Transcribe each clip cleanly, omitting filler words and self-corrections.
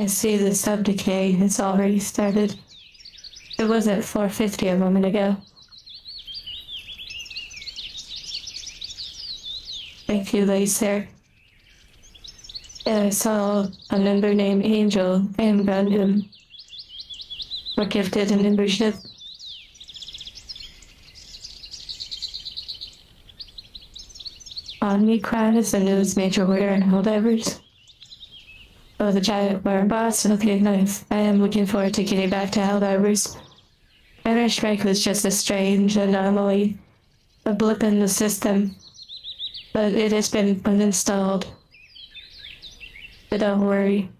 I see the sub decay has already started. It was at 450 a moment ago. Thank you, Lacer. And I saw a member named Angel and Gundam were gifted a membership. Omnicron is the newest major order in Helldivers. Oh, the giant bar boss? Okay, nice. I am looking forward to getting back to Helldivers. Banner Strike was just a strange anomaly, a blip in the system, but it has been uninstalled. But don't worry.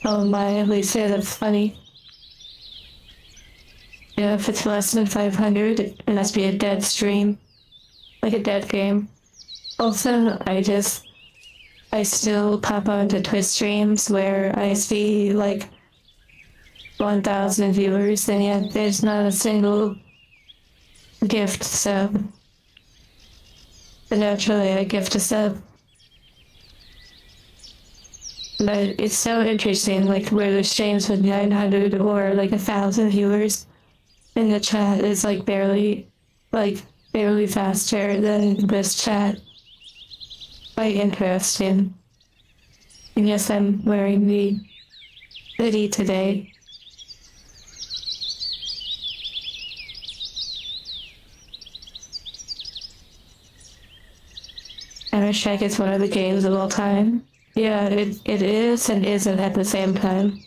Oh my, at least yeah, that's funny. Yeah, if it's less than 500, it must be a dead stream. Like a dead game. Also, I still pop onto Twitch streams where I see like 1,000 viewers and yet there's not a single gift sub. But naturally I gift a sub. But it's so interesting, like where the streams with 900 or like 1,000 viewers in the chat is like barely faster than this chat. Quite interesting. And yes, I'm wearing the hoodie today. Counter-Strike is one of the games of all time. Yeah, it is and isn't at the same time.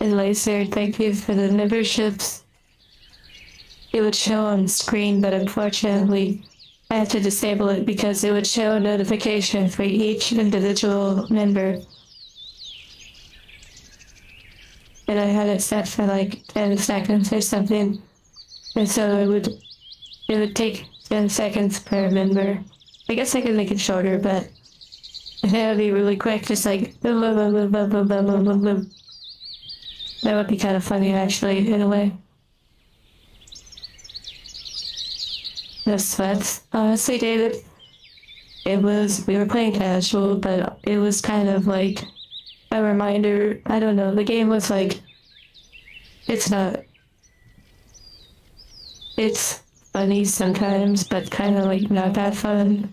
And Lacer, thank you for the memberships. It would show on screen, but unfortunately, I had to disable it because it would show a notification for each individual member. And I had it set for like 10 seconds or something. And so it would take 10 seconds per member. I guess I could make it shorter, but it would be really quick, just like boom, boom, boom, boom, boom, boom, boom, boom, boom, boom. That would be kind of funny, actually, in a way. No sweats. Honestly, David, we were playing casual, but it was kind of like a reminder. I don't know, the game was like, it's funny sometimes, but kind of like not that fun.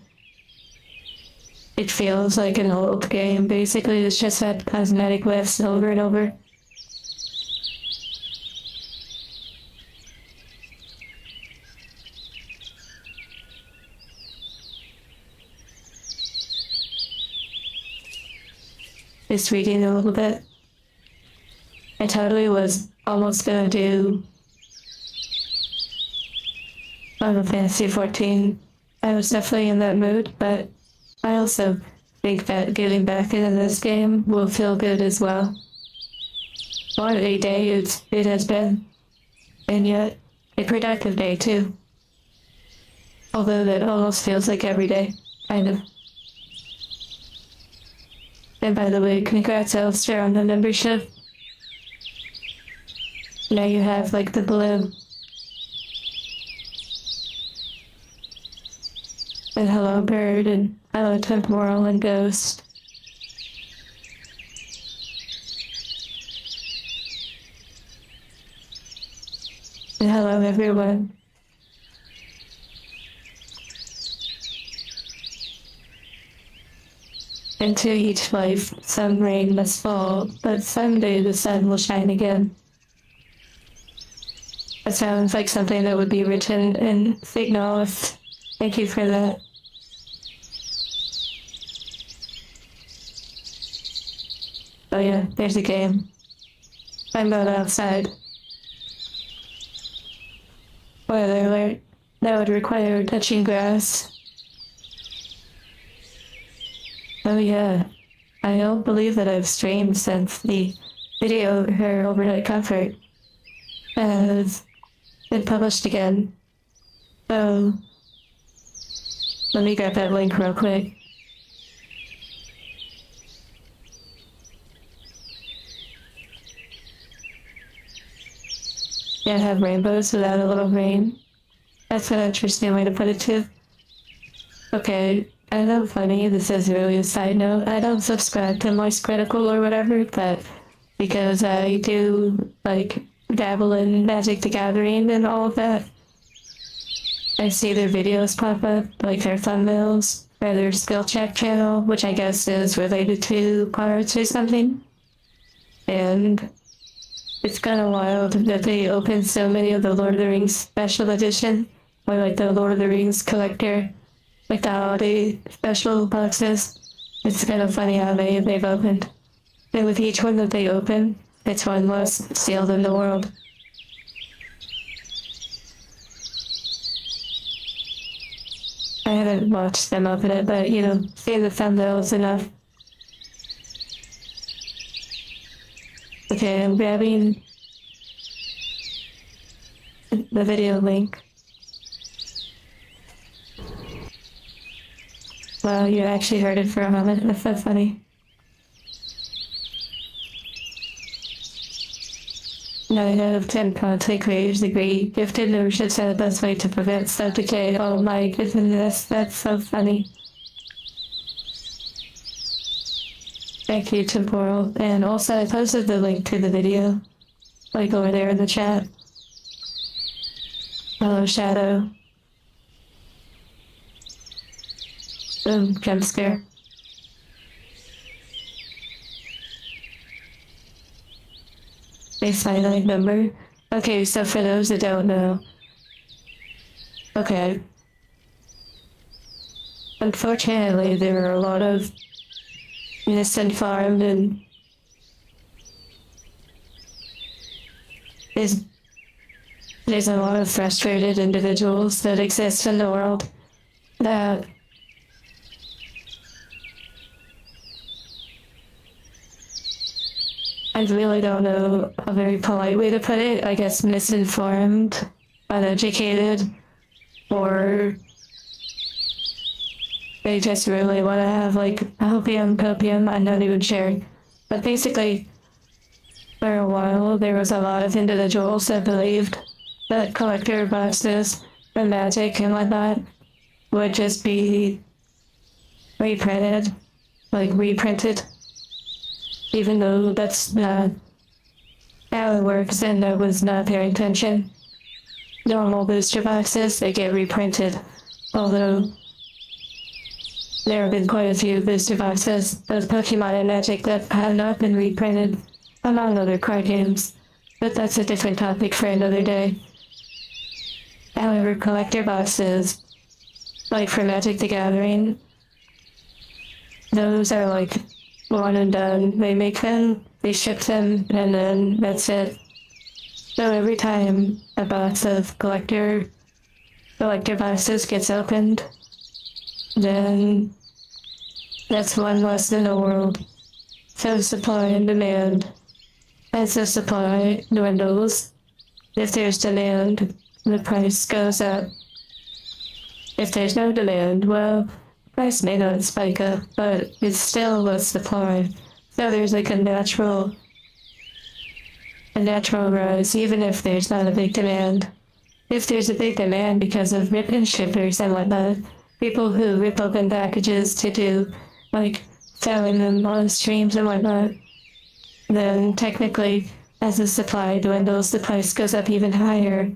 It feels like an old game. Basically, it's just had cosmetic lifts over and over. Just reading a little bit. I totally was almost gonna do Final Fantasy 14. I was definitely in that mood, but I also think that getting back into this game will feel good as well. What a day it has been, and yet a productive day too. Although that almost feels like every day, kind of. And by the way, congrats Alistair on the membership. Now you have like the blue. And hello Bird and hello Temporal and Ghost. And hello everyone. Into each life some rain must fall, but someday the sun will shine again. That sounds like something that would be written in Signals. Thank you for that. Oh yeah, there's a game. I'm not outside. Spoiler alert, that would require touching grass. Oh yeah, I don't believe that I've streamed since the video Her Overnight Comfort has been published again. So, let me grab that link real quick. can't have rainbows without a little rain. That's an interesting way to put it too. Okay, I know funny, this is really a side note. I don't subscribe to Moist Critical or whatever, but because I do like dabble in Magic the Gathering and all of that, I see their videos pop up, like their thumbnails, or their skill check channel, which I guess is related to cards or something. And it's kind of wild that they open so many of the Lord of the Rings special edition, or like the Lord of the Rings collector, like the holiday special boxes. It's kind of funny how many they've opened. And with each one that they open, it's one less sealed in the world. I haven't watched them open it, but you know, seeing the thumbnails enough. Okay, I'm grabbing the video link. Wow, you actually heard it for a moment. That's so funny. Nine out of 10 content creators agree gifted memberships are the best way to prevent sub decay. Oh my goodness, that's so funny. Thank you, Temporal. And also, I posted the link to the video, like over there in the chat. Hello, Shadow. Boom, jump scare. Baseline number. Okay, so for those that don't know. Okay. Unfortunately, there are a lot of misinformed and there's a lot of frustrated individuals that exist in the world that I really don't know a very polite way to put it. I guess misinformed, uneducated, or they just really want to have like copium, I'm not even sure. But basically, for a while, there was a lot of individuals that believed that collector boxes and Magic and whatnot would just be reprinted, even though that's not how it works and that was not their intention. Normal booster boxes, they get reprinted, although there have been quite a few booster boxes of Pokemon and Magic that have not been reprinted, among other card games, but that's a different topic for another day. However, collector boxes, like for Magic the Gathering, those are like one and done. They make them, they ship them, and then that's it. So every time a box of collector boxes gets opened, then that's one less in the world. So supply and demand. As the supply dwindles, if there's demand, the price goes up. If there's no demand, well, price may not spike up, but it's still a supply. So there's like a natural rise, even if there's not a big demand. If there's a big demand because of rip-in shippers and whatnot, people who rip open packages to do, like, selling them on streams and whatnot, then technically, as the supply dwindles, the price goes up even higher.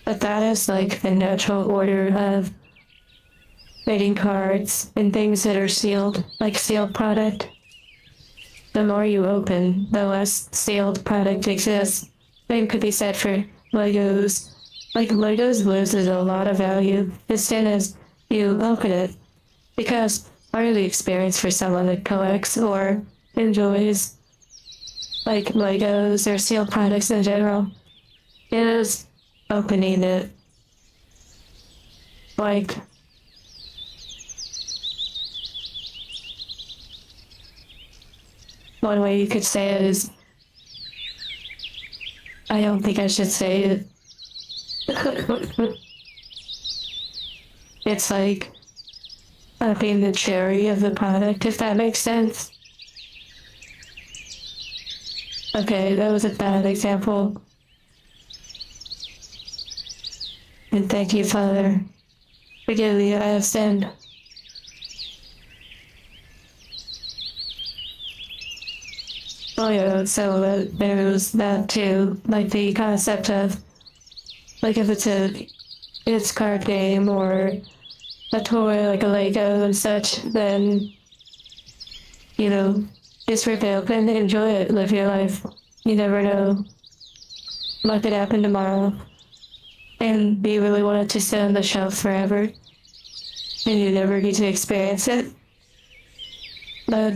But that is like the natural order of trading cards and things that are sealed, like sealed product. The more you open, the less sealed product exists. Same could be said for Legos. Like Legos loses a lot of value as soon as you open it, because part of the experience for someone that collects or enjoys like Legos or sealed products in general is opening it. Like, one way you could say it is, I don't think I should say it. It's like popping the cherry of the product, if that makes sense. Okay, that was a bad example. And thank you, Father. Forgive me, I have sinned. Oh yeah, so there was that too, like the concept of, like if it's card game or a toy like a Lego and such, then, you know, just rip it open, enjoy it, live your life. You never know what could happen tomorrow. And you really want it to sit on the shelf forever, and you never get to experience it. But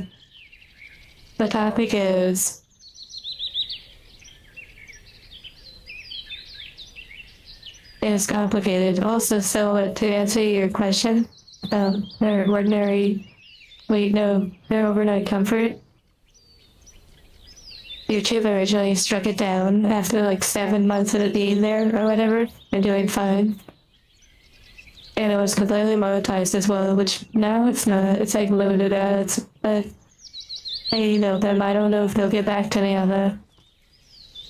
the topic is complicated. Also, so to answer your question about their their overnight comfort, YouTube originally struck it down after like 7 months of it being there or whatever and doing fine. And it was completely monetized as well, which now it's not. It's like limited ads, but I know them. I don't know if they'll get back to me on that.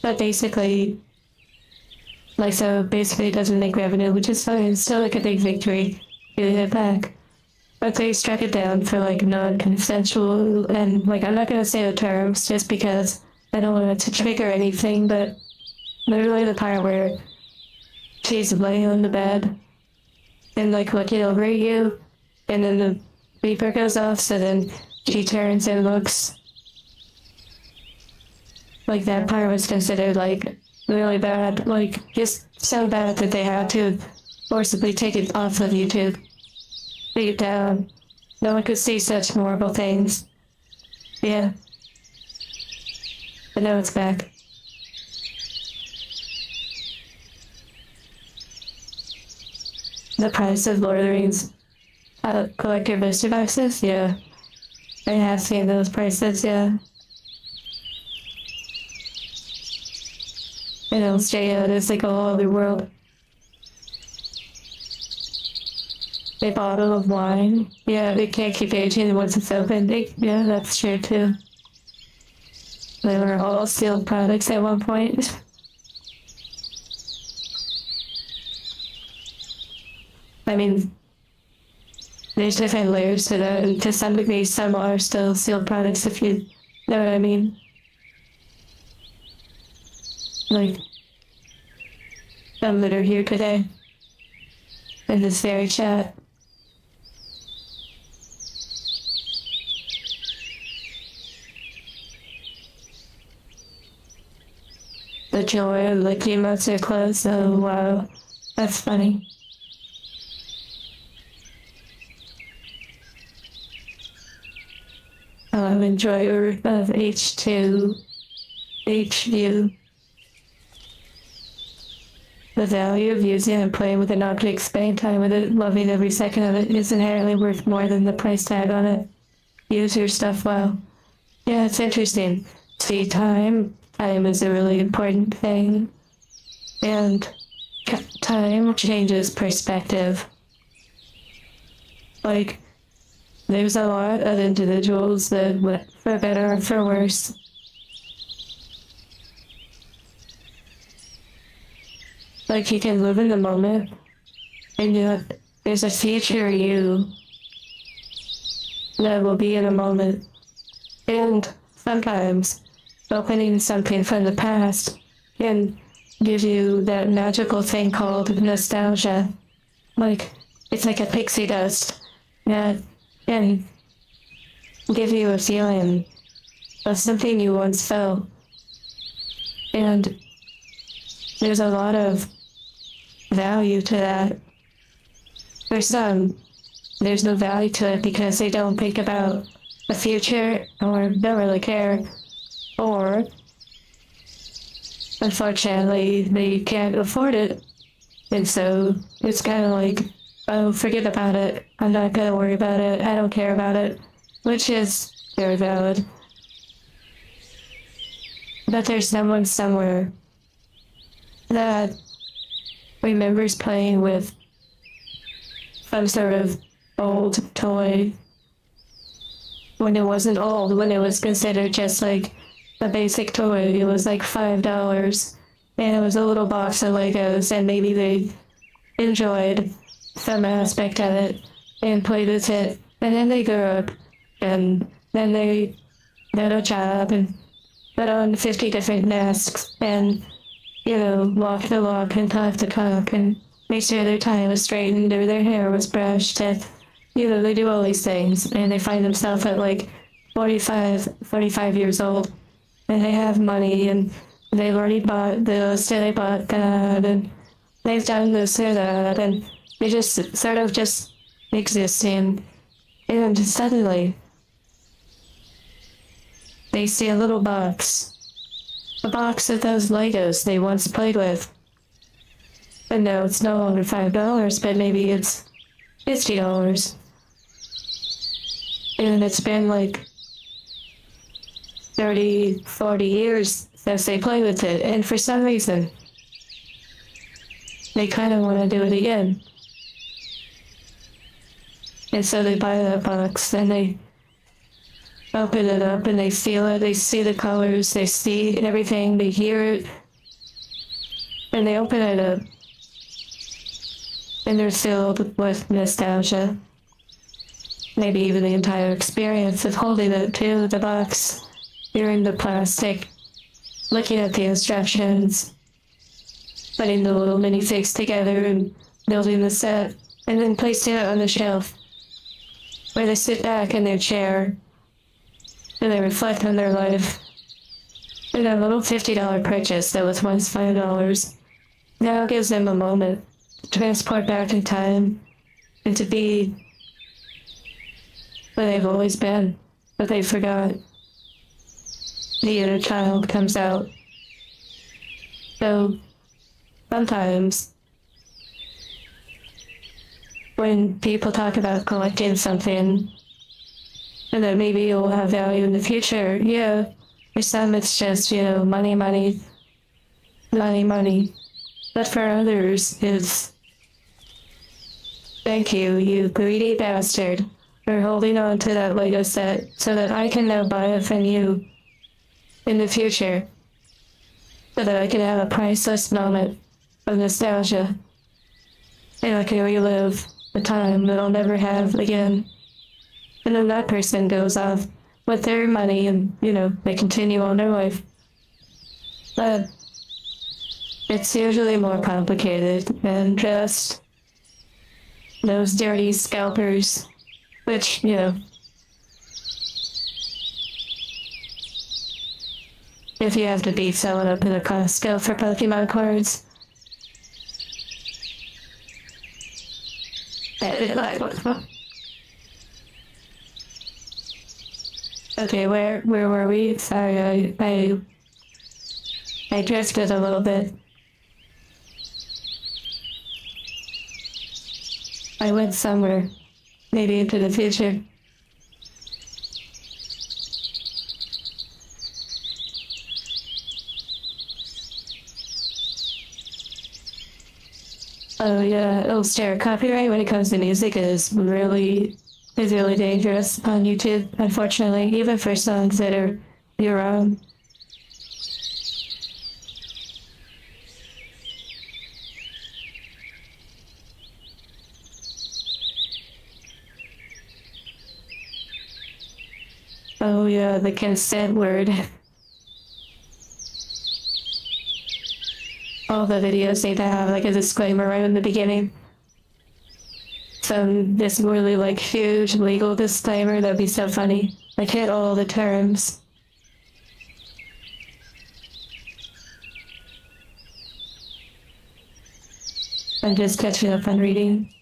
But basically, basically it doesn't make revenue, which is fine. It's still like a big victory getting it back. But they struck it down for like non-consensual, and like I'm not gonna say the terms just because I don't want it to trigger anything, but literally the part where she's laying on the bed and like looking over at you, and then the beeper goes off, so then she turns and looks. Like that part was considered like really bad, like just so bad that they had to forcibly take it off of YouTube. Take it down. No one could see such horrible things. Yeah. But now it's back. The price of Lord of the Rings collector booster boxes? Yeah. I have seen those prices, yeah. And it'll stay out as like a whole other world. A bottle of wine. Yeah, they can't keep aging once it's open. Yeah, that's true too. They were all sealed products at one point. I mean, there's different layers to that, and to some degree, some are still sealed products, if you know what I mean. Like, some that are here today, in this very chat. The joy of licking monster clothes, oh wow, that's funny. I'm enjoyer of H2, HU. The value of using and playing with an object, spending time with it, loving every second of it is inherently worth more than the price tag on it. Use your stuff well. Yeah, it's interesting. See, time is a really important thing. And time changes perspective. Like, there's a lot of individuals that, for better or for worse, like you can live in the moment, and there's a future you that will be in a moment. And sometimes opening something from the past can give you that magical thing called nostalgia. Like, it's like a pixie dust that can give you a feeling of something you once felt. And there's a lot of value to that. For some, there's no value to it because they don't think about the future or don't really care. Or, unfortunately, they can't afford it. And so it's kind of like, oh, forget about it. I'm not going to worry about it. I don't care about it. Which is very valid. But there's someone somewhere that remembers playing with some sort of old toy when it wasn't old, when it was considered just like a basic toy. It was like $5. And it was a little box of Legos, and maybe they enjoyed some aspect of it and played with it. And then they grew up, and then they got a job and put on 50 different masks and, walk the walk and talk the talk and make sure their tie was straightened or their hair was brushed. And, they do all these things, and they find themselves at like 45 years old, and they have money, and they've already bought this, and they bought that, and they've done this or that, and they just sort of just existing. And suddenly, they see a little box. A box of those Legos they once played with. And now it's no longer $5, but maybe it's $50. And it's been like 30, 40 years since they play with it, and for some reason, they kind of want to do it again. And so they buy that box, and they open it up, and they feel it, they see the colors, they see everything, they hear it, and they open it up, and they're filled with nostalgia. Maybe even the entire experience of holding it to the box, hearing the plastic, looking at the instructions, putting the little minifigs together and building the set, and then placing it on the shelf, where they sit back in their chair and they reflect on their life. And that little $50 purchase that was once $5 now gives them a moment to transport back in time and to be where they've always been, but they forgot. The inner child comes out. So sometimes when people talk about collecting something and that maybe it will have value in the future, yeah, for some it's just, money, money, money, money. But for others, it's thank you, you greedy bastard, for holding on to that Lego set so that I can now buy it from you in the future, so that I can have a priceless moment of nostalgia, and I can relive a time that I'll never have again. And then that person goes off with their money and, they continue on their life. But it's usually more complicated than just those dirty scalpers, which, if you have to beat someone up in a Costco for Pokemon cards. Okay, where were we? Sorry, I drifted a little bit. I went somewhere, maybe into the future. Oh yeah, Ulster copyright when it comes to music is really dangerous on YouTube, unfortunately, even for songs that are your own. Oh yeah, the consent word. All the videos need to have like a disclaimer right in the beginning. This really huge legal disclaimer, that'd be so funny. Hit all the terms. I'm just catching up on reading.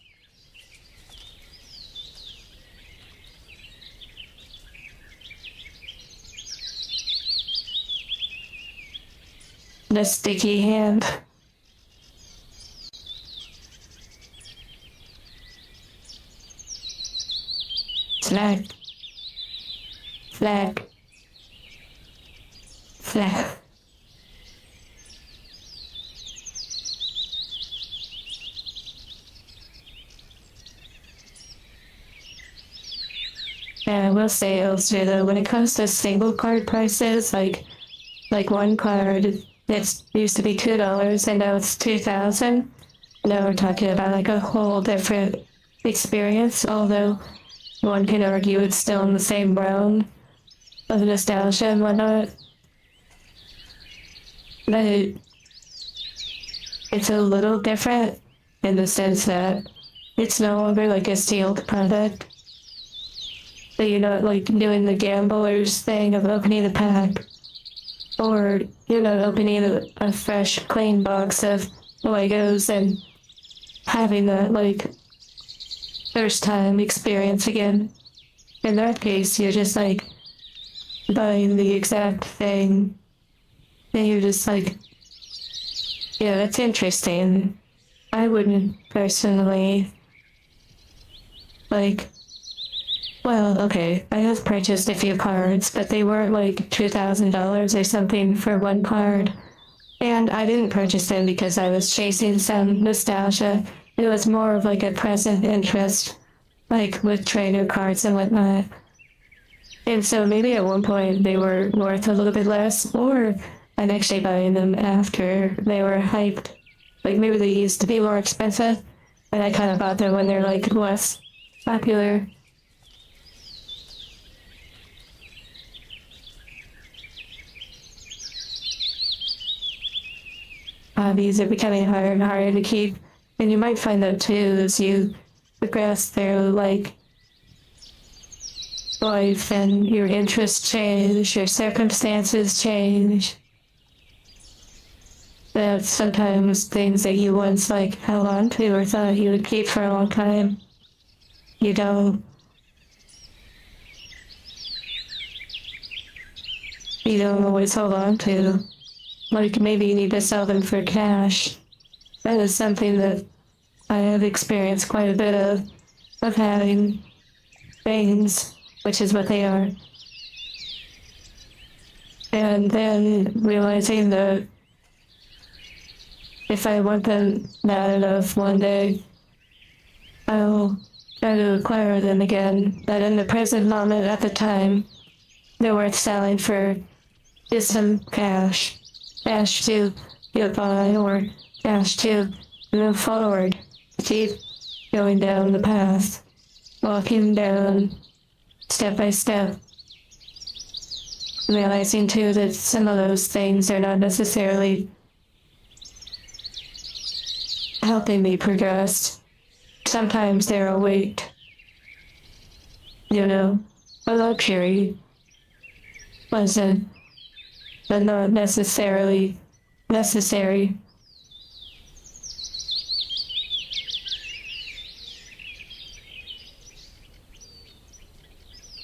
The sticky hand. Flag. Flag. Flag. And I will say also though, when it comes to single card prices, like one card that used to be $2 and now it's 2,000. Now we're talking about like a whole different experience, although one can argue it's still in the same realm of nostalgia and whatnot. But it's a little different in the sense that it's no longer like a sealed product. So you're not like doing the gambler's thing of opening the pack, or you're not opening a fresh, clean box of Legos and having that like first time experience again. In that case, you're just like buying the exact thing, and you're just like, yeah, that's interesting. I wouldn't personally, like, well, okay, I have purchased a few cards, but they weren't like $2,000 or something for one card. And I didn't purchase them because I was chasing some nostalgia. It was more of like a present interest, like with trainer cards and whatnot. And so maybe at one point they were worth a little bit less, or I'm actually buying them after they were hyped. Like maybe they used to be more expensive, and I kind of bought them when they're like less popular. Hobbies are becoming harder and harder to keep, and you might find that too as you progress through like life and your interests change, your circumstances change. That sometimes things that you once like held on to or thought you would keep for a long time, you don't. You don't always hold on to. Like maybe you need to sell them for cash. That is something that I have experienced quite a bit of having things, which is what they are. And then realizing that if I want them bad enough one day, I'll try to acquire them again. But in the present moment at the time, they're worth selling for just some cash. Cash to get by, or cash to move forward. Keep going down the path, walking down step by step. Realizing too that some of those things are not necessarily helping me progress. Sometimes they're a weight, you know, a luxury, pleasant, but not necessarily necessary.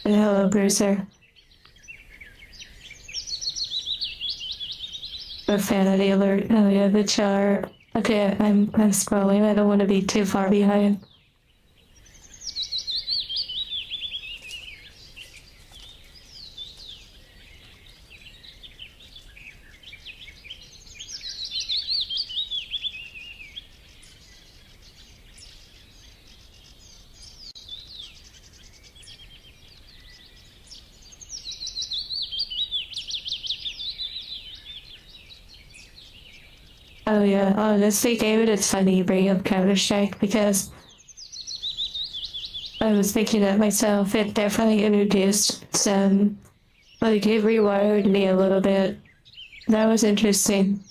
Hello, Bruiser. Profanity alert. Oh yeah, the chart. Okay, I'm scrolling. I don't want to be too far behind. Oh yeah, honestly, David, it's funny you bring up Counter-Strike because I was thinking that myself. It definitely introduced some, like, it rewired me a little bit. That was interesting.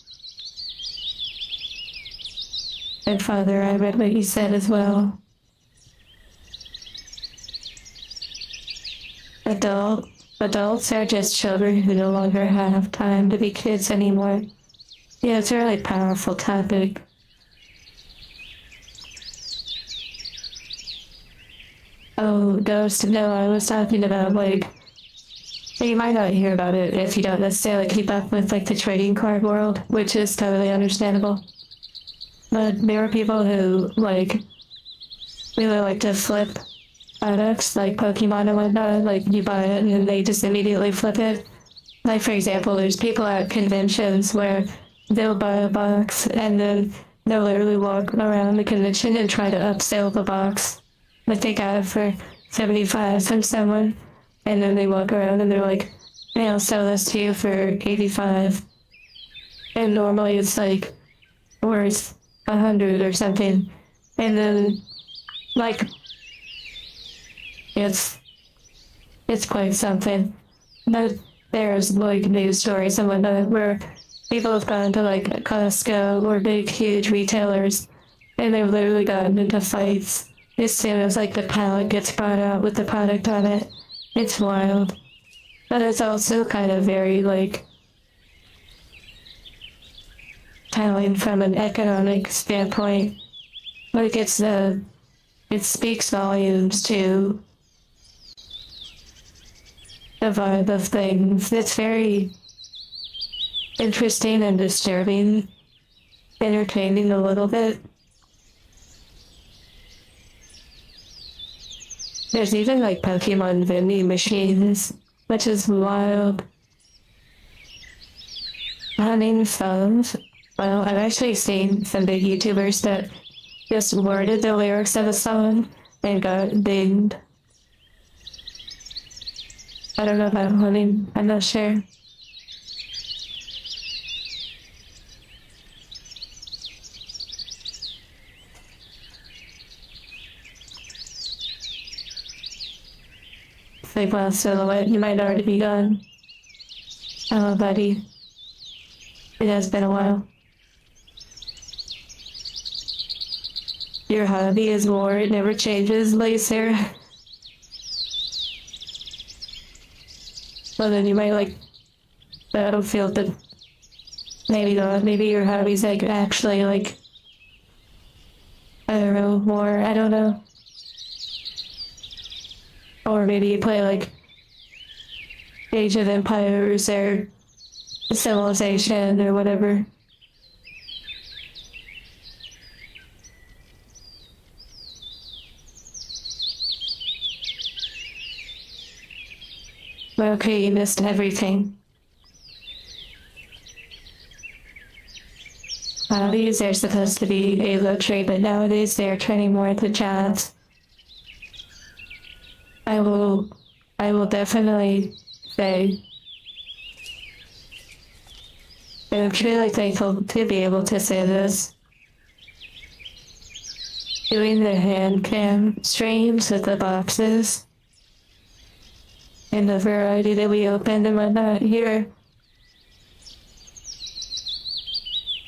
And Father, I read what you said as well. Adults are just children who no longer have time to be kids anymore. Yeah, it's a really powerful topic. Oh, Ghost, no, I was talking about, like, you might not hear about it if you don't necessarily keep up with, like, the trading card world, which is totally understandable. But there are people who, like, really like to flip products, like Pokemon and whatnot. Like, you buy it and they just immediately flip it. Like, for example, there's people at conventions where they'll buy a box and then they'll literally walk around the convention and try to upsell the box. Like they got it for $75 from someone, and then they walk around and they're like, and I'll sell this to you for 85. And normally it's like worth 100 or something. And then, like, it's quite something. But there's like news stories and whatnot where people have gone to like Costco or big huge retailers and they've literally gotten into fights as soon as like the pallet gets brought out with the product on it. It's wild. But it's also kind of very like telling from an economic standpoint. Like it speaks volumes to the vibe of things. It's very interesting and disturbing, entertaining a little bit. There's even like Pokemon vending machines, which is wild. Hunting phones. Well, I've actually seen some big YouTubers that just worded the lyrics of a song and got dinged. I don't know about hunting, I'm not sure. Like, well, silhouette, you might already be gone. Hello, buddy. It has been a while. Your hobby is war, it never changes, Lacer. Well, then you might like Battlefield, but maybe not. Maybe your hobby's like actually like, I don't know, war, I don't know. Or maybe you play like Age of Empires or Civilization or whatever. Well, okay, you missed everything. These are supposed to be a luxury, but nowadays they're turning more into jobs. I will definitely say I'm truly thankful to be able to say this. Doing the hand cam streams with the boxes and the variety that we opened and whatnot here,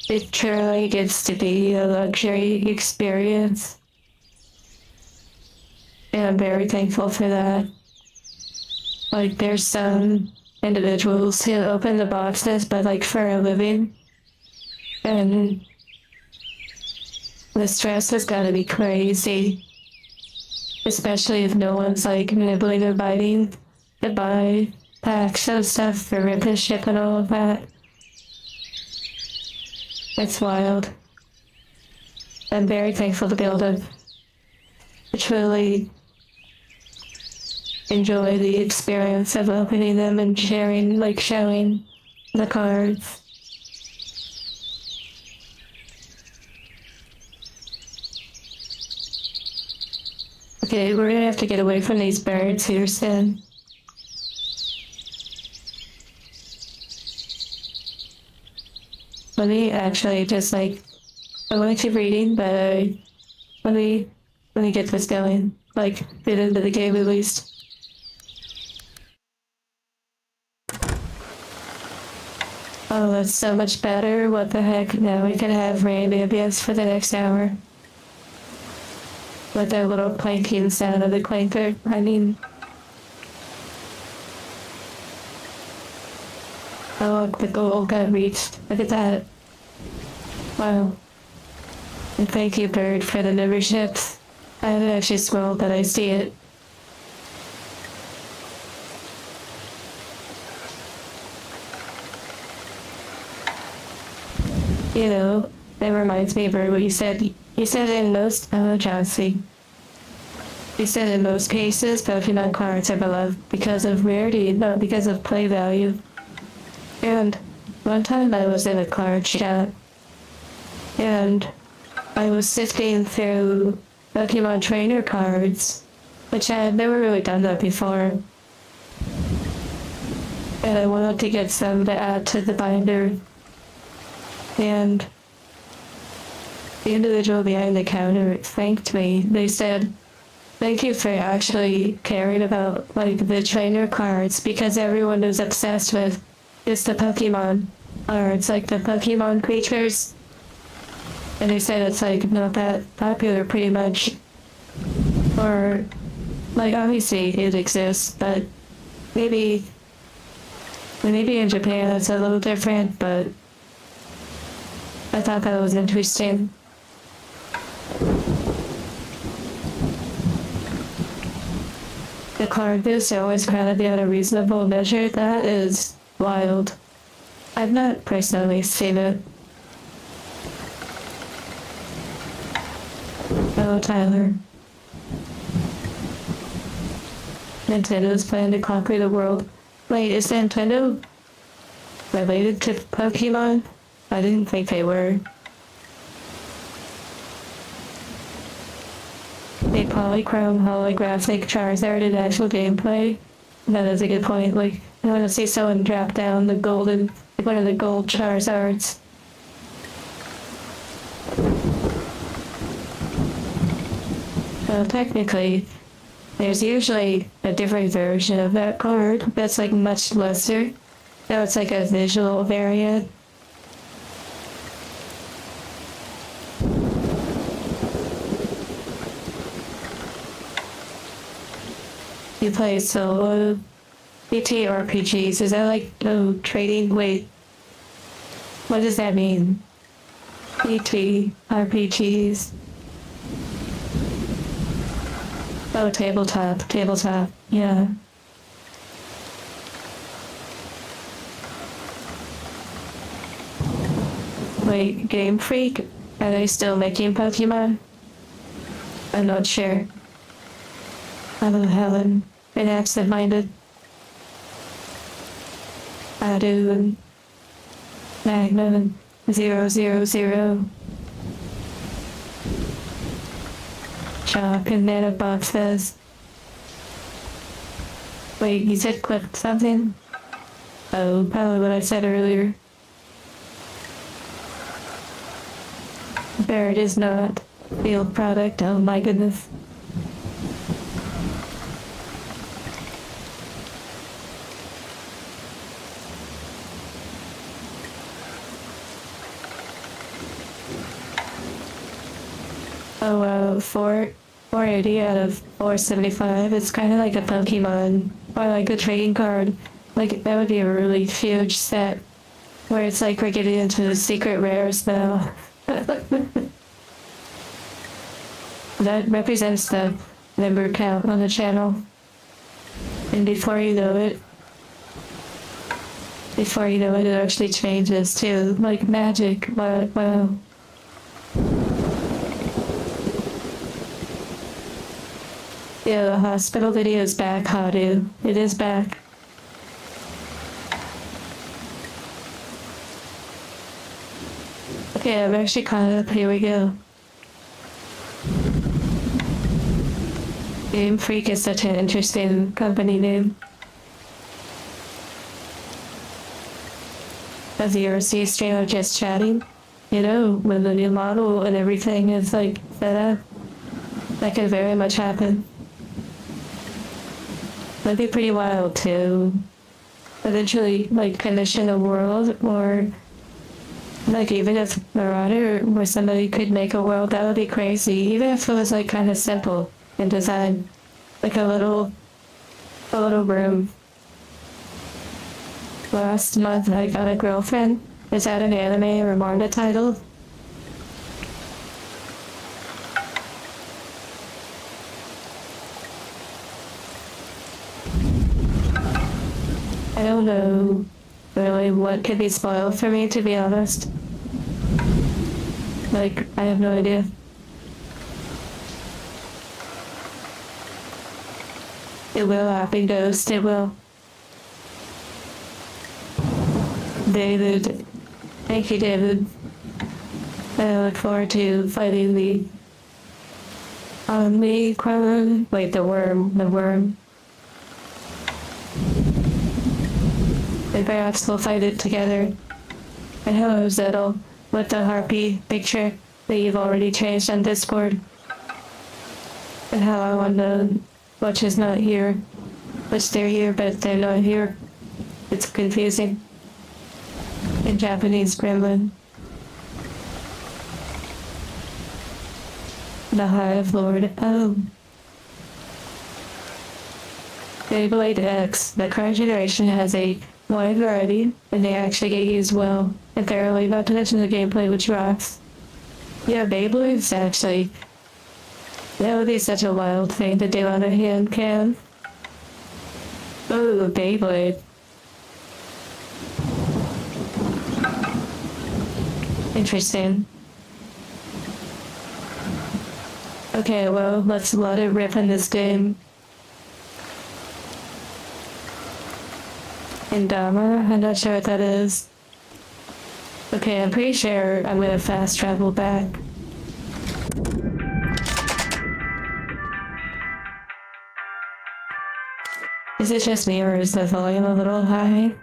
it truly gets to be a luxury experience. And I'm very thankful for that. Like, there's some individuals who open the boxes, but like for a living. And the stress has gotta be crazy. Especially if no one's like nibbling or biting to buy packs of stuff for rip and ship and all of that. It's wild. I'm very thankful to be able to truly enjoy the experience of opening them and sharing, like showing the cards. Okay, we're gonna have to get away from these birds here soon. Let me actually just like, I want to keep reading, but let me get this going. Like, get into the game at least. Oh, that's so much better. What the heck? Now we can have rain ambience for the next hour. With that little clanking sound of the clanker. I mean... Oh, look, the goal got reached. Look at that. Wow. And thank you, Bird, for the memberships. I haven't actually scrolled, but I see it. You know, that reminds me, Bird, what you said. You said in most, Chelsea. You said in most cases, Pokemon cards are beloved because of rarity, not because of play value. And one time I was in a card shop, and I was sifting through Pokemon trainer cards, which I had never really done that before. and I wanted to get some to add to the binder. And the individual behind the counter thanked me. They said, "Thank you for actually caring about like the trainer cards, because everyone is obsessed with just the Pokemon cards, like the Pokemon creatures." And they said it's like not that popular pretty much. Or like obviously it exists, but maybe in Japan it's a little different, but I thought that was interesting. The card boosts are always kind of at a reasonable measure. That is wild. I've not personally seen it. Oh, Tyler. Nintendo's plan to conquer the world. Wait, is Nintendo related to Pokemon? I didn't think they were. A polychrome holographic Charizard in actual gameplay. That is a good point. Like, I want to see someone drop down the golden, like one of the gold Charizards. Well, technically, there's usually a different version of that card that's like much lesser. Now it's like a visual variant. You play solo BT RPGs. Is that like trading? Wait, what does that mean? BT RPGs. Oh, tabletop, yeah. Wait, Game Freak? Are they still making Pokemon? I'm not sure. Hello, Helen. Been absent-minded. Adu, Magnum, 000. Chalk and Nanobox says. Wait, you said clip something? Oh, probably what I said earlier. Barrett is not. Field product, oh my goodness. Oh, 480 out of 475. It's kind of like a Pokemon, or like a trading card. Like, that would be a really huge set, where it's like we're getting into the secret rares now. That represents the member count on the channel. And before you know it, it actually changes too. Like magic. Wow. Yeah, the hospital video is back, how do? It is back. Okay, I'm actually caught up. Here we go. Game Freak is such an interesting company name. As the RC streamer just chatting, you know, when the new model and everything is like set up, that could very much happen. That'd be pretty wild to eventually like condition a world, or like even if Marauder or somebody could make a world, that would be crazy. Even if it was like kind of simple in design, like a little room. Last month I got a girlfriend. Is that an anime or manga title? I don't know really what could be spoiled for me, to be honest. Like, I have no idea. It will happen, Ghost, it will. David. Thank you, David. I look forward to fighting the Omicron. Wait, the worm. and perhaps we'll fight it together. And hello, Zettel, with the harpy picture that you've already changed on Discord. And how I wonder which is not here. Which they're here, but they're not here. It's confusing. In Japanese gremlin. The Hive Lord. Oh. Beyblade X. The current generation has a wide variety, and they actually get used well and thoroughly, not to mention the gameplay which rocks. Yeah, Beyblades actually. That would be such a wild thing to do on a hand cam. Ooh, Beyblade. Interesting. Okay, well, let's let it rip in this game. Indama? I'm not sure what that is. Okay, I'm pretty sure I'm gonna fast travel back. Is it just me or is the volume a little high?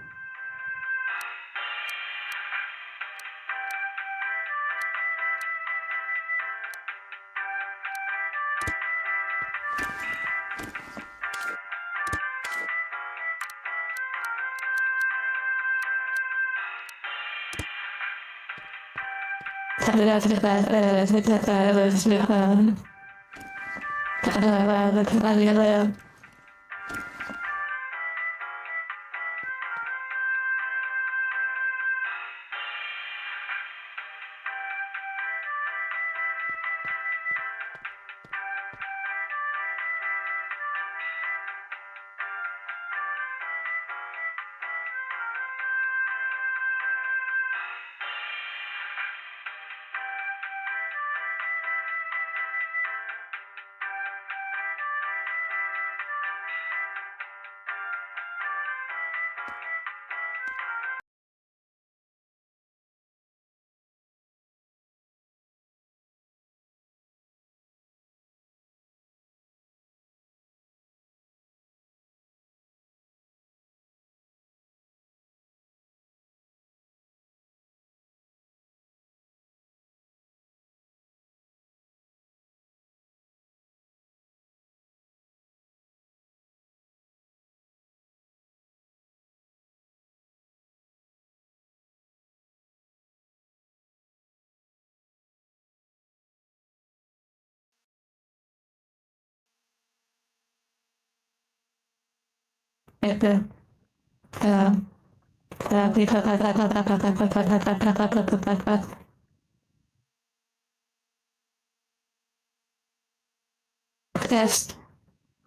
Test.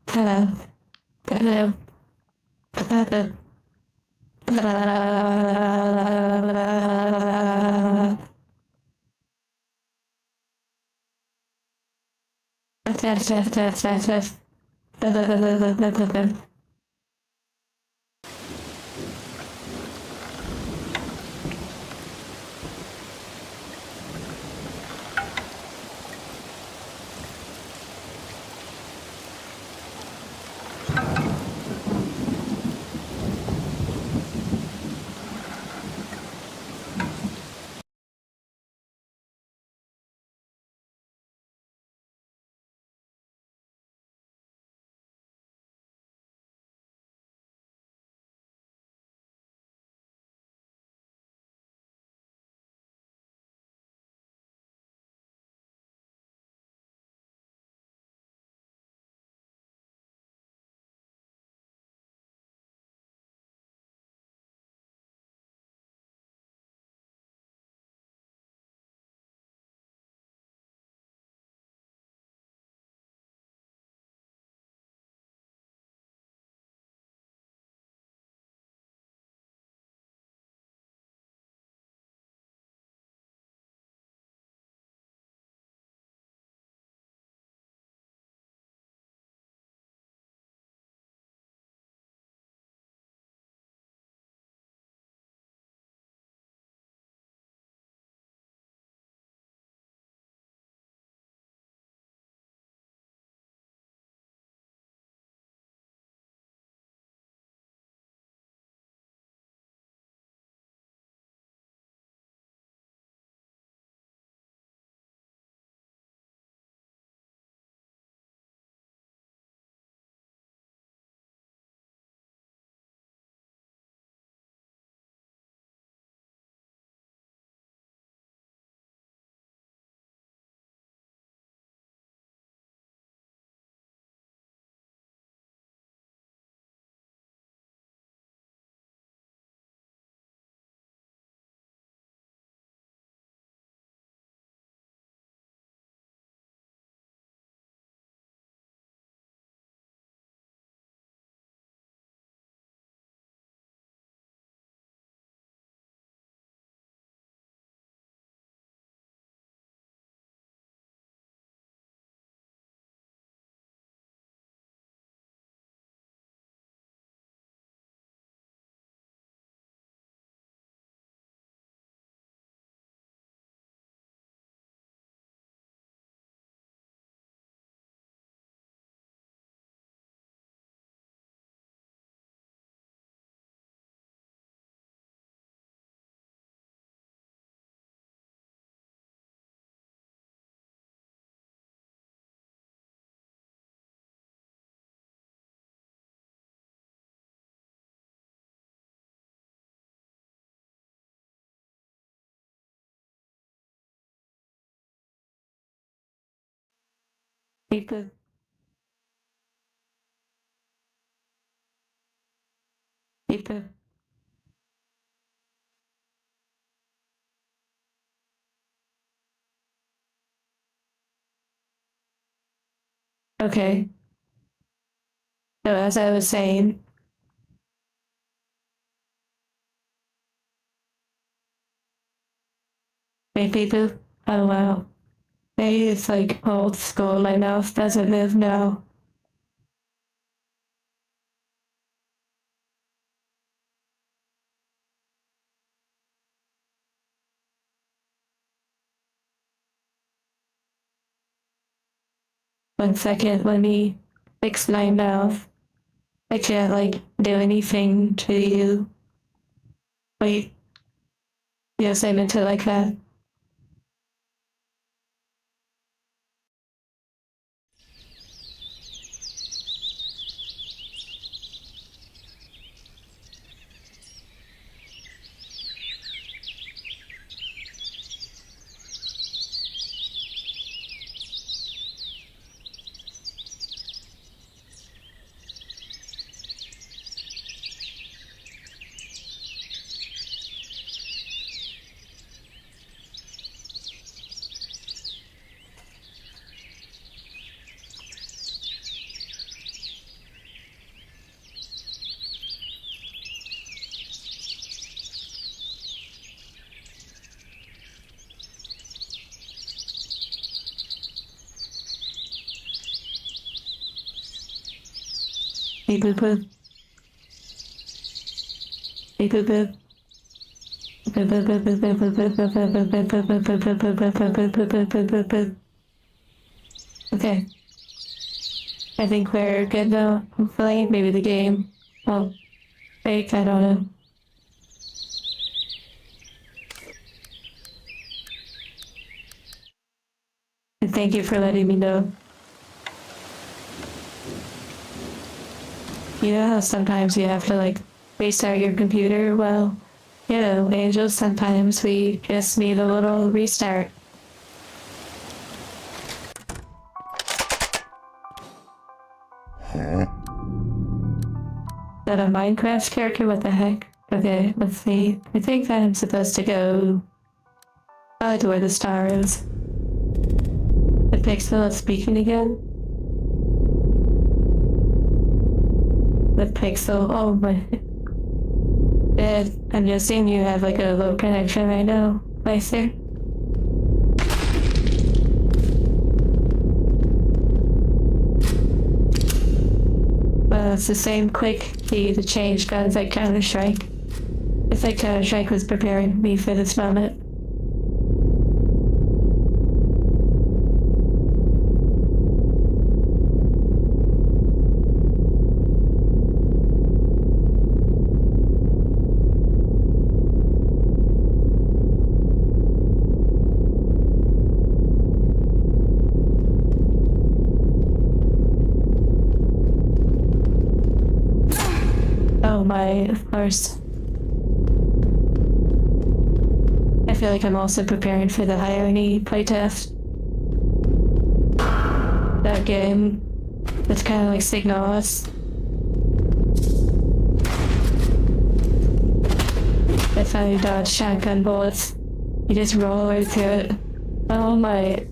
Hello. Hello. People. People. Okay. So as I was saying, wait, people. Oh wow. Maybe it's like old school. My mouth doesn't move now. One second, let me fix my mouth. I can't like do anything to you. Wait, yes, I meant it like that. Beep boop boop. Beep boop boop. Okay. I think we're good now. Hopefully, maybe the game. Well, fake, I don't know. And thank you for letting me know. You know how sometimes you have to like restart your computer? Well, you know, angels, sometimes we just need a little restart. Is that a Minecraft character? What the heck? Okay, let's see. I think that I'm supposed to go to where the star is. The pixel is speaking again. The pixel, oh my. I'm just seeing you have like a low connection right now, Meister. Well, it's the same quick key to change guns like Counter-Strike. It's like Counter-Strike was preparing me for this moment. Oh my, of course. I feel like I'm also preparing for the Irony playtest. That game that's kind of like Signalis. If I dodge shotgun bullets, you just roll right through it. Oh my.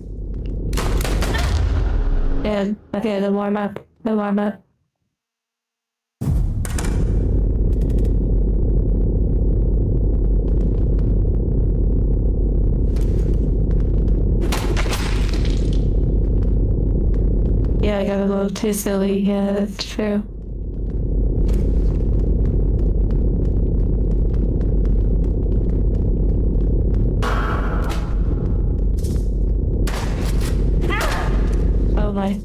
Yeah, okay, the warm up. The warm up. Yeah, I got a little too silly. Yeah, that's true. Oh my.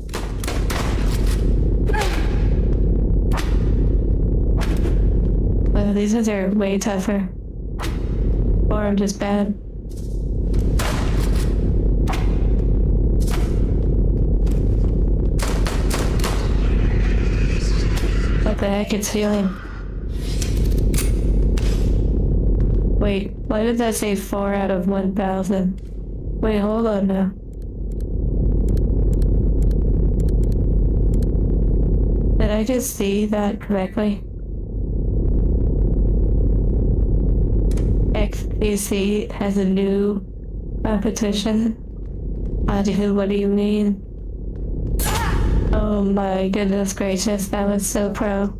Well, these ones are way tougher. Or I'm just bad. What the heck, it's healing. Wait, why did that say 4 out of 1,000? Wait, hold on now. I just see that correctly? XBC has a new competition. What do you mean? Oh my goodness gracious, that was so pro.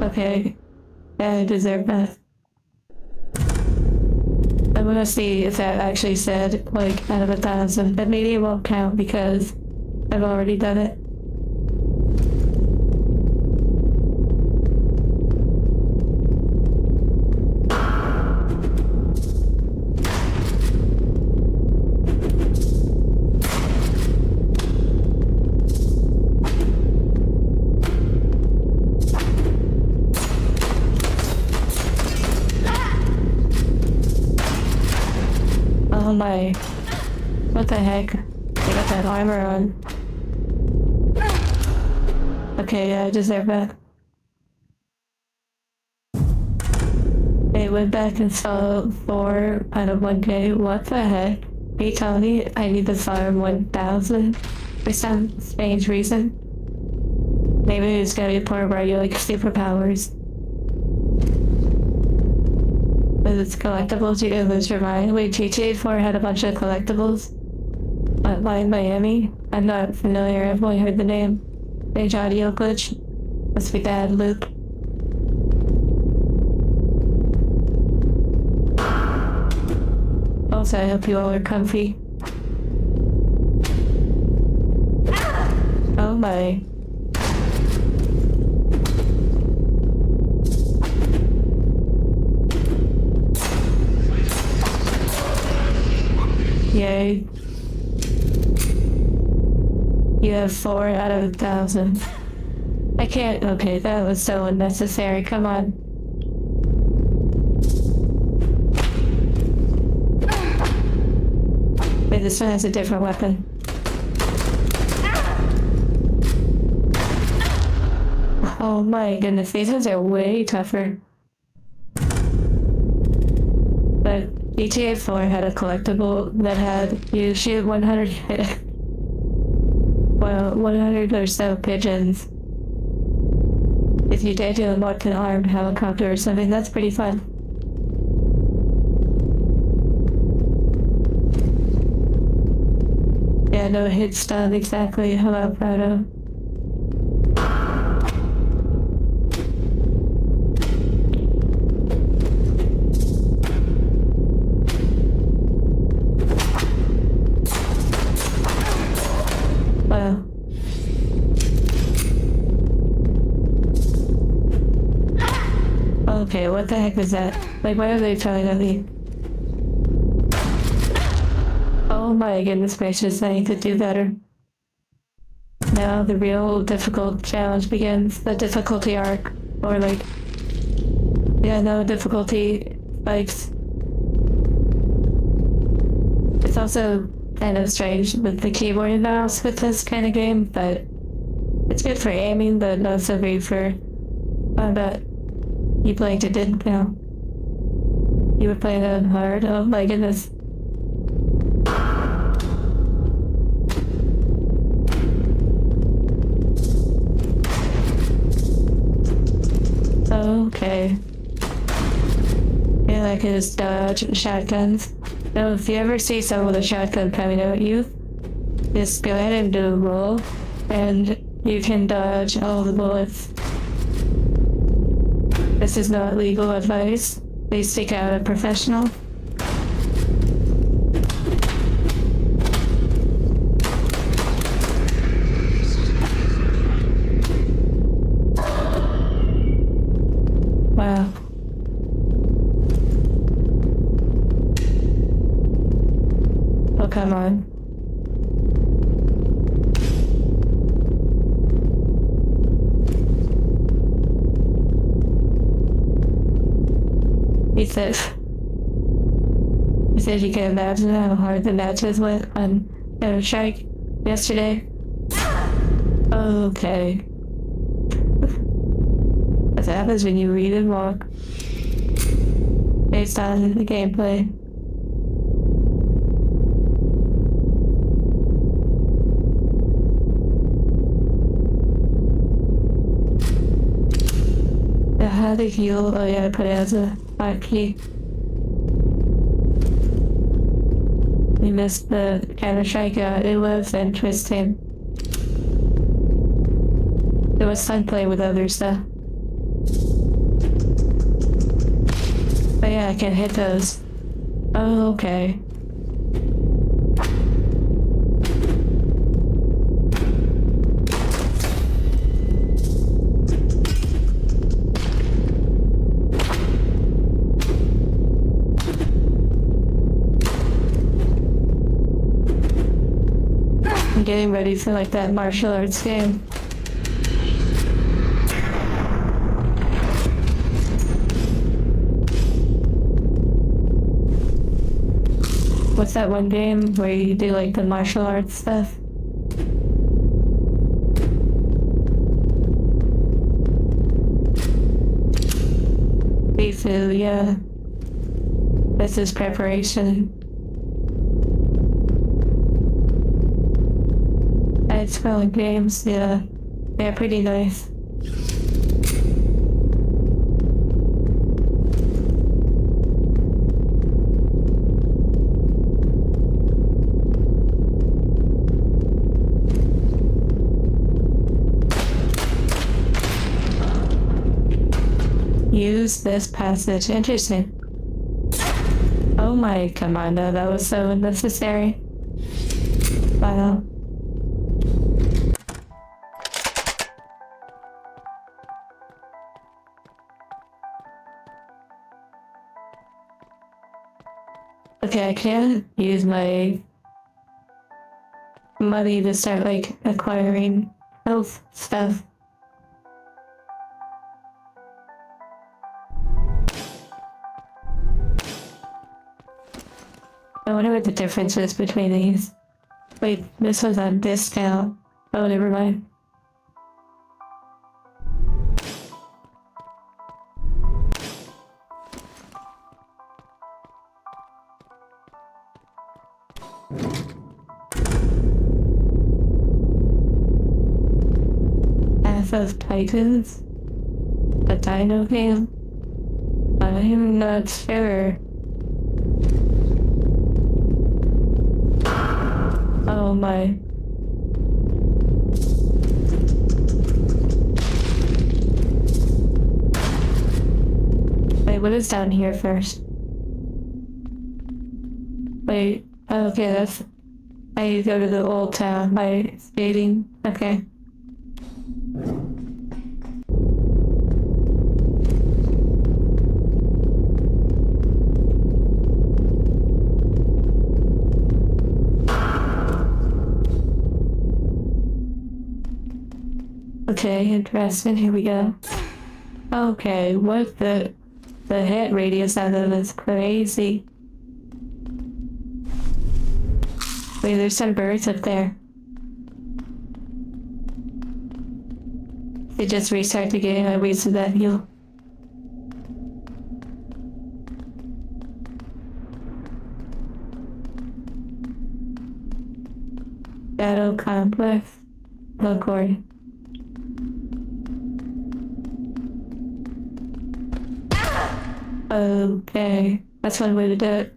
Okay, I deserve that. I'm gonna see if that actually said, like, out of 1,000. But maybe it won't count because I've already done it. Oh my. What the heck? I got that armor on. Okay, yeah, I deserve that. They went back and saw 4 out of 1K. What the heck? Are you telling me I need to farm 1,000 for some strange reason? Maybe it's gonna be a part where you like superpowers. But it's collectibles, you can lose your mind. Wait, GTA 4 had a bunch of collectibles? Line Miami? I'm not familiar, I've only heard the name. Strange audio glitch? Must be bad loop. Also, I hope you all are comfy. Oh my. Yay. You have 4 out of 1,000. I can't. Okay, that was so unnecessary. Come on. Wait, this one has a different weapon. Oh my goodness, these ones are way tougher. But GTA 4 had a collectible that had you shoot 100 well, 100 or so pigeons. If you did do like an armed helicopter or something, that's pretty fun. Yeah, no hit stun exactly. Hello, Proto. Wow. Okay, what the heck is that? Like, why are they trying at me? Oh my goodness gracious, I need to do better. Now the real difficult challenge begins. The difficulty arc. Or like... yeah, no, difficulty spikes. It's also kind of strange with the keyboard and mouse with this kind of game, but it's good for aiming, but not so great for combat. You played it, didn't you? You were playing it on hard? Oh my goodness. Okay. Yeah, I can just dodge shotguns. So if you ever see someone with a shotgun coming at you, just go ahead and do a roll, and you can dodge all the bullets. This is not legal advice. Please seek out a professional. Wow. Oh, come on. He said you can imagine how hard the matches went on Shark yesterday. Okay. What happens when you read and walk based on the gameplay. how to heal. Oh yeah, I put it as a hotkey. We missed the Counter-Strike. It was interesting. It was fun playing with other stuff. But yeah, I can hit those. Oh, okay. I'm getting ready for like that martial arts game. What's that one game where you do like the martial arts stuff? Waifu, yeah. This is preparation. It's probably games, yeah. They're pretty nice. Use this passage. Interesting. Oh my commando, that was so unnecessary. Wow. Okay, I can't use my money to start like acquiring health stuff. I wonder what the difference is between these. Wait, this was on discount. Oh, never mind. Path of Titans? A dino game? I'm not sure. Oh my. Wait, what is down here first? Wait, okay, that's... I go to the old town by skating. Okay. Okay, interesting. Here we go. Okay, what the hit radius out of this is crazy. Wait, there's some birds up there. They just restart the game. I wasted that heal. Battle complex. Locord. Okay, that's one way to do it.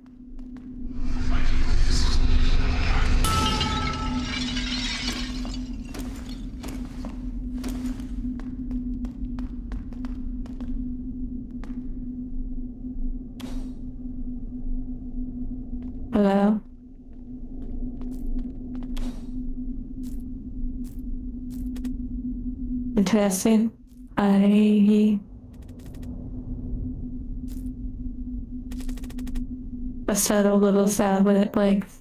Hello? Interesting. A subtle little sound when it blinks.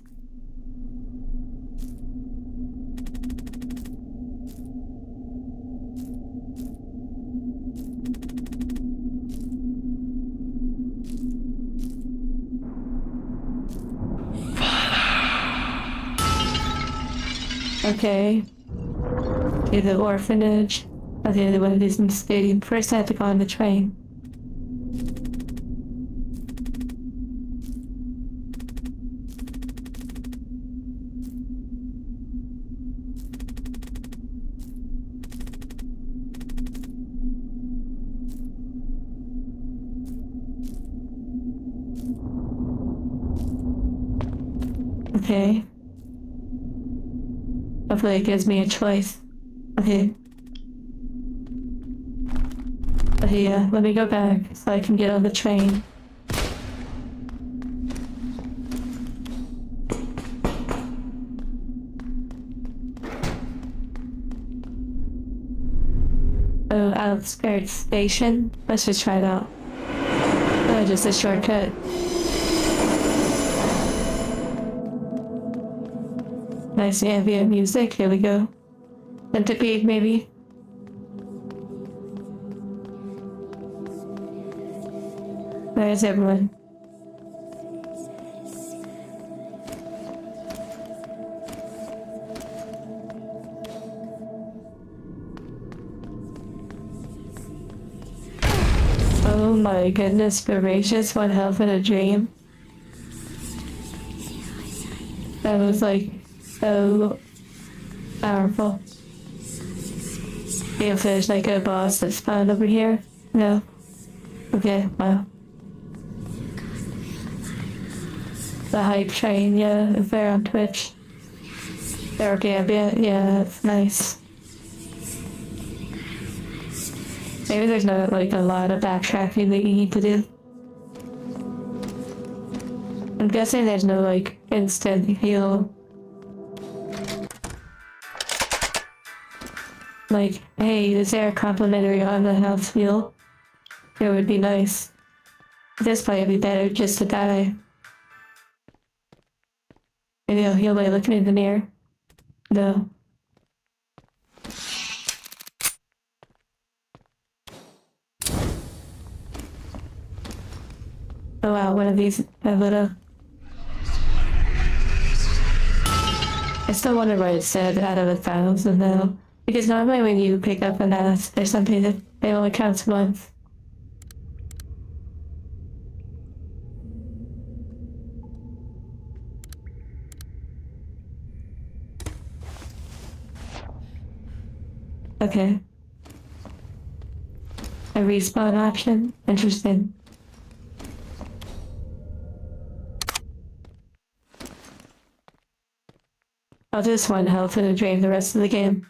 Okay. To the orphanage. Okay, the one that is in the stadium. First I have to go on the train. Okay. Hopefully it gives me a choice. Okay. Okay, yeah, let me go back so I can get on the train. Oh, outskirts station. Let's just try it out. Oh, just a shortcut. Nice ambient music. Here we go. Centipede, maybe. Where's everyone? Oh my goodness gracious, what hell of a dream. That was like so powerful. If there's like a boss that's found over here? No. Okay, wow. The hype train, yeah, if they're on Twitch. They're ambient, yeah, that's nice. Maybe there's not like a lot of backtracking that you need to do. I'm guessing there's no like instant heal. Like, hey, is there a complimentary on the health heal? It would be nice. This might be better just to die. Maybe I'll heal by looking in the mirror. No. Oh wow, one of these have little. I still wonder what it said out of 1,000 though. Because normally when you pick up an ass, there's something that it only counts once. Okay. A respawn option? Interesting. I'll just one health and drain the rest of the game.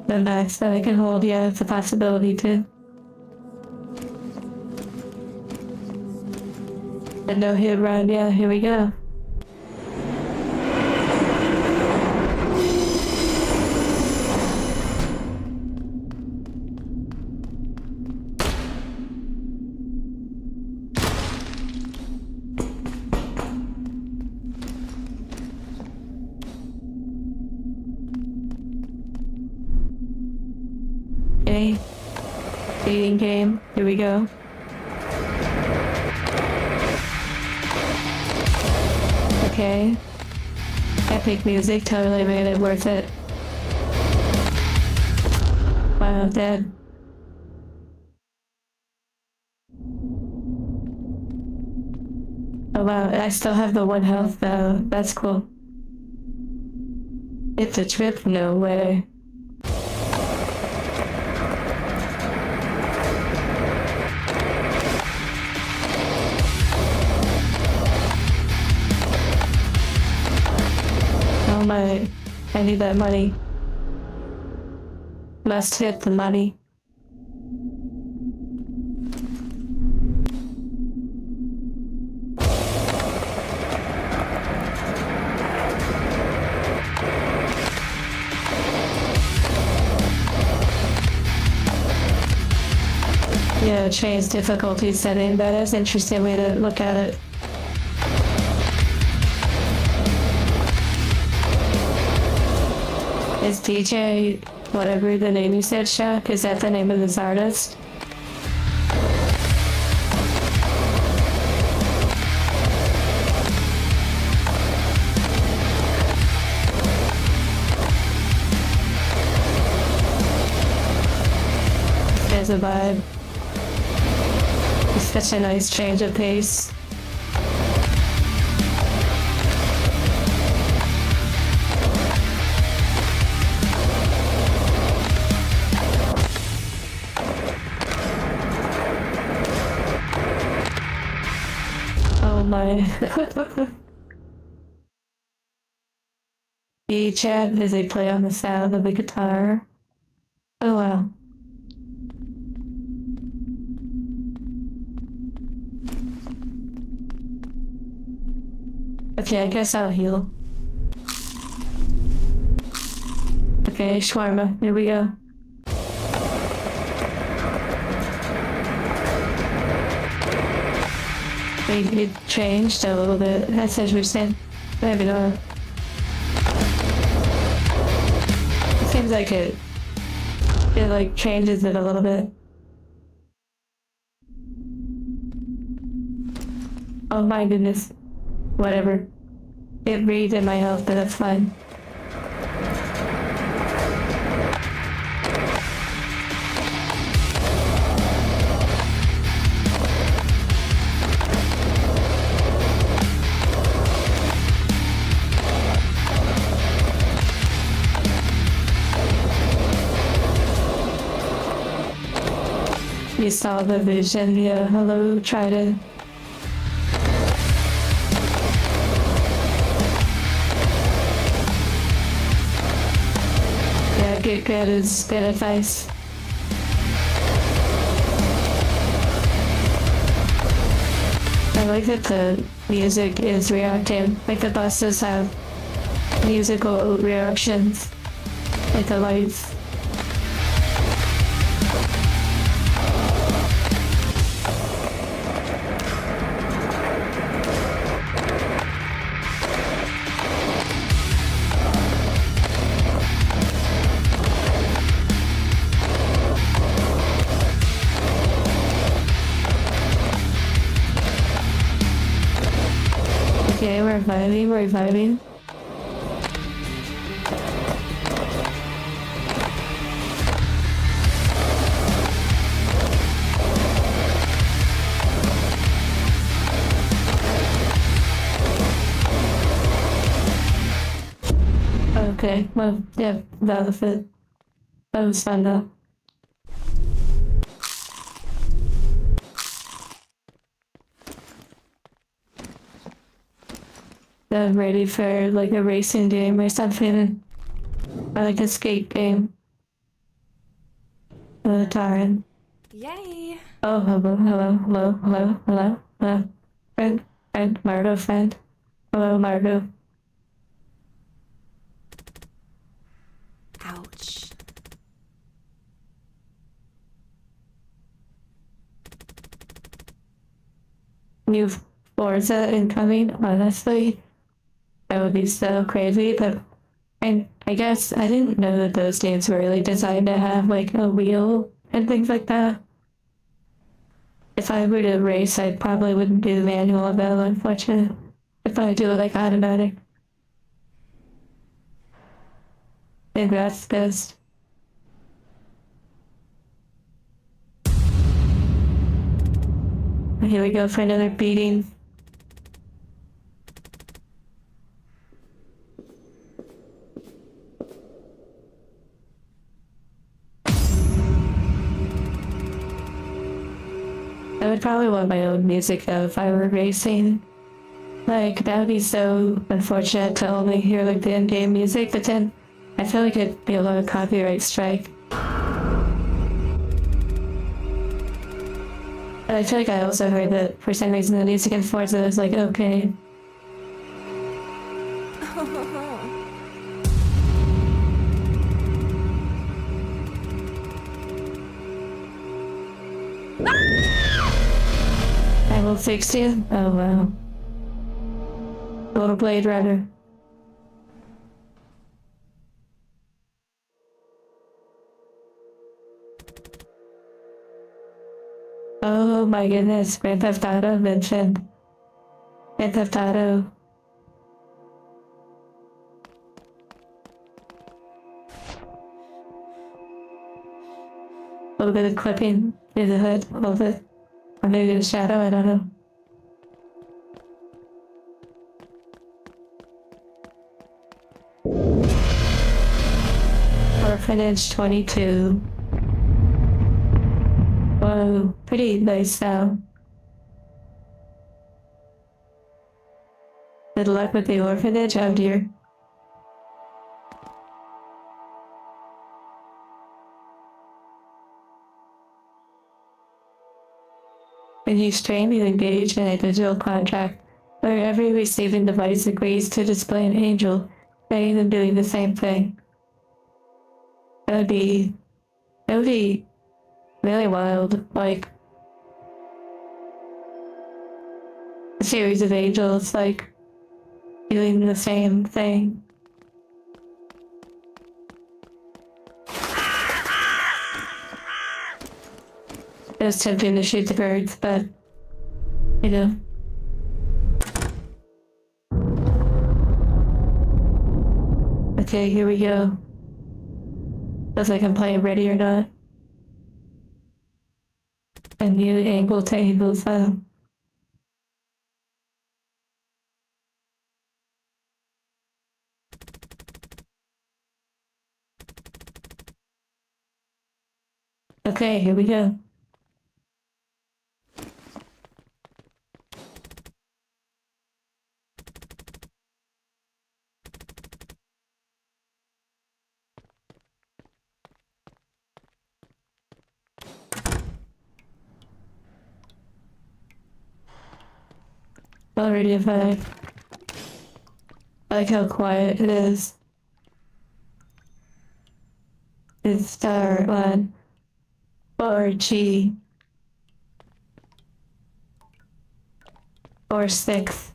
The max that I can hold, yeah, it's a possibility too. And no hit run, yeah, here we go. Okay. Dating game, here we go. Okay. Epic music totally made it worth it. Wow, I'm dead. Oh wow, I still have the 1 health though. That's cool. It's a trip? No way. Oh my, I need that money. Must hit the money. Yeah, change difficulty setting. That is an interesting way to look at it. Is DJ, whatever the name you said, Shaq, is that the name of this artist? There's a vibe. It's such a nice change of pace. The chat as they play on the sound of the guitar. Oh wow. Okay, I guess I'll heal. Okay, shawarma, here we go. It changed a little bit. That's interesting. Maybe not. It seems like it like changes it a little bit. Oh my goodness. Whatever. It reads in my health, but that's fine. You saw the vision, yeah, hello, try to... Yeah, get good is good advice. I like that the music is reacting, like the buses have musical reactions, like the lights. Okay, we're vibing. Okay, well, yeah, that was it. That was fun though. I'm ready for like a racing game or something. Or like a skate game. Taryn. Yay! Oh, hello. Friend, Margo, friend. Hello, Margo. Ouch. New Forza incoming, honestly. That would be so crazy, but I guess I didn't know that those games were really designed to have like a wheel and things like that. If I were to race, I probably wouldn't do manual though, unfortunately. If I do it like automatic. Maybe that's best. Here we go for another beating. I would probably want my own music though if I were racing. Like, that would be so unfortunate to only hear like the in-game music, but then I feel like it'd be a lot of copyright strike. And I feel like I also heard that for some reason the music in Forza was like, okay. I will fix you? Oh wow. Little Blade Runner. Oh my goodness, Grand Theft Auto mentioned. Grand Theft Auto. A little bit of clipping through the hood, a little bit. Or maybe the shadow, I don't know. Orphanage 22. Whoa, pretty nice sound. Good luck with the orphanage, oh dear. When you strain, you engage in a digital contract where every receiving device agrees to display an angel, begging them doing the same thing. That would be really wild, like a series of angels, like, doing the same thing. It was tempting to shoot the birds, but, you know. Okay, here we go. Feels like I'm playing ready or not. A new angle to angle file. Okay, here we go. Already a vibe. I like how quiet it is. It's star one or G or 6.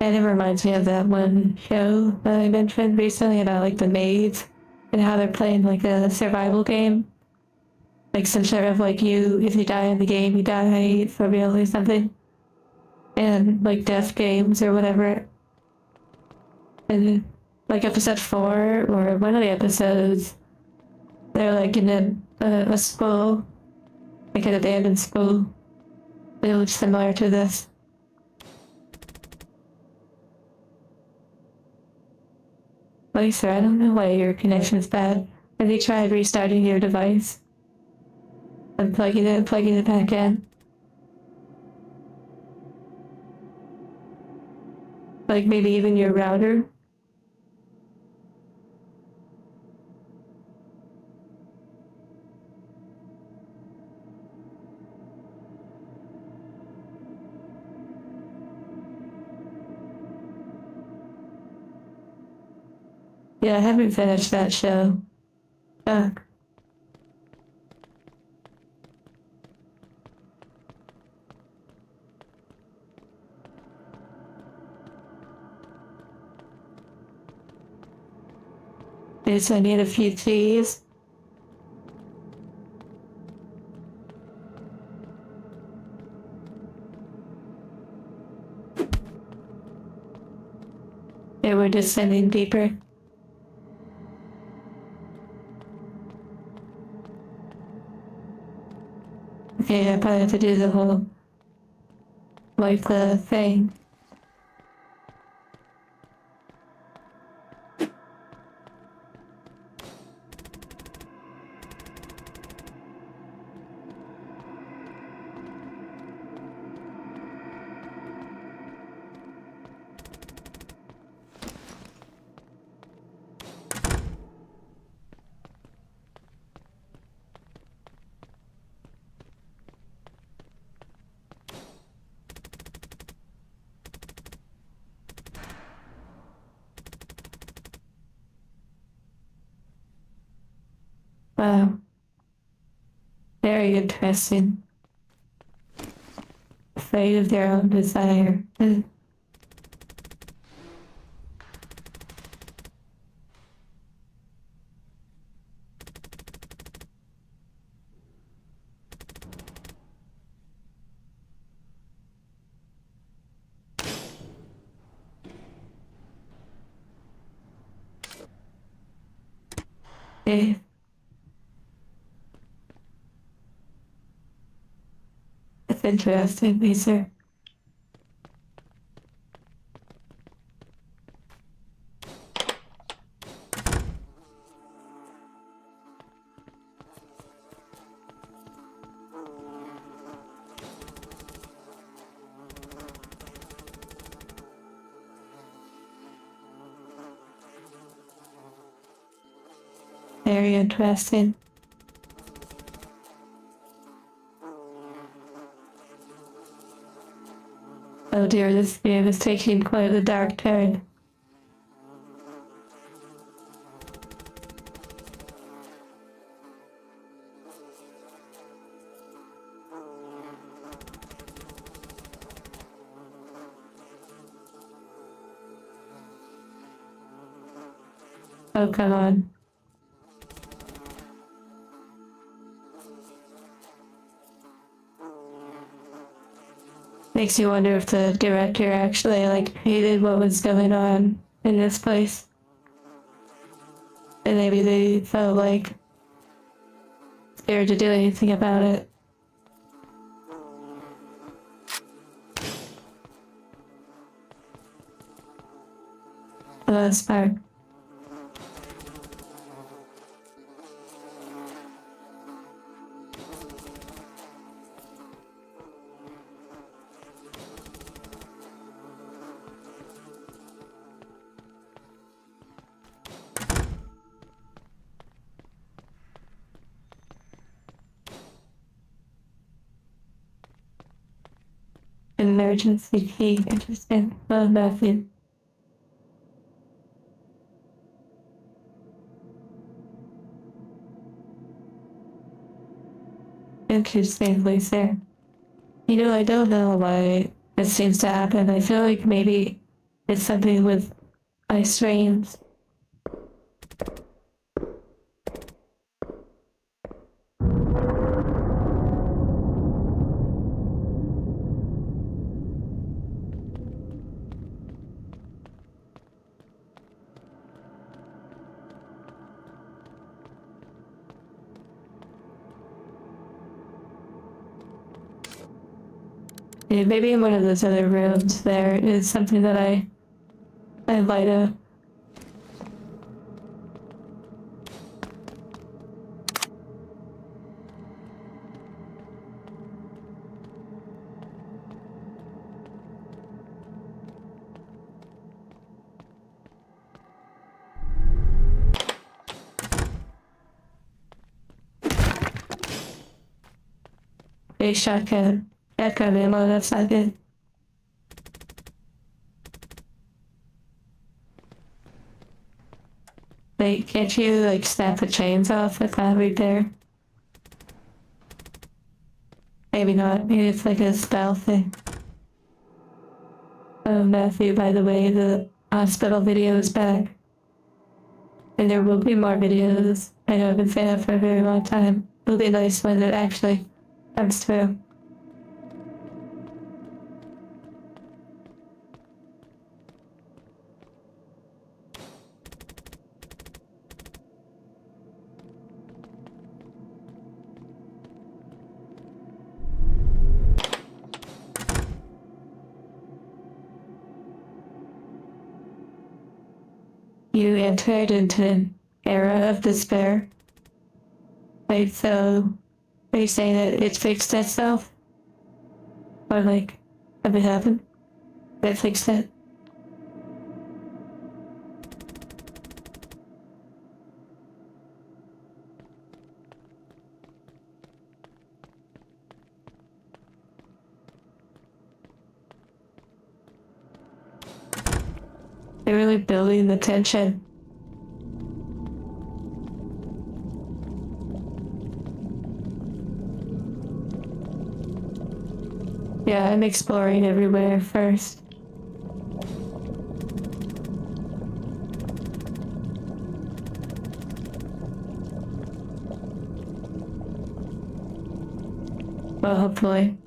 And it reminds me of that one show that I mentioned recently about like the maids and how they're playing like a survival game. Like some sort of like if you die in the game, you die for real or something. And like death games or whatever. And like episode 4 or one of the episodes, they're like in a school, like an abandoned school. It looks similar to this. Like, sir, I don't know why your connection's bad. Have you tried restarting your device? Unplugging it and plugging it back in? Like maybe even your router? Yeah, I haven't finished that show. Fuck. So I need a few cheese. Yeah, we're descending deeper. Okay, I probably have to do the whole, like the thing. Wow, very interesting. Afraid of their own desire. Eh, it's interesting, Lisa. very interesting. Oh dear, this game is taking quite a dark turn. Oh, come on. Makes you wonder if the director actually, hated what was going on in this place. And maybe they felt scared to do anything about it. For the most part. Emergency key, interesting. Well, nothing. Interesting, Lisa. I don't know why this seems to happen. I feel like maybe it's something with ice rains. Yeah, maybe in one of those other rooms there is something that I might have. A shotgun. Shotgun ammo, that's not good. Wait, can't you snap the chains off with that right there? Maybe not. Maybe it's a spell thing. Oh, Matthew, by the way, the hospital video is back. And there will be more videos. I know I've been saying that for a very long time. It'll be nice when it actually comes through. You entered into an era of despair. Wait, so are you saying that it fixed itself? Or have it happened? It fixed it? They're really building the tension. Yeah, I'm exploring everywhere first. Well, hopefully.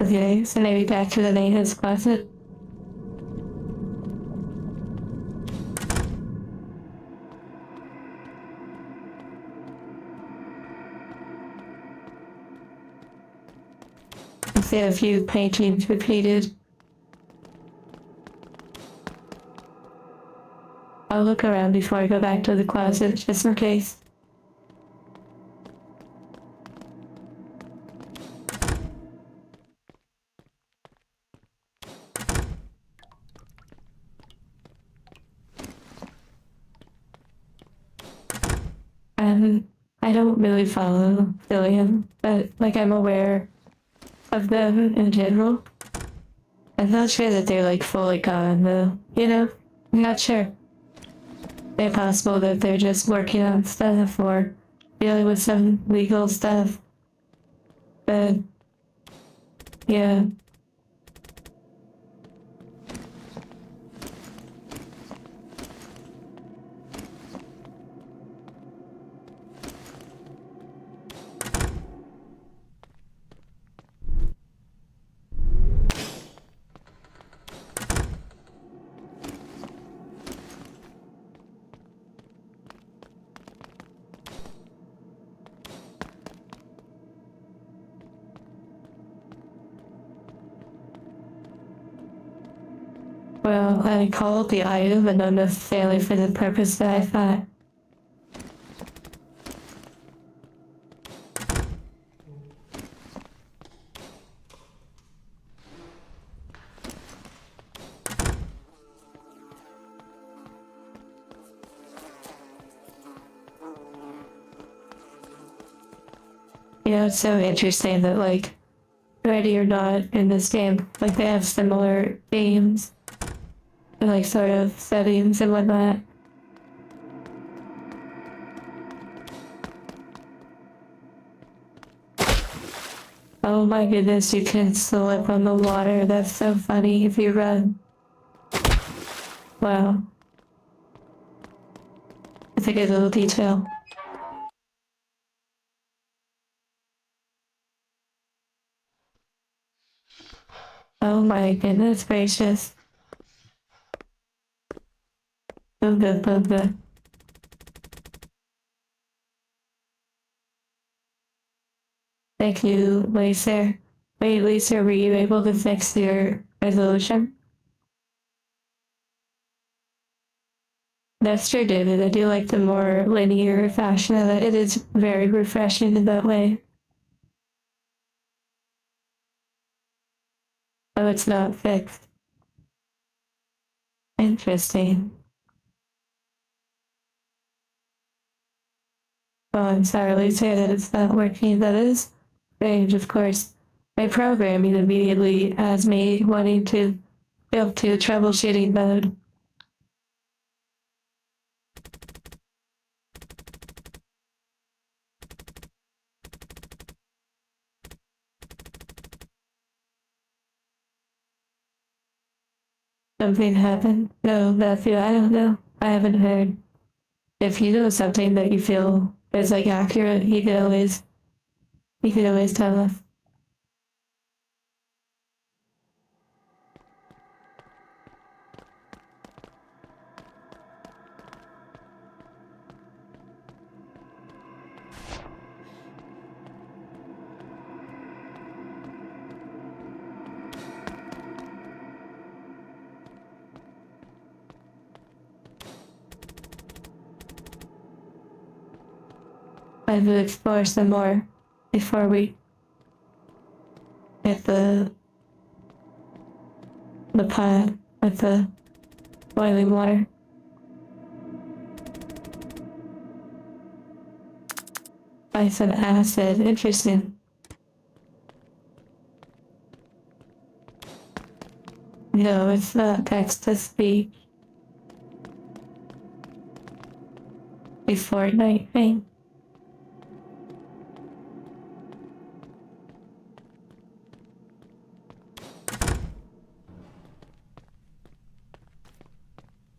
Okay, so maybe back to the natives closet. I see a few paintings repeated. I'll look around before I go back to the closet, just in case. I don't really follow Billion, but like I'm aware of them in general. I'm not sure that they're like fully gone though, you know? I'm not sure. It's possible that they're just working on stuff or dealing with some legal stuff. But yeah. Well, I called the item, but not necessarily for the purpose that I thought. You know, it's so interesting that like, ready or not in this game, like they have similar themes and like sort of settings and whatnot. Oh my goodness, you can slip on the water. That's so funny if you run. Wow. It's a good little detail. Oh my goodness gracious. So good, so good. Thank you, Laser. Wait, Laser, were you able to fix your resolution? That's true, David. I do like the more linear fashion of it. It is very refreshing in that way. Oh, it's not fixed. Interesting. Well, I'm sorry to hear that it's not working. That is strange, of course. My programming immediately has me wanting to jump to troubleshooting mode. Something happened? No, Matthew, I don't know. I haven't heard. If you know something that you feel is like accurate, you can always tell us. I will explore some more before we hit the pot with the boiling water. I said acid. Interesting. No, it's not text to speech. A Fortnite thing.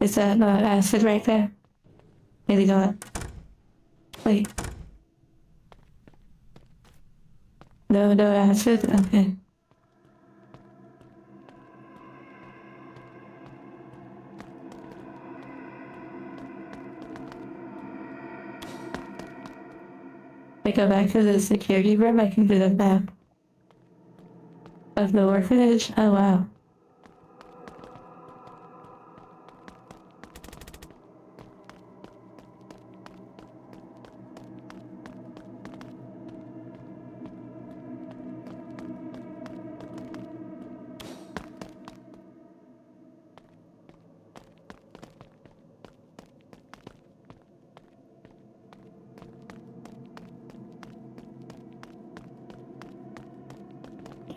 Is that not acid right there? Maybe not. Wait. No, no acid? Okay. I go back to the security room, I can do that now. Of the orphanage? Oh wow.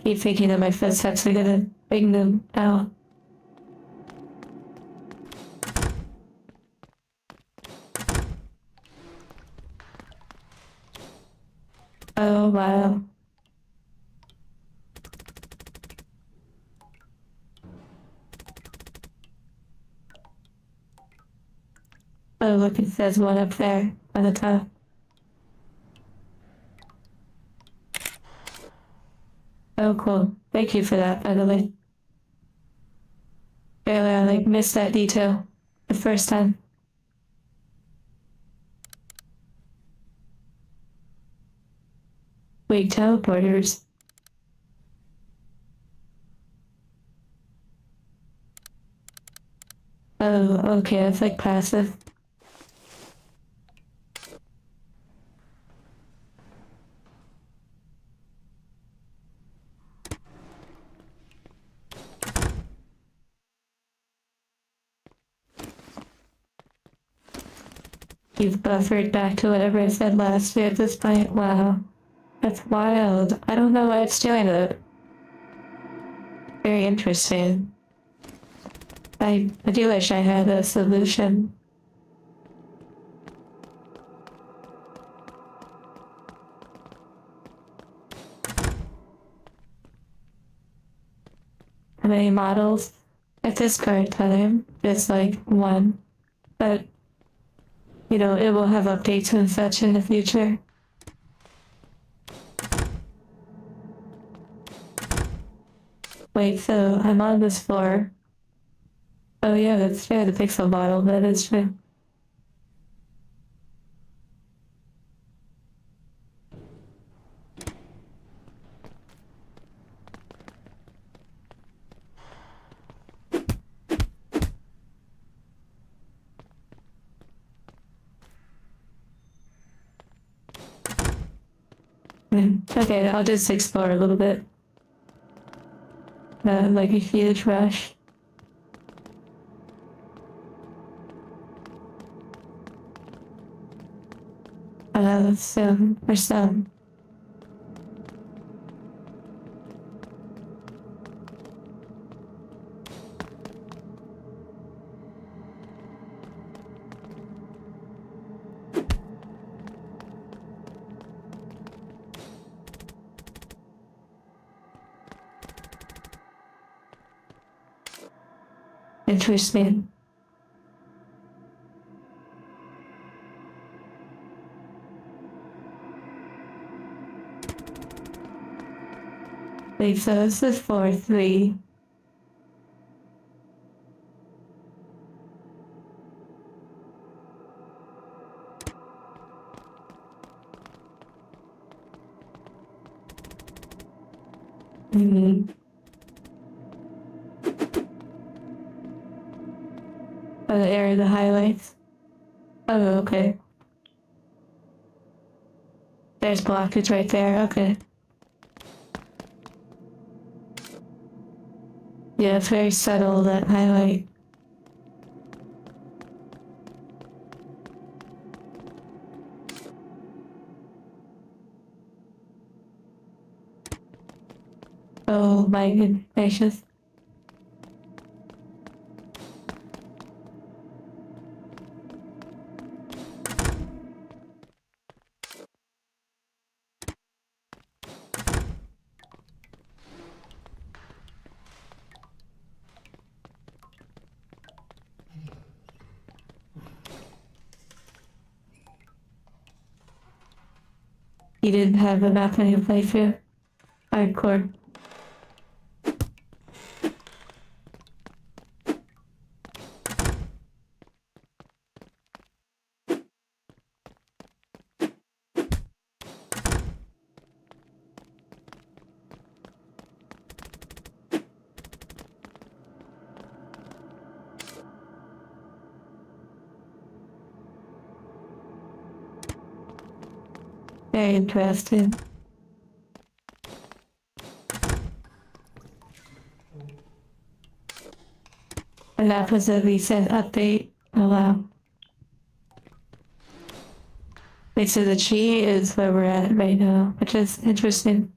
Keep thinking that my footsteps are gonna bring them out. Oh wow. Oh look, it says one up there on the top. Oh cool. Thank you for that, by the way. Barely I missed that detail the first time. Wait, teleporters. Oh, okay, that's like passive. You've buffered back to whatever I said last year at this point. Wow. That's wild. I don't know why it's doing it. Very interesting. I do wish I had a solution. How many models? At this current time, just like one. But, you know, it will have updates and such in the future. Wait, so I'm on this floor. Oh yeah, that's true, the pixel model, that is true. Okay, I'll just explore a little bit. Like a huge rush. Or some. Interesting. Wait, so this is 4-3. Mm-hmm. Oh, the area of the highlights. Oh, okay. There's blockage right there, okay. Yeah, it's very subtle, that highlight. Oh my goodness gracious. You didn't have a map on your playthrough? Hardcore. Very interesting. And that was a recent update. Oh wow. Wait, so the tree is where we're at right now, which is interesting.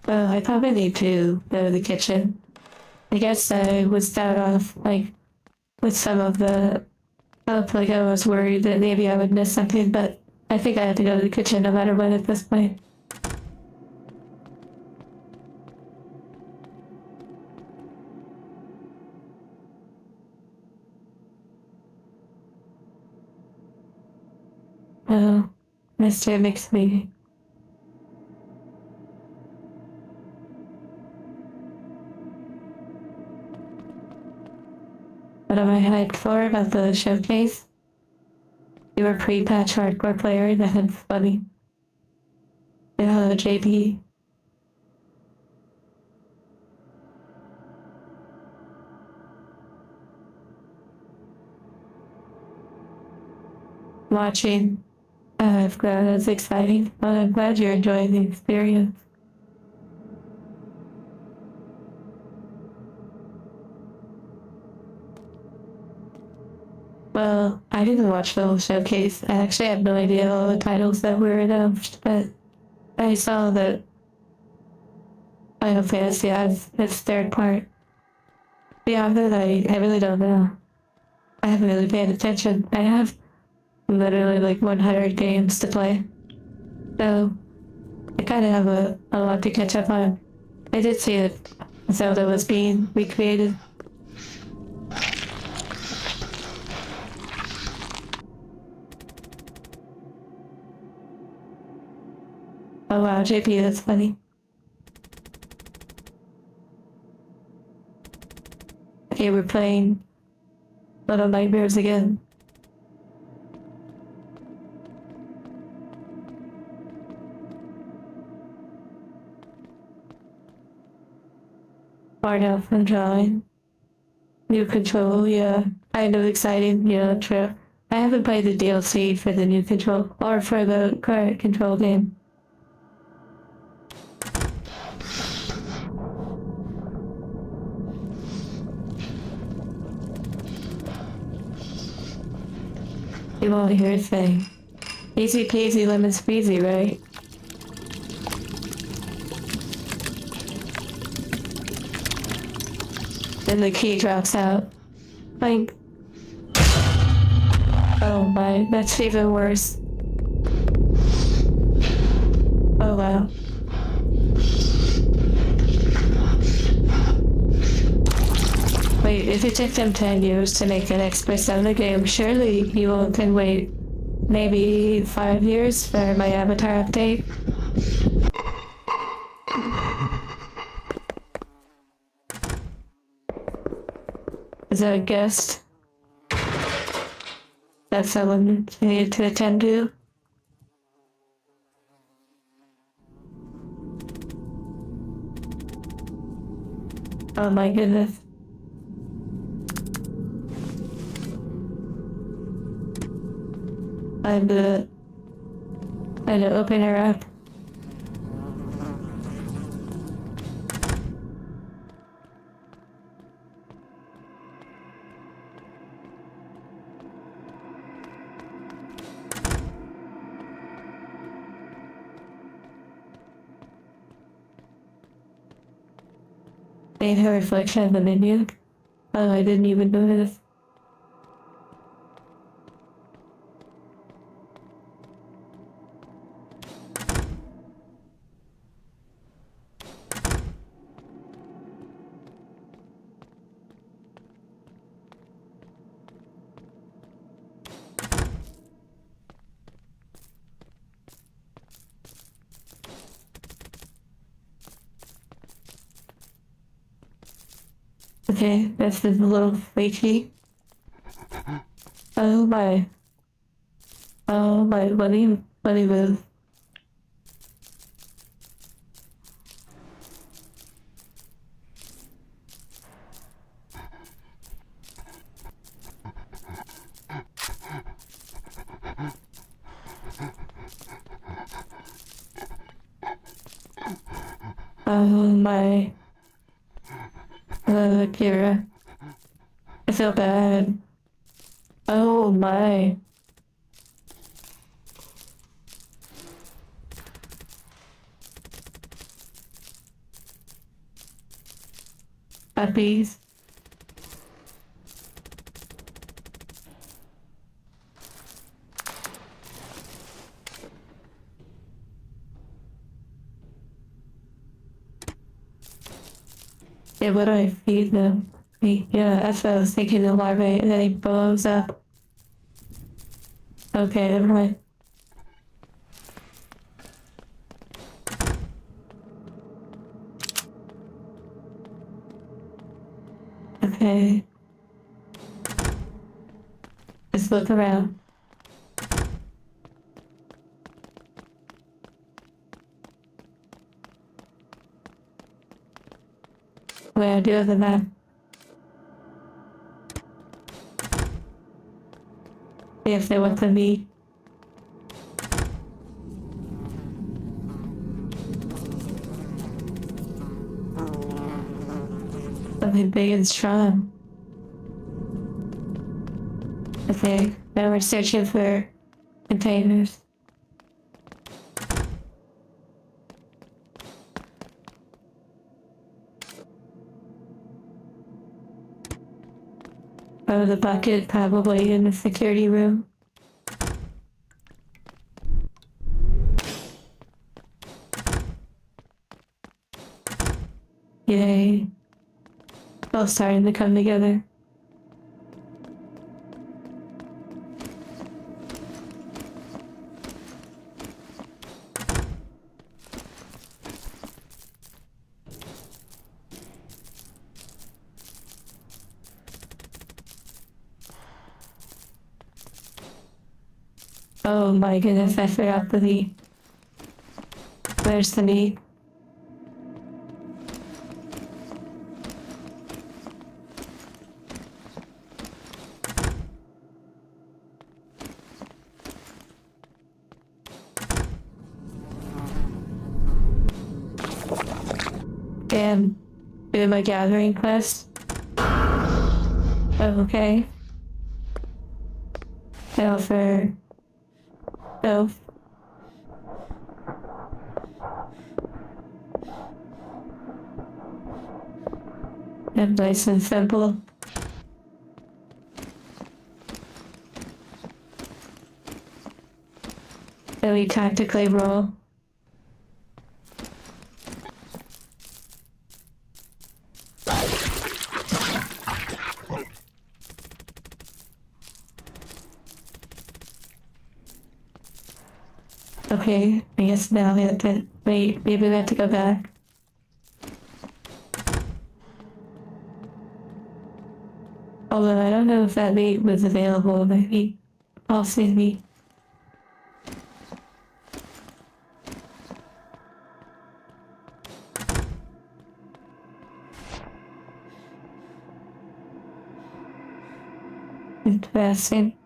Oh, I probably need to go to the kitchen. I guess I would start off like with some of the stuff, like I was worried that maybe I would miss something, but I think I have to go to the kitchen no matter what at this point. Oh, Mr. McSweeney. What am I hyped for about the showcase? You were pre-patch hardcore player, that's funny. Yeah, JP. Watching. I'm glad it's exciting, but I'm glad you're enjoying the experience. Well, I didn't watch the whole showcase. I actually have no idea all the titles that were announced, but I saw that Final Fantasy has its third part. Beyond that, I really don't know. I haven't really paid attention. I have literally like 100 games to play. So, I kind of have a lot to catch up on. I did see that Zelda was being recreated. Oh wow, JP, that's funny. Okay, we're playing Little Nightmares again. Art out and drawing. New control, yeah. Kind of exciting, yeah, true. I haven't played the DLC for the new control, or for the current control game. You won't hear a thing. Easy peasy lemon squeezy, right? Then the key drops out. Like, oh my, that's even worse. Oh wow. Wait, if it took them 10 years to make the next Persona game, surely you can wait maybe 5 years for my avatar update? Is that a guest? That's someone you need to attend to? Oh my goodness. I'm gonna open her up. Made her reflection of the menu. Oh, I didn't even notice. Okay, that's the little flaky. Oh my. Oh my, let me move. Oh my. Kira. I feel bad. Oh my. Puppies. Yeah, what do I feed them? Yeah, that's what I was thinking, the larvae, and then he blows up. Okay, never mind. Okay. Just look around. Where do the map? See if they want to meet. Something big and strong. Okay, now we're searching for containers. Oh, the bucket probably in the security room. Yay. All starting to come together. Oh my goodness, I forgot the meat. Where's the meat? Damn. Doing my gathering quest. Oh, okay. Fail for... Oh. And nice and simple. Then we tactically roll. Okay, I guess now we have to wait. Maybe we have to go back. Although I don't know if that meat was available. Maybe I'll see meat. Interesting.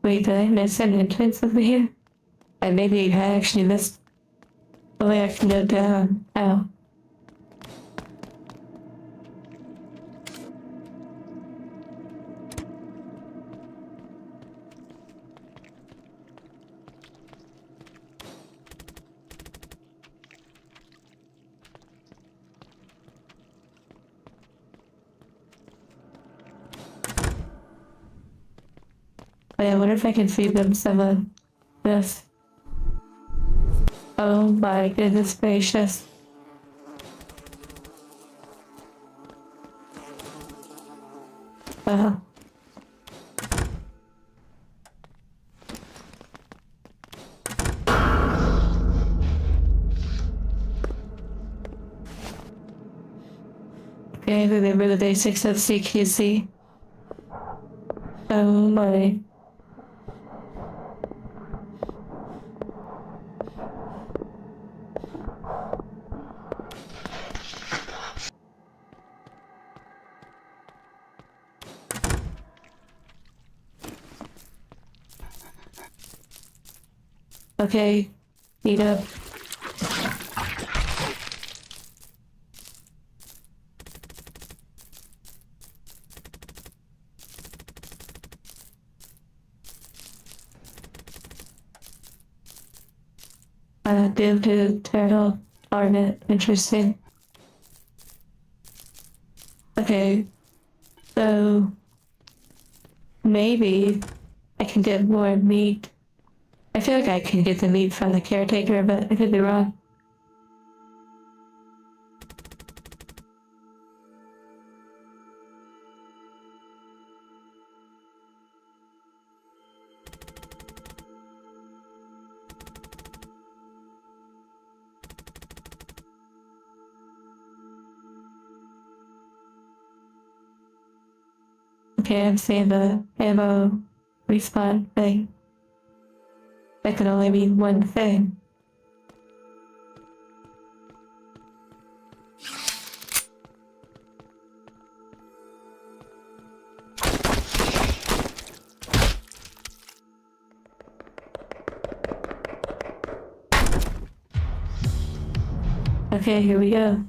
Wait, did I miss an entrance over here? And maybe I actually missed the way I can go down. Oh. Wait, I wonder if I can feed them some of this. Oh my goodness gracious. Wow. I remember the basics of CQC. Oh my. Okay, eat up. Due to turtle target. Interesting. Okay, so maybe I can get more meat. I feel like I can get the meat from the caretaker, but I could be wrong. Okay, I'm seeing the ammo respawn thing. That could only mean one thing. Okay, here we go.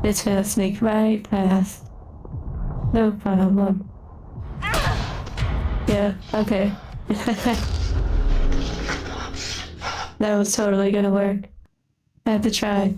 It's gonna sneak right past. No problem. Yeah, okay. That was totally gonna work. I had to try.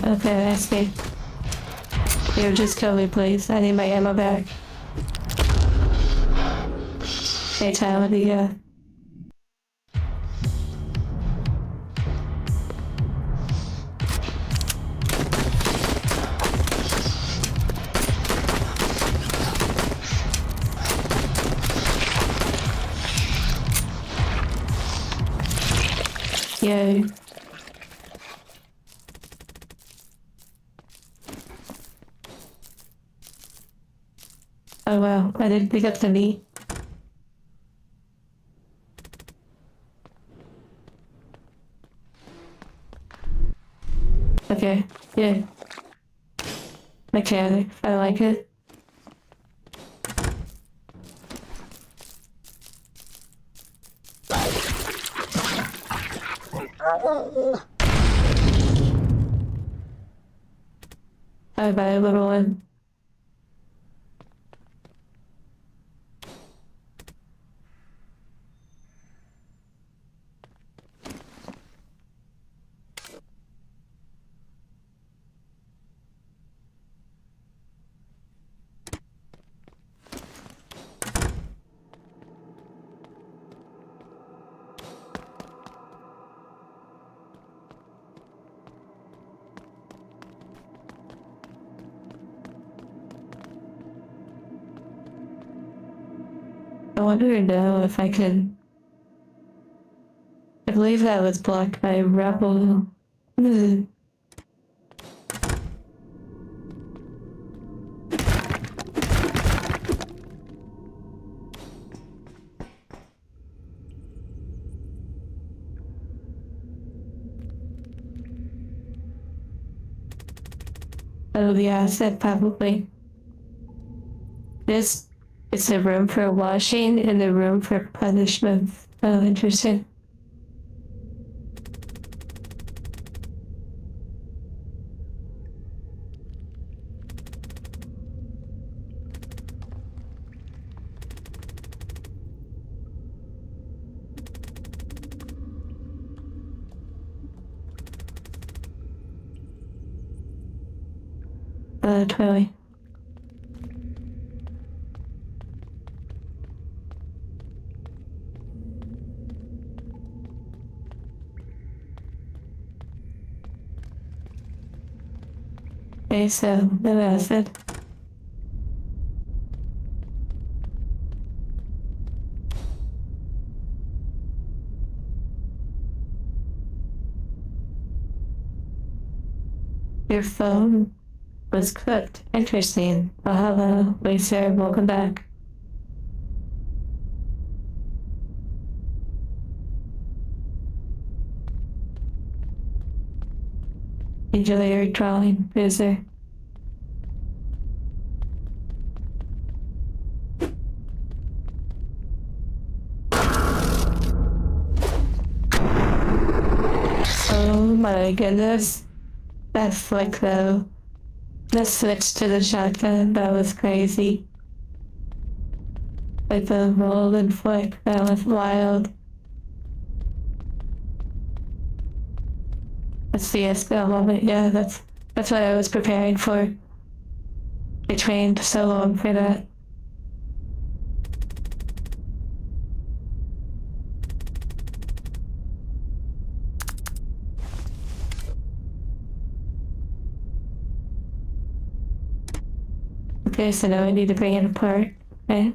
Okay, I see. Here, just kill me, please. I need my ammo back. Fatality, yeah. Yay. Oh wow, I didn't pick up the meat. Okay, yeah. Mechanic, I like it. Bye bye, little one. I wonder now if I can. I believe that was blocked by Rebel. Oh yeah, I said probably. This is the room for washing and the room for punishment. Oh, interesting. Totally. Okay, so the method. Your phone was cooked. Interesting. Oh, hello, Lisa. Welcome back. Enjoy your drawing, Boozer. Oh my goodness. That flick though. The switch to the shotgun, that was crazy. Like the roll and flick, that was wild. A CSGO moment, yeah, that's what I was preparing for. I trained so long for that. Okay, so now I need to bring it apart, okay?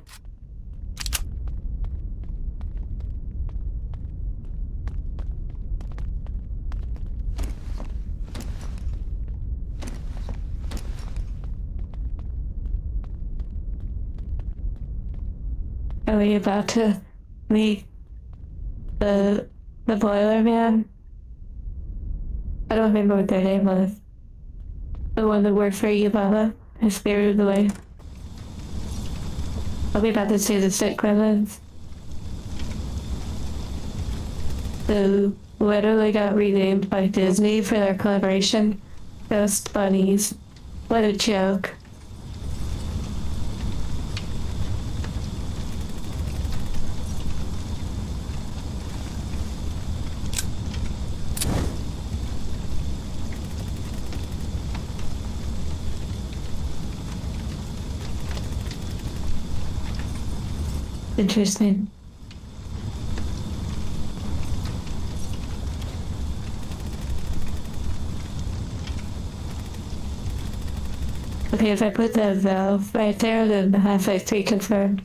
Are we about to meet the the boiler man? I don't remember what their name was. The one that worked for Yubaba, who spirited away. Are we about to see the sick gremlins? Who literally got renamed by Disney for their collaboration. Ghost bunnies. What a joke. Interesting. Okay, if I put the valve right there, then Half-Life 3 confirmed.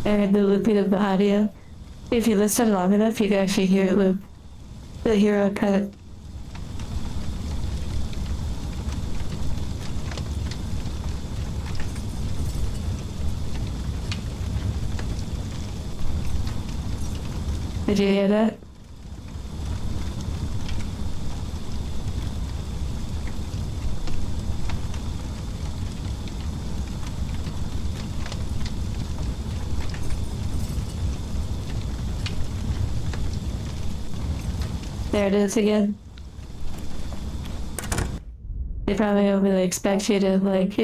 And the looping of the audio. If you listen long enough, you can actually hear it loop. The hero cut. Did you hear that? There it is again. They probably don't really expect you to, like,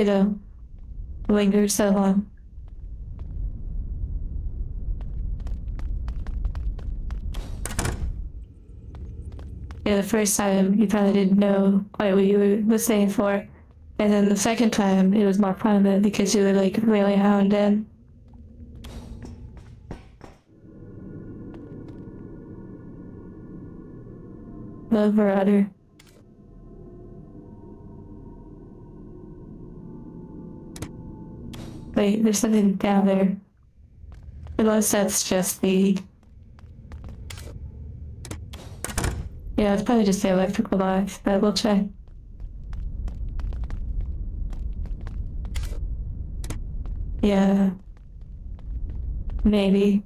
linger so long. Yeah, the first time you probably didn't know quite what you were listening for. And then the second time it was more prominent because you were like really honed in. Love or utter. Wait, there's something down there. Unless that's just the... Yeah, it's probably just the electrical box, but we'll check. Yeah. Maybe.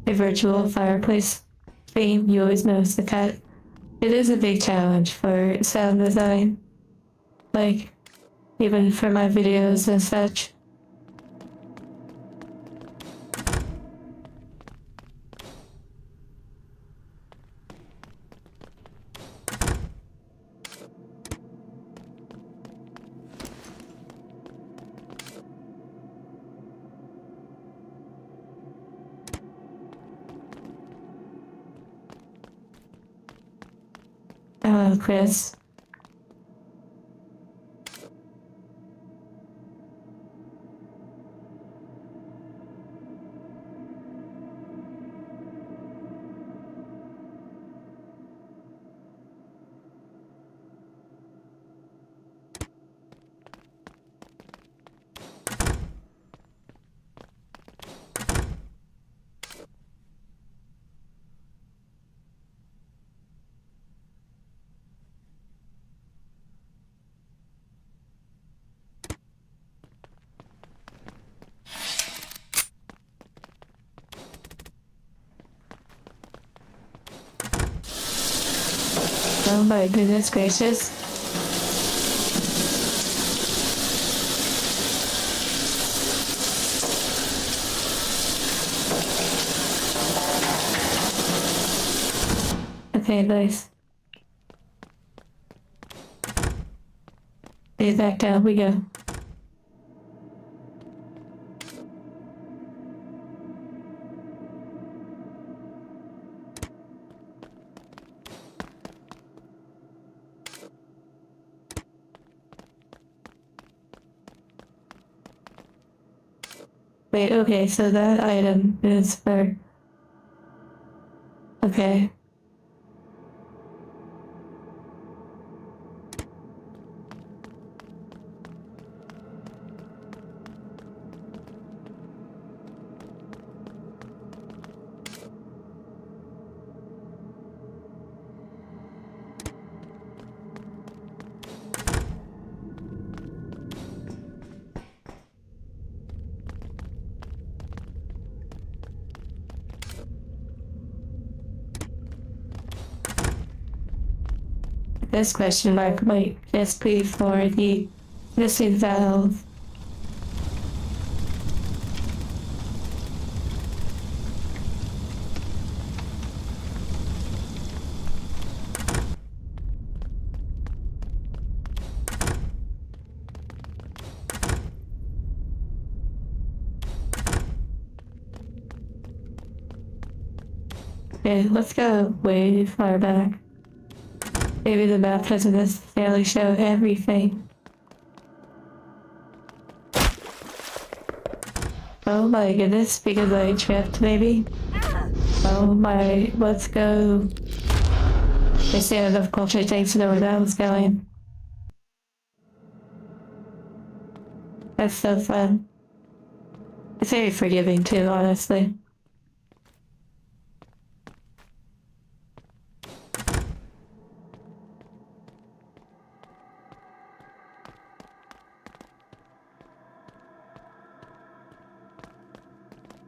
A virtual fireplace theme, you always notice the cut. It is a big challenge for sound design. Like, even for my videos and such. Chris. Oh my goodness gracious. Okay, nice. Stay back down we go. Wait, okay, so that item is for... Okay. This question mark might just be for the missing valve. Okay, let's go way far back. Maybe the map doesn't necessarily show everything. Oh my goodness, because I tripped maybe? Oh my, let's go. They say enough culture things to know where that was going. That's so fun. It's very forgiving too, honestly.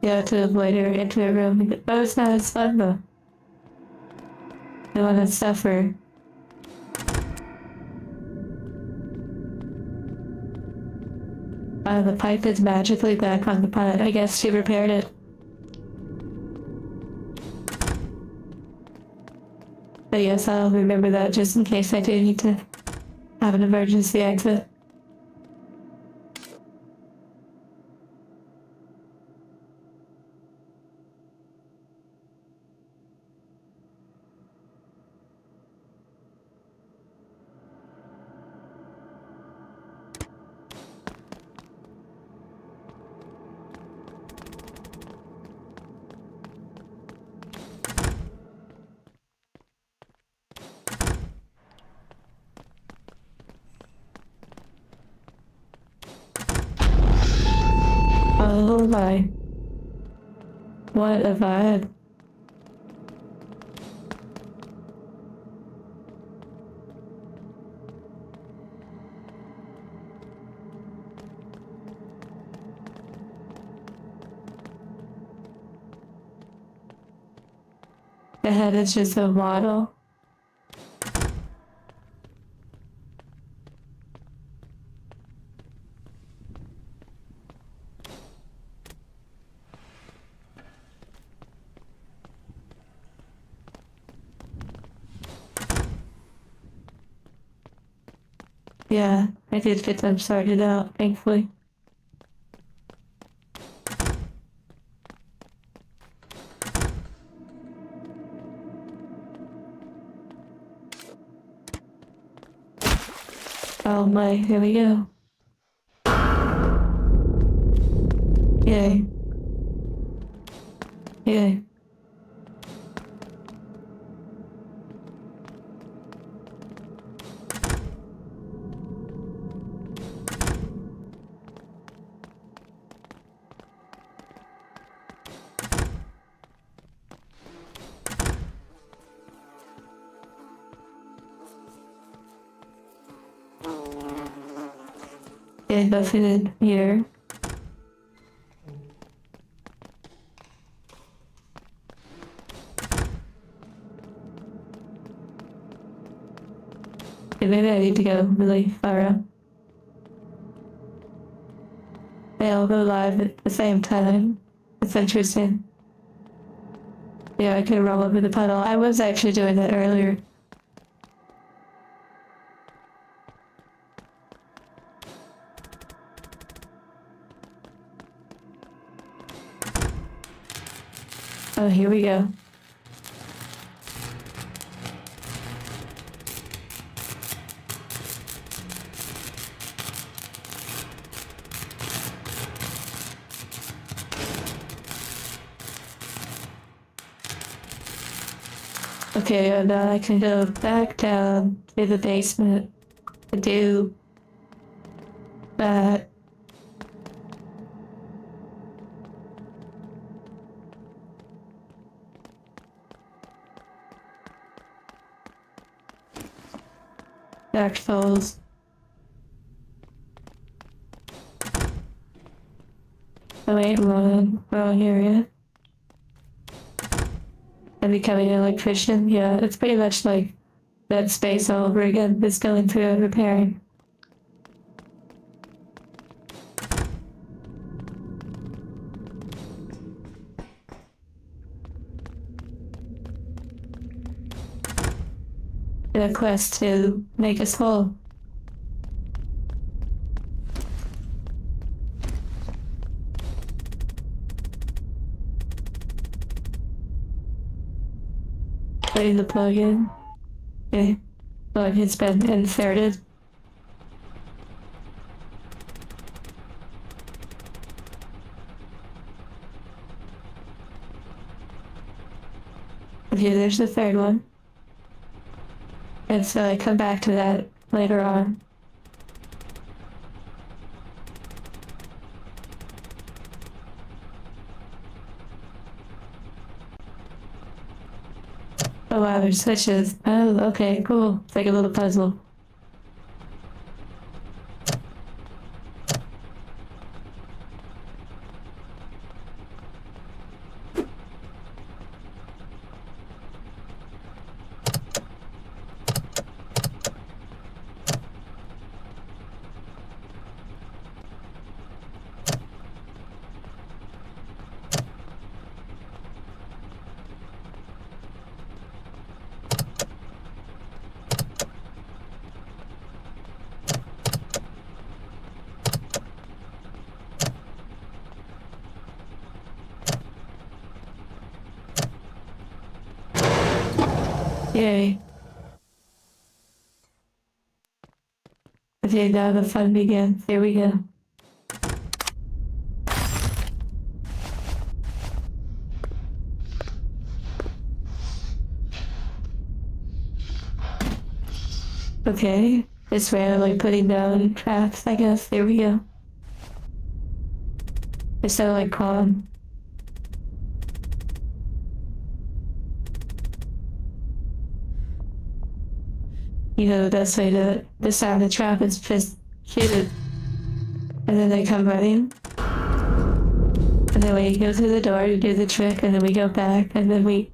Yeah, to avoid her into a room. But it's not as fun though. I want to suffer. The pipe is magically back on the pot. I guess she repaired it. But yes, I'll remember that just in case I do need to have an emergency exit. Oh my. What a vibe. The head is just a waddle. Yeah, I did get them sorted out, thankfully. Oh my, here we go. Yay. Yay. Yeah, nothing in here. Okay, maybe I need to go really far up. They all go live at the same time. It's interesting. Yeah, I could roll over the puddle. I was actually doing that earlier. Oh, here we go. Okay, and now I can go back down to the basement to do that. Dark Souls. Oh wait, wrong area. And becoming an electrician, yeah, it's pretty much like that space all over again, just going through and repairing. A quest to make us whole. Putting the plug in. Okay. Plug has been inserted. Okay, there's the third one. And so I come back to that later on. Oh wow, there's switches. Oh, okay, cool. It's like a little puzzle. Yay. Okay, now the fun begins. Here we go. Okay, this way I'm like putting down traps, I guess. Here we go. It's so like calm. You know, the best way to disarm the trap is just shoot it. And then they come running. And then we go through the door to do the trick, and then we go back, and then we...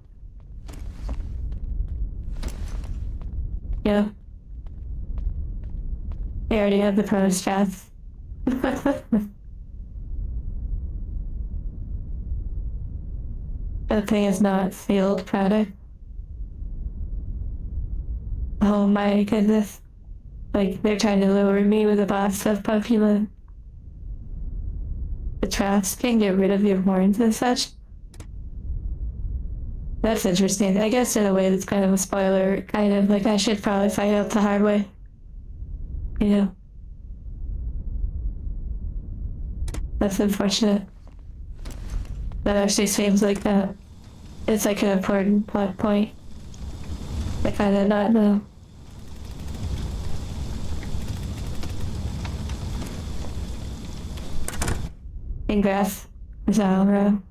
Yeah. We already have the pro strats. That thing is not field product. Oh my goodness. Like, they're trying to lure me with a box of Pokemon. The traps can get rid of your horns and such. That's interesting. I guess in a way that's kind of a spoiler, kind of like I should probably find out the hard way. You know, that's unfortunate. That actually seems like that. It's like an important plot point. I kind of not know. Congrats, Zalra.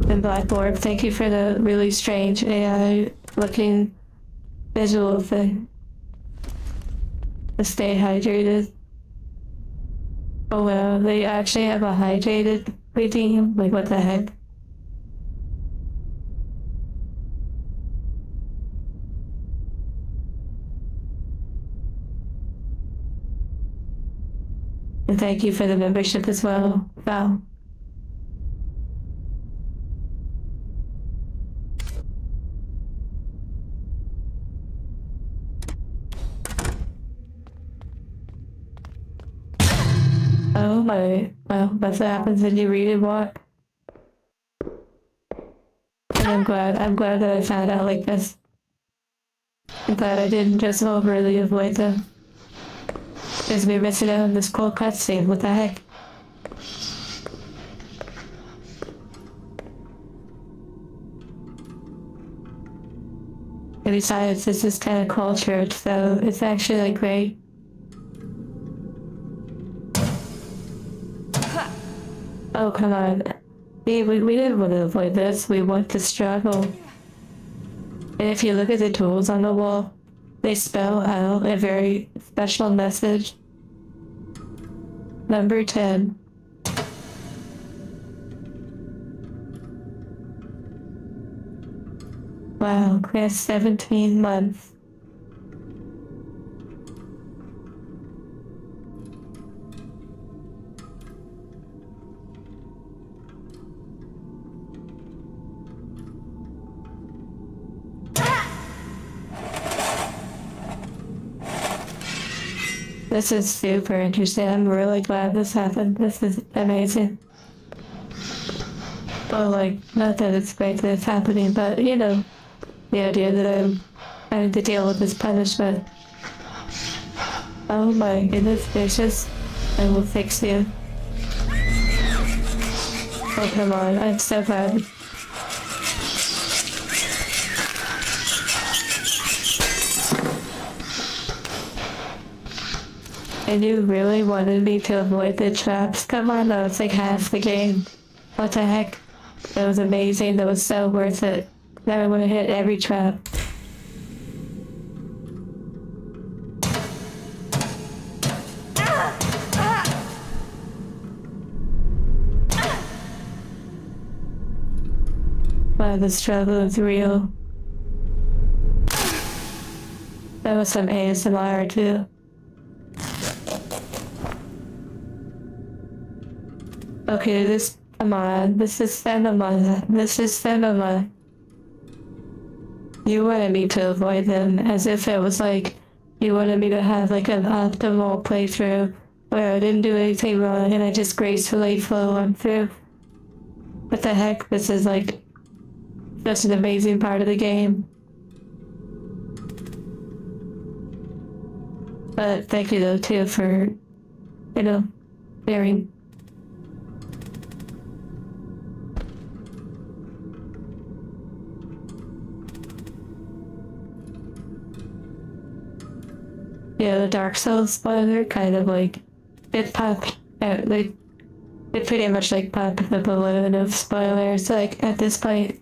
And Blackboard, thank you for the really strange AI looking visual thing. To stay hydrated. Oh well, they actually have a hydrated theme? Like what the heck? And thank you for the membership as well, Val. Oh my, well, that's what happens when you read and walk. And I'm glad that I found out like this. I'm glad I didn't just overly avoid them. Because we're missing out on this cool cutscene, what the heck? And besides, this is kind of cultured, so it's actually like great. Oh, come on. See, we didn't want to avoid this, we want to struggle. And if you look at the tools on the wall, they spell out a very special message. Number 10. Wow, class 17 months. This is super interesting. I'm really glad this happened. This is amazing. Well, like, not that it's great that it's happening, but, you know, the idea that I'm having to deal with this punishment. Oh my goodness gracious. I will fix you. Oh, come on. I'm so glad. And you really wanted me to avoid the traps? Come on, that was like half the game. What the heck? That was amazing. That was so worth it. Now I want to hit every trap. Wow, the struggle is real. That was some ASMR too. Okay, come on, this is cinema. This is cinema. You wanted me to avoid them as if it was like, you wanted me to have like an optimal playthrough where I didn't do anything wrong and I just gracefully flow on through. What the heck, this is like, such an amazing part of the game. But thank you though too for, you know, bearing. Yeah, the Dark Souls spoiler kind of like, it popped out, like, it pretty much like popped the balloon of spoilers, like, at this point,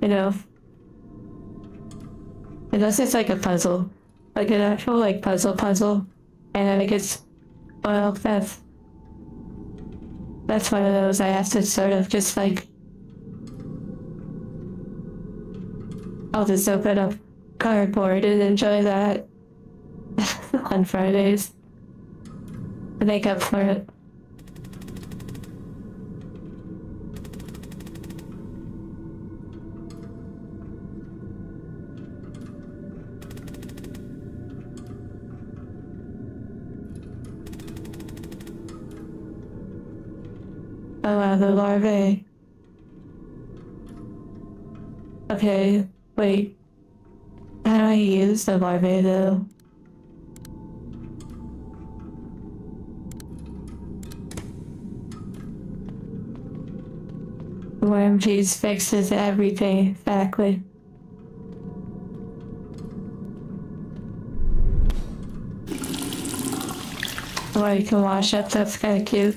you know. Unless it's like a puzzle, like an actual like puzzle, and then it gets, well, that's one of those I have to sort of just like, I'll just open up cardboard and enjoy that. On Fridays. To make up for it. Oh wow, the larvae. Okay, wait. How do I use the larvae though? Worm cheese fixes everything exactly. Or you can wash up, that's kinda cute.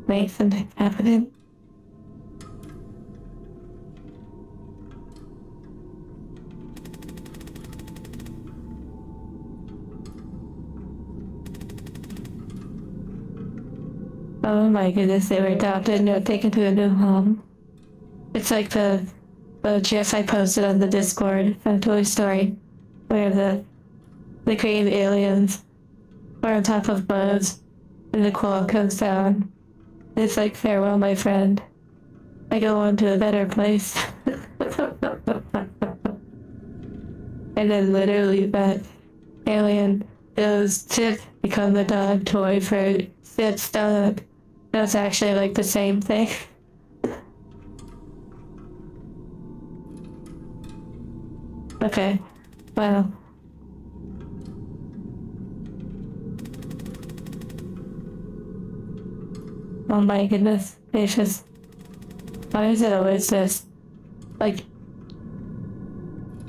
Wait, something happening. Oh my goodness, they were adopted and taken to a new home. It's like the GIF I posted on the Discord from Toy Story, where the green aliens are on top of boats and the claw comes down. It's like, farewell, my friend. I go on to a better place. And then literally that alien goes to become the dog toy for Sid's dog. That's actually like the same thing. Okay, wow. Oh my goodness gracious. Why is it always this? Like,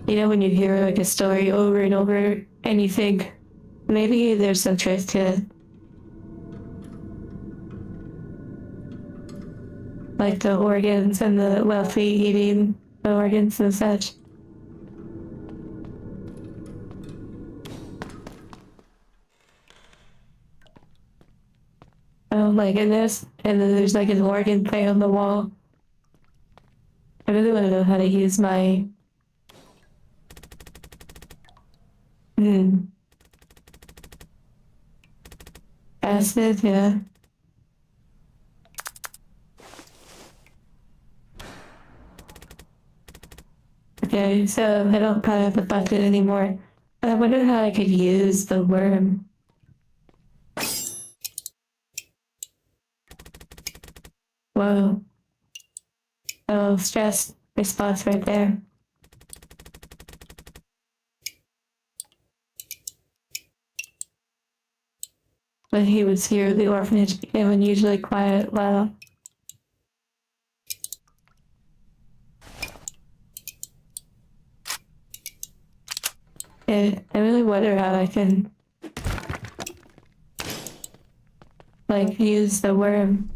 you know when you hear like a story over and over and you think, maybe there's some truth to it. Like the organs and the wealthy eating the organs and such. Oh my goodness. And then there's like an organ play on the wall. I really want to know how to use my acid, yeah. Okay, so I don't probably have the bucket anymore. I wonder how I could use the worm. Whoa. Oh, stress response right there. When he was here, the orphanage became unusually quiet. Wow. I really wonder how I can, like, use the worm.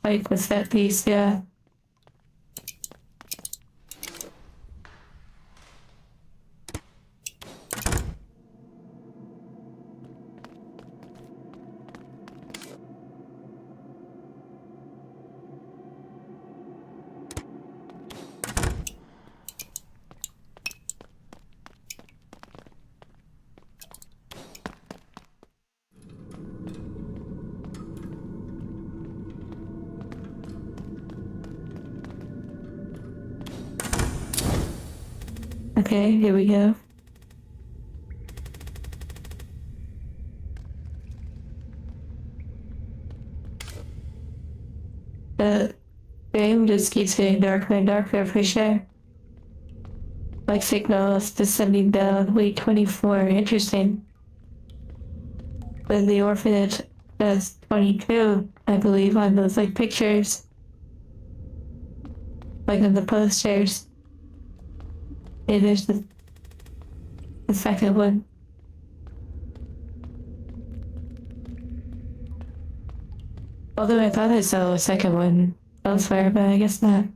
Like, with that piece, yeah. Okay, here we go. The game just keeps getting darker and darker for sure. Like signals descending down, week 24, interesting. Then the orphanage does 22, I believe, on those like pictures. Like on the posters. And there's the second one. Although I thought I saw a second one elsewhere, but I guess not.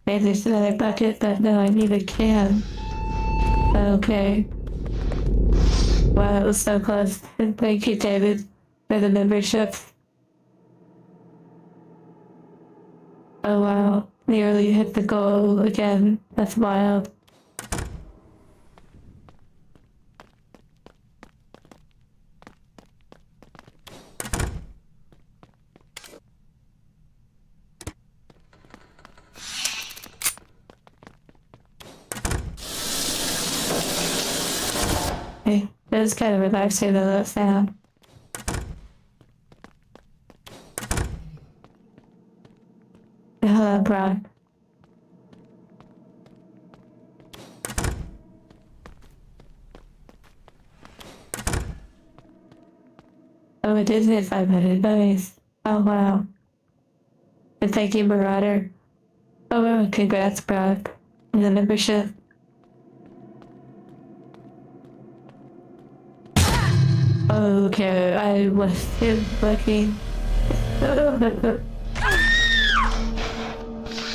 Maybe there's another bucket, but no, I need a can. Okay. Wow, it was so close. Thank you, David, for the membership. Oh wow, nearly hit the goal again. That's wild. Hey, that was kind of relaxing though, that sound. Hello, Brock. Oh, it did hit 500. Nice. Oh, wow. And thank you, Marauder. Oh, wow. Congrats, Brock. And the membership. Okay, I wasn't looking.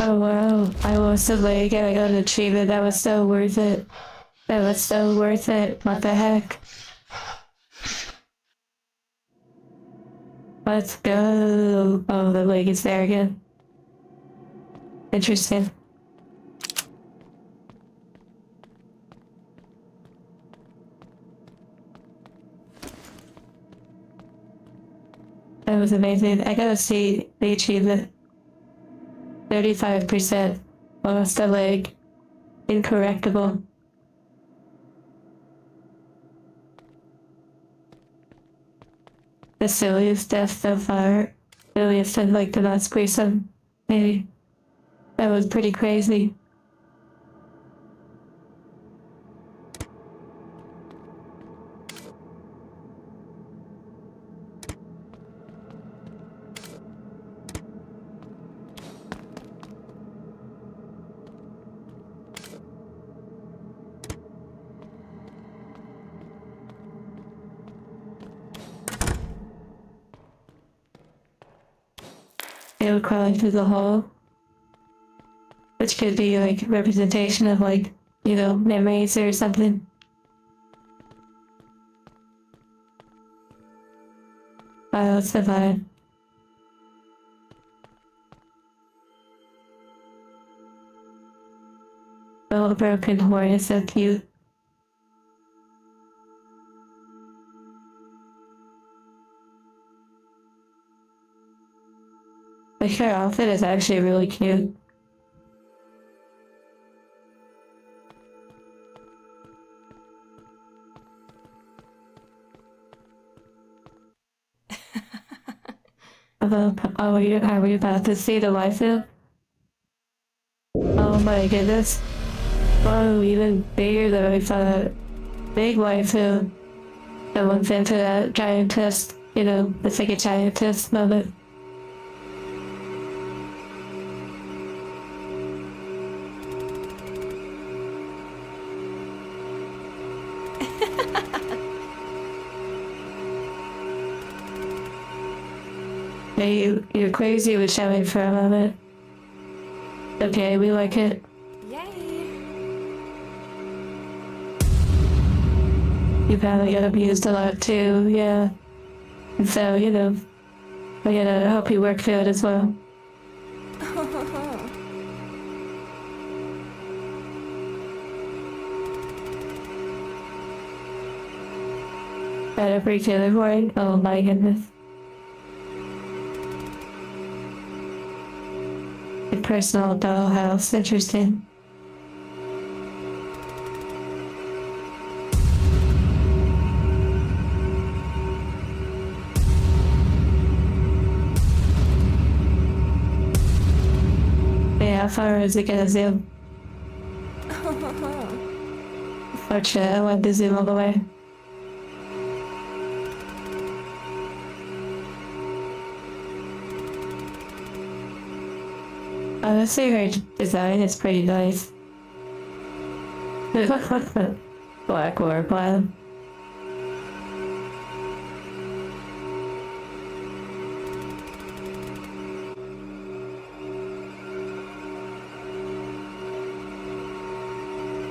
Oh, wow. I was so late getting an achievement. That was so worth it. That was so worth it. What the heck? Let's go. Oh, the lake is there again. Interesting. That was amazing. I gotta see the achievement. 35%. Lost a leg. Incorrectable. The silliest death so far. Silliest and like the last gruesome. Maybe. That was pretty crazy. They were crawling through the hole. Which could be like representation of like, you know, memories or something. Wow, that's the vibe. Oh, a broken horn is so cute. Like her outfit is actually really cute. Are we about to see the waifu? Oh my goodness. Whoa, even bigger than I thought. Big waifu. Someone's into that giantess, you know, it's like a giantess moment. Hey, you're crazy with shouting for a moment. Okay, we like it. Yay! You probably got abused a lot too, yeah. And so, you know, I gotta help you work through it as well. Better break the other board. Oh my goodness. A personal dollhouse, interesting. Yeah, how far is it gonna zoom? Fortunate, I wanted to zoom all the way. Honestly, her design is pretty nice. Black war plan.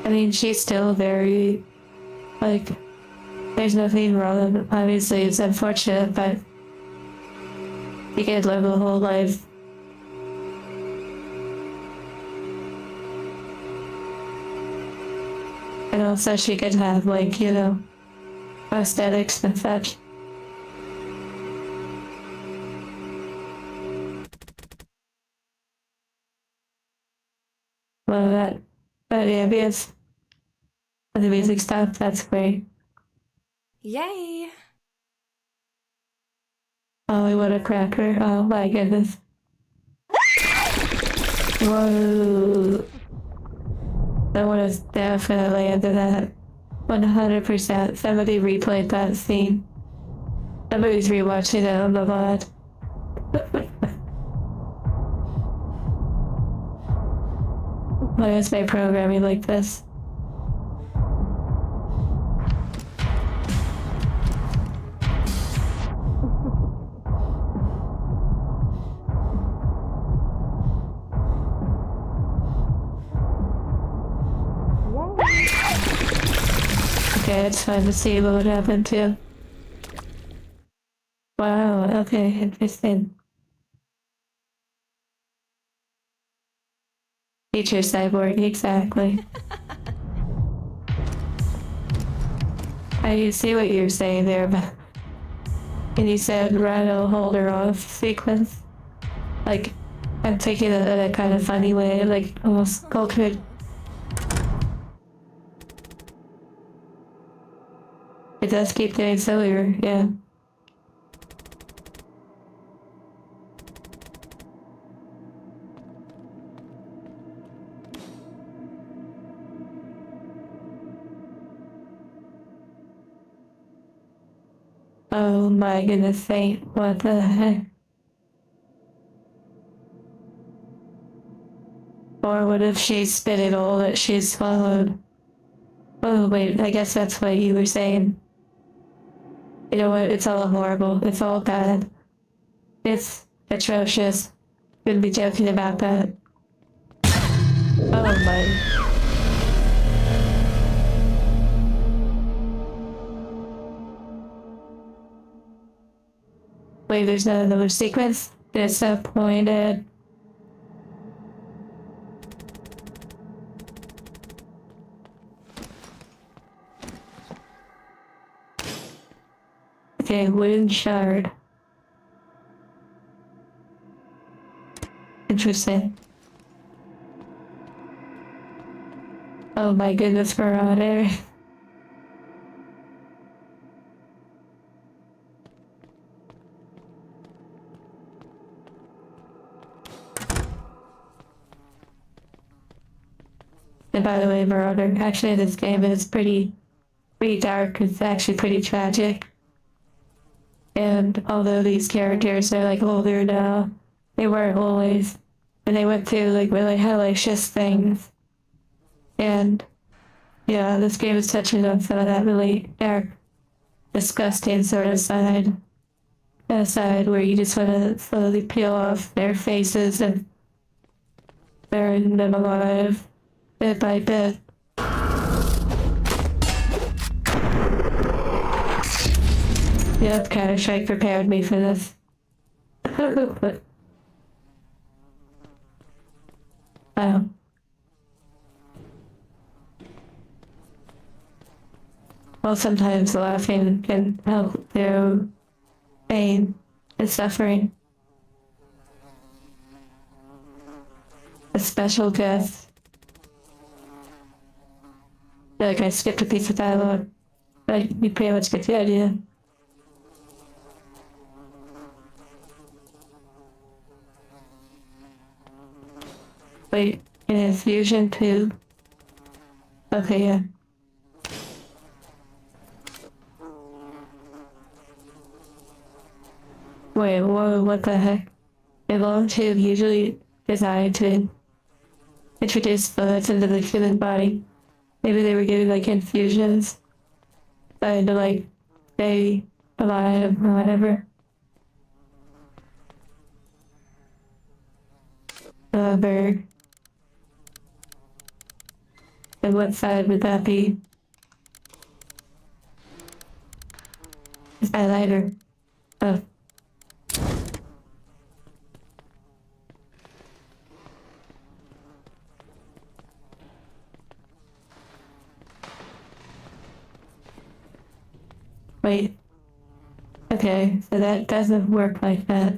I mean, she's still very, like, there's nothing wrong. Obviously, it's unfortunate, but you could live a whole life. And also she could have, like, you know, aesthetics and such. Love that. But yeah, because of the music stuff, that's great. Yay! Oh, what a cracker. Oh my goodness. Whoa. That one is definitely into that. 100%. Somebody replayed that scene. Somebody's rewatching it on the VOD. Why is my programming like this? Okay, it's fine to see what would happen too. Wow, okay, interesting. Future cyborg, exactly. I see what you're saying there, but and you said Rhino hold her off sequence. Like, I'm taking it in a kind of funny way, like almost cultured. It does keep getting sillier, yeah. Oh my goodness sake, what the heck? Or what if she spit it all that she swallowed? Oh wait, I guess that's what you were saying. You know what, it's all horrible, it's all bad. It's atrocious. Couldn't be joking about that. Oh my. Wait, there's another sequence? Disappointed. Okay, wooden shard. Interesting. Oh my goodness, Marauder. And by the way, Marauder, actually this game is pretty dark. It's actually pretty tragic. And although these characters are like older now, they weren't always. And they went through like really hellacious things. And yeah, this game is touching on some of that really dark, disgusting sort of side. A side where you just want to slowly peel off their faces and burn them alive, bit by bit. Yep, Counter-Strike prepared me for this. Wow. Well, sometimes laughing can help through pain and suffering. A special gift. I feel like I skipped a piece of dialogue, but you pretty much get the idea. Wait, an infusion tube. Okay, yeah. Wait, whoa, what the heck? A long tube usually designed to introduce fluids into the human body. Maybe they were giving like infusions, trying to like stay alive or whatever. Bird. And what side would that be? Is that lighter? Oh. Wait. Okay, so that doesn't work like that.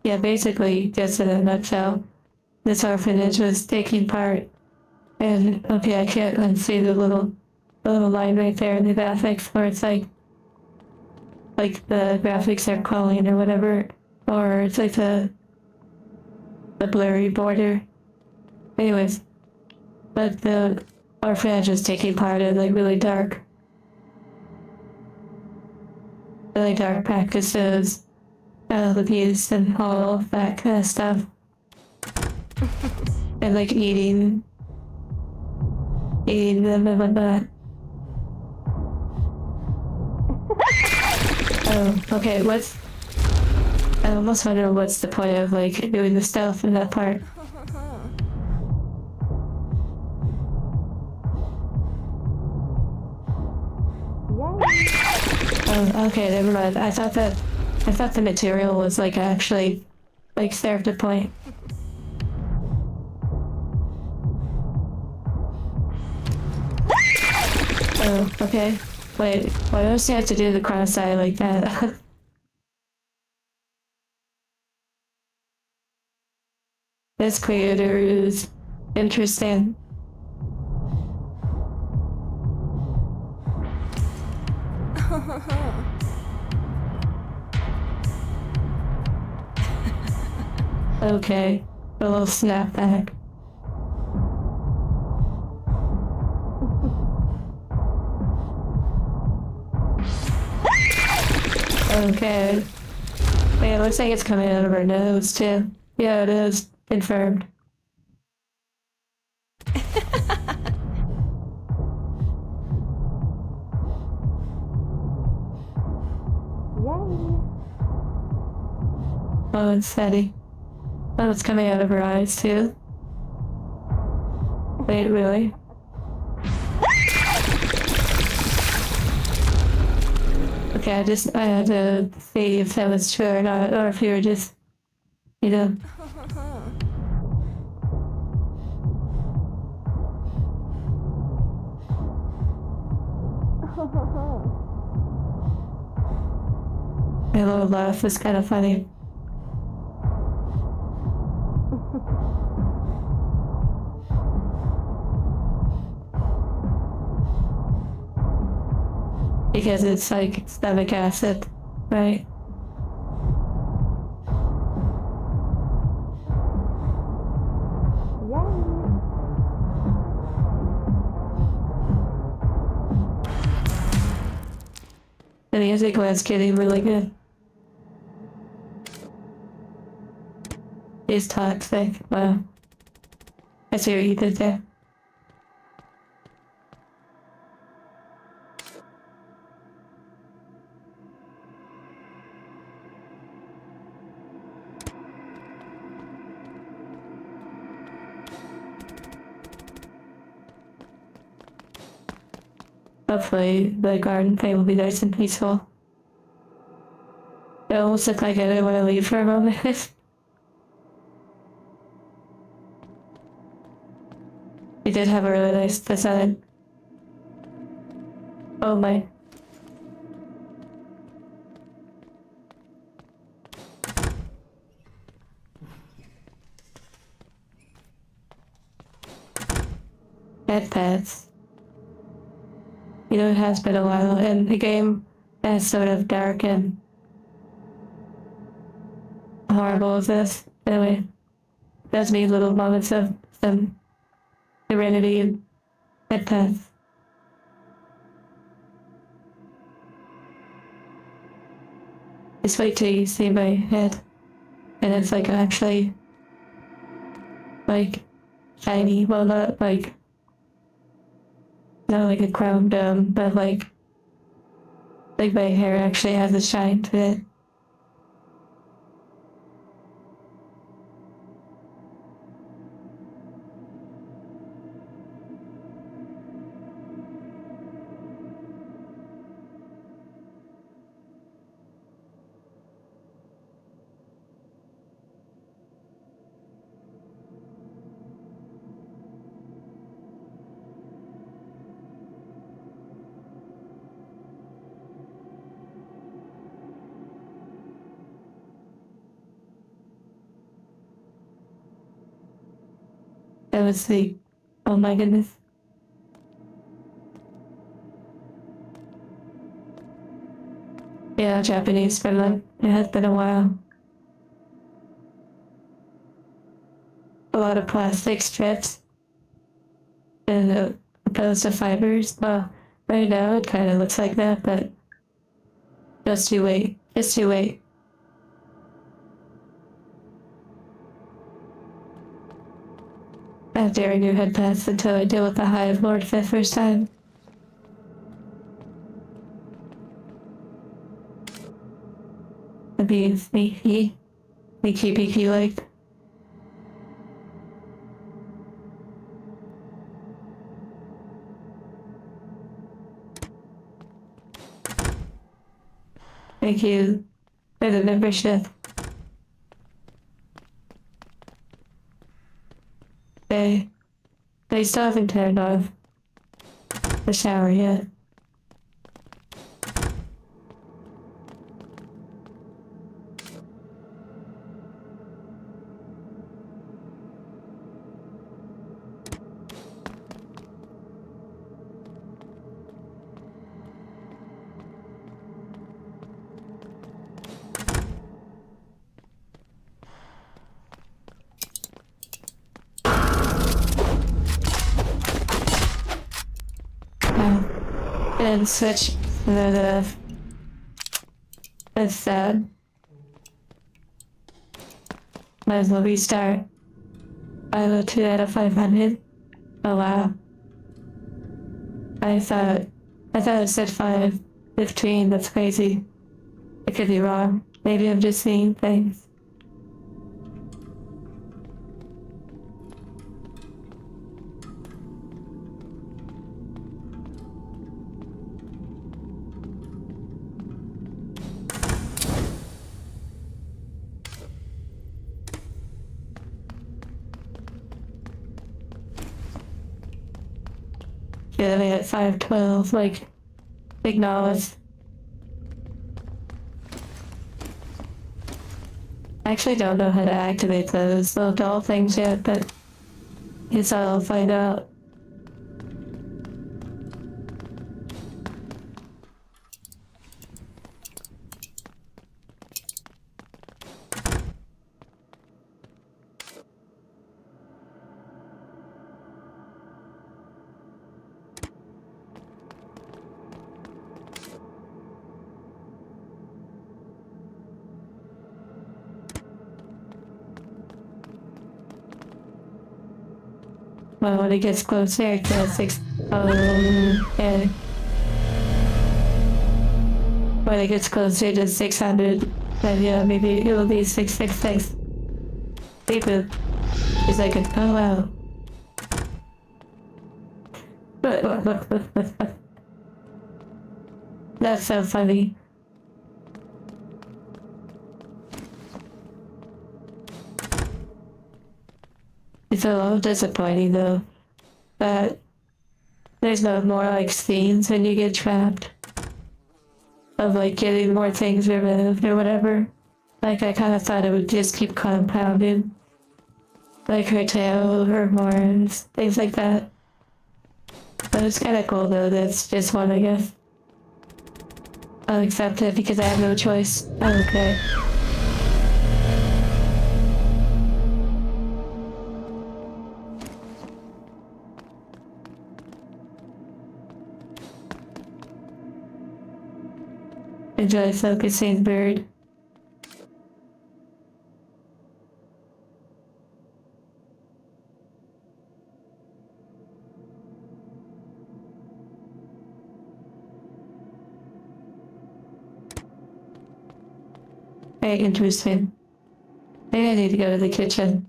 Yeah, basically, just in a nutshell, this orphanage was taking part, and okay, I can't unsee the little line right there in the graphics where it's like the graphics are calling or whatever, or it's like the blurry border. Anyways, but the orphanage was taking part in like really dark practices, abuse and all that kind of stuff. And like eating them and whatnot. Oh, okay, I almost wonder what's the point of like doing the stealth in that part. Oh, okay, never mind. I thought the material was like actually like served a point. Oh, okay. Wait, why don't you have to do the cross eye like that? This creator is interesting. Okay, a little snapback. Okay. Wait, it looks like it's coming out of her nose too. Yeah, it is. Confirmed. Oh, it's steady. Oh, it's coming out of her eyes too. Wait, really? Okay, I had to see if that was true or not, or if you were just, you know. My little laugh was kind of funny. Because it's like stomach acid, right? The music was getting really good. It's toxic. Wow. I see what you did there. Hopefully the garden thing will be nice and peaceful. It almost looked like I didn't want to leave for a moment. We did have a really nice design. Oh my. Bed pets. You know, it has been a while, and the game is sort of dark and horrible as this. Anyway, does need little moments of some serenity and bed pets. Just wait till you see my head, and it's like actually like shiny. Well, not like a crown dome, but like my hair actually has a shine to it. fell asleep. Oh my goodness. Yeah, Japanese Finland. It has been a while. A lot of plastic strips and opposed to fibers. Well, right now it kind of looks like that, but just you wait. Just you wait. Not daring your head past until I deal with the Hive Lord for the first time. Be sneaky, sneaky peeky like. Thank you for the membership. They still haven't turned off the shower yet. And switch the that's sad. Might as well restart. I will 2 out of 500. Oh wow. I thought it said 515. That's crazy. I could be wrong. Maybe I'm just seeing things. Yeah, they at 512, like, acknowledge. I actually don't know how to activate those little doll things yet, but guess I'll find out. Well, when it gets closer to 6, yeah. When it gets closer to 600, then yeah, maybe it'll be 666. People, it's like, oh wow. That's so funny. It's a little disappointing though, that there's no more like scenes when you get trapped of like getting more things removed or whatever. Like I kind of thought it would just keep compounding, like her tail, her horns, things like that. But it's kind of cool though. That's just one, I guess. I'll accept it because I have no choice. Okay. Enjoy focusing, bird. Very interesting. Maybe I need to go to the kitchen.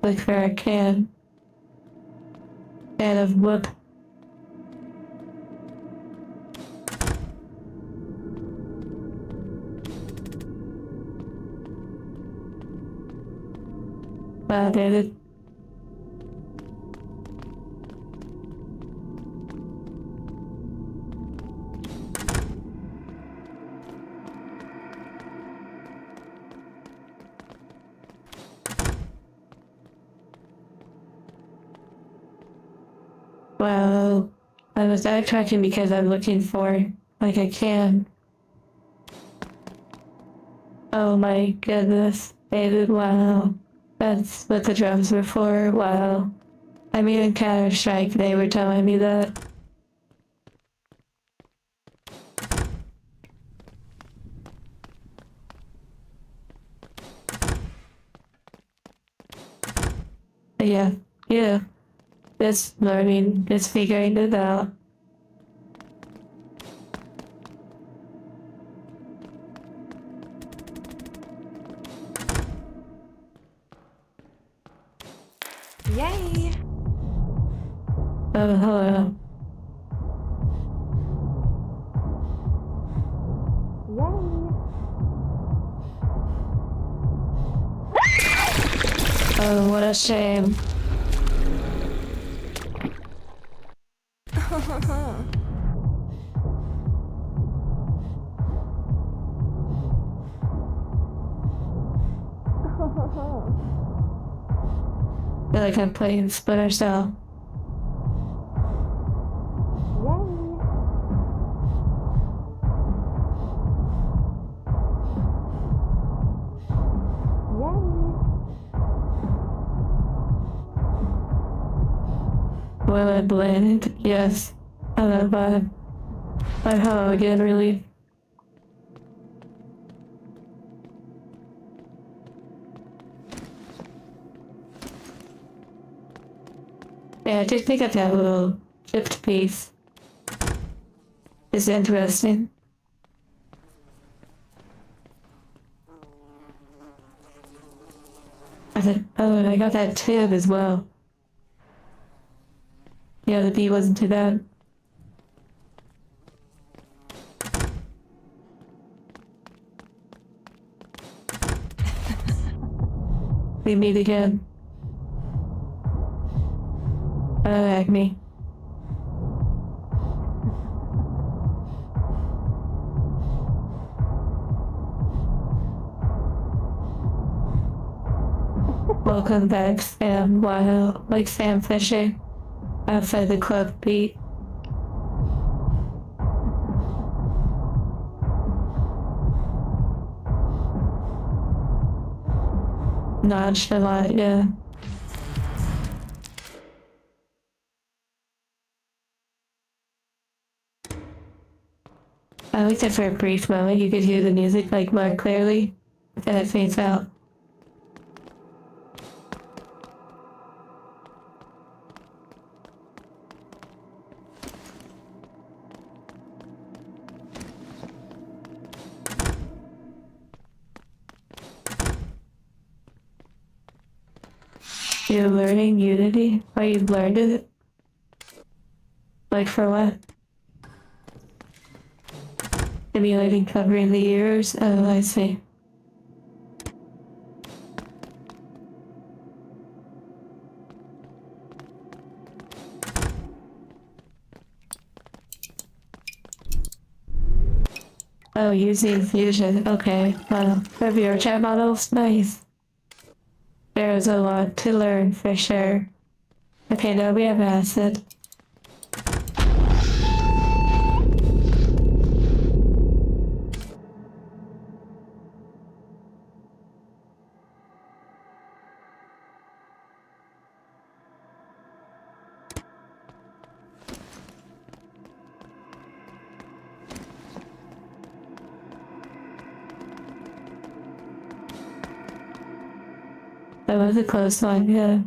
Look for a can of whoop. Wow, David. Well, I was backtracking because I'm looking for, like, a can. Oh my goodness, David, wow. That's what the drums were for, wow. I mean, in Counter-Strike, they were telling me that. But yeah, just learning, just figuring it out. Yay! Oh, hello. Oh, what a shame. I feel like I'm playing Splinter Cell. Will it blend? Yes. Hello, bud. But hello again, really. Yeah, just pick up that little chipped piece. It's interesting. Oh, and I got that tib as well. Yeah, the beat wasn't too bad. We meet again. Acme. Welcome back, Sam. Wow, like Sam Fisher outside the club beat. Nonchalant, yeah. I liked it for a brief moment. You could hear the music like more clearly, then it fades out. You're learning Unity? Or you've learned it? Like for what? Simulating covering the ears? Oh, I see. Oh, using Fusion. Okay, well, for your chat models, nice. There's a lot to learn for sure. Okay, now we have acid. That was a close one, yeah.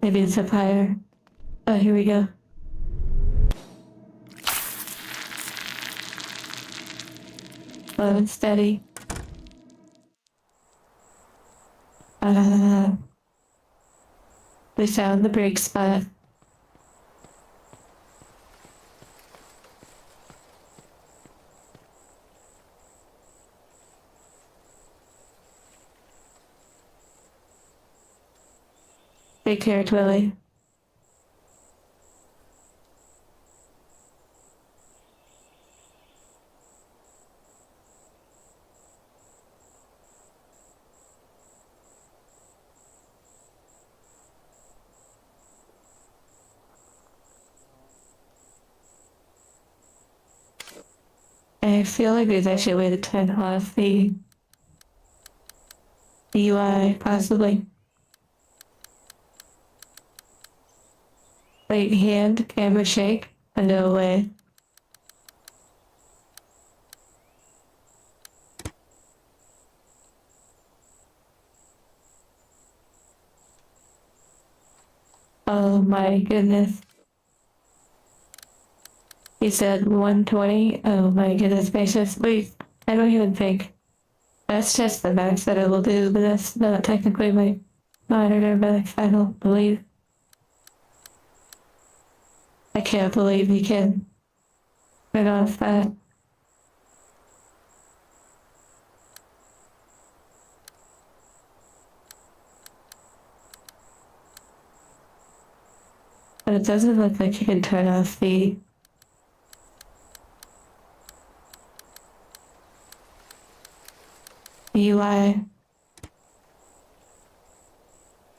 Maybe it's up higher. Oh, here we go. Slow and steady. We found the break spot. Take care, Twilly. I feel like there's actually a way to turn off the UI, possibly. Like hand, camera shake, and no way. Oh my goodness. He said 120. Oh my goodness gracious. Wait, I don't even think. That's just the max that it will do, but that's not technically my monitor max, I don't believe. I can't believe he can turn off that. But it doesn't look like you can turn off the UI.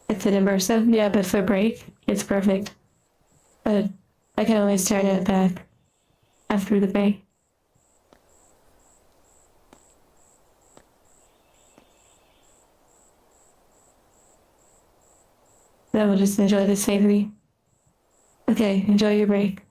It's an immersive, yeah, but for break, it's perfect. But I can always turn it back after the break. Then we'll just enjoy the savory. Okay, enjoy your break.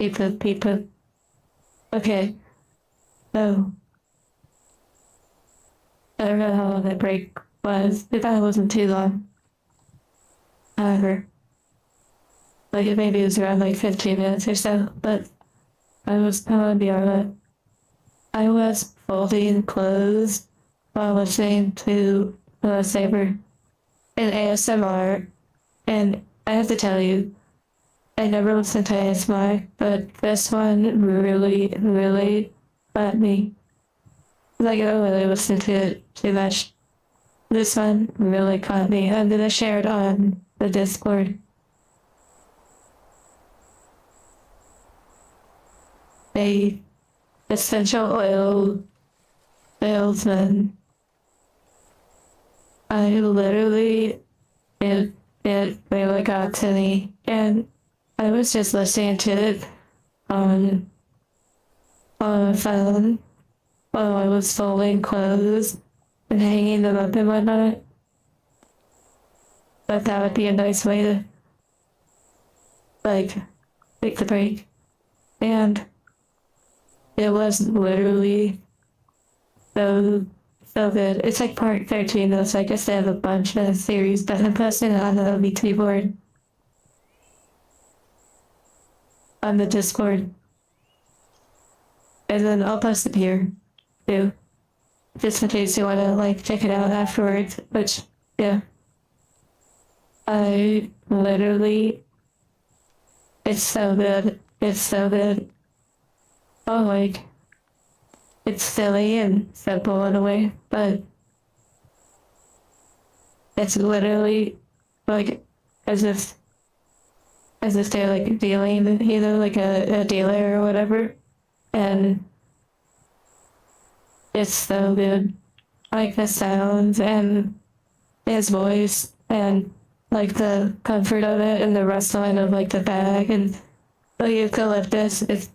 People. Okay. So, I don't know how long that break was. It thought it wasn't too long. However, like maybe it was around like 15 minutes or so, but I was gonna be alright. I was folding clothes while listening to Saber in ASMR, and I have to tell you, I never listened to ASMR, but this one really got me. Like, I don't really listen to it too much. This one really caught me. I'm gonna share it on the Discord. A essential oil salesman. I literally, it really got to me. And I was just listening to it on, on a phone while I was folding clothes and hanging them up and whatnot. But that would be a nice way to, like, take the break. And it was literally so good. It's like part 13 though, so I guess they have a bunch of series, but I'm posting it on the VT board. On the Discord. And then I'll post it here, too. Just in case you wanna, like, check it out afterwards, which, yeah. I literally, it's so good. It's so good. Oh, like, it's silly and simple in a way, but it's literally like as if they're like dealing, you know, like a dealer or whatever, and it's so good. Like the sounds and his voice and like the comfort of it and the rustling of like the bag and the eucalyptus. It's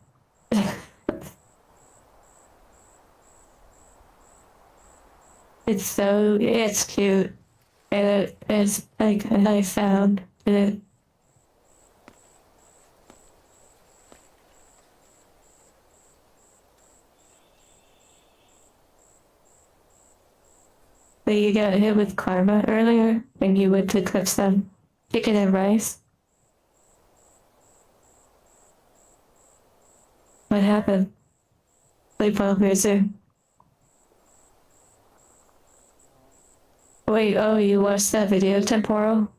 it's cute and it is like a nice sound and it. But you got hit with karma earlier when you went to cook some chicken and rice. What happened? Like Bellbreezer. Wait, oh, you watched that video, Temporal?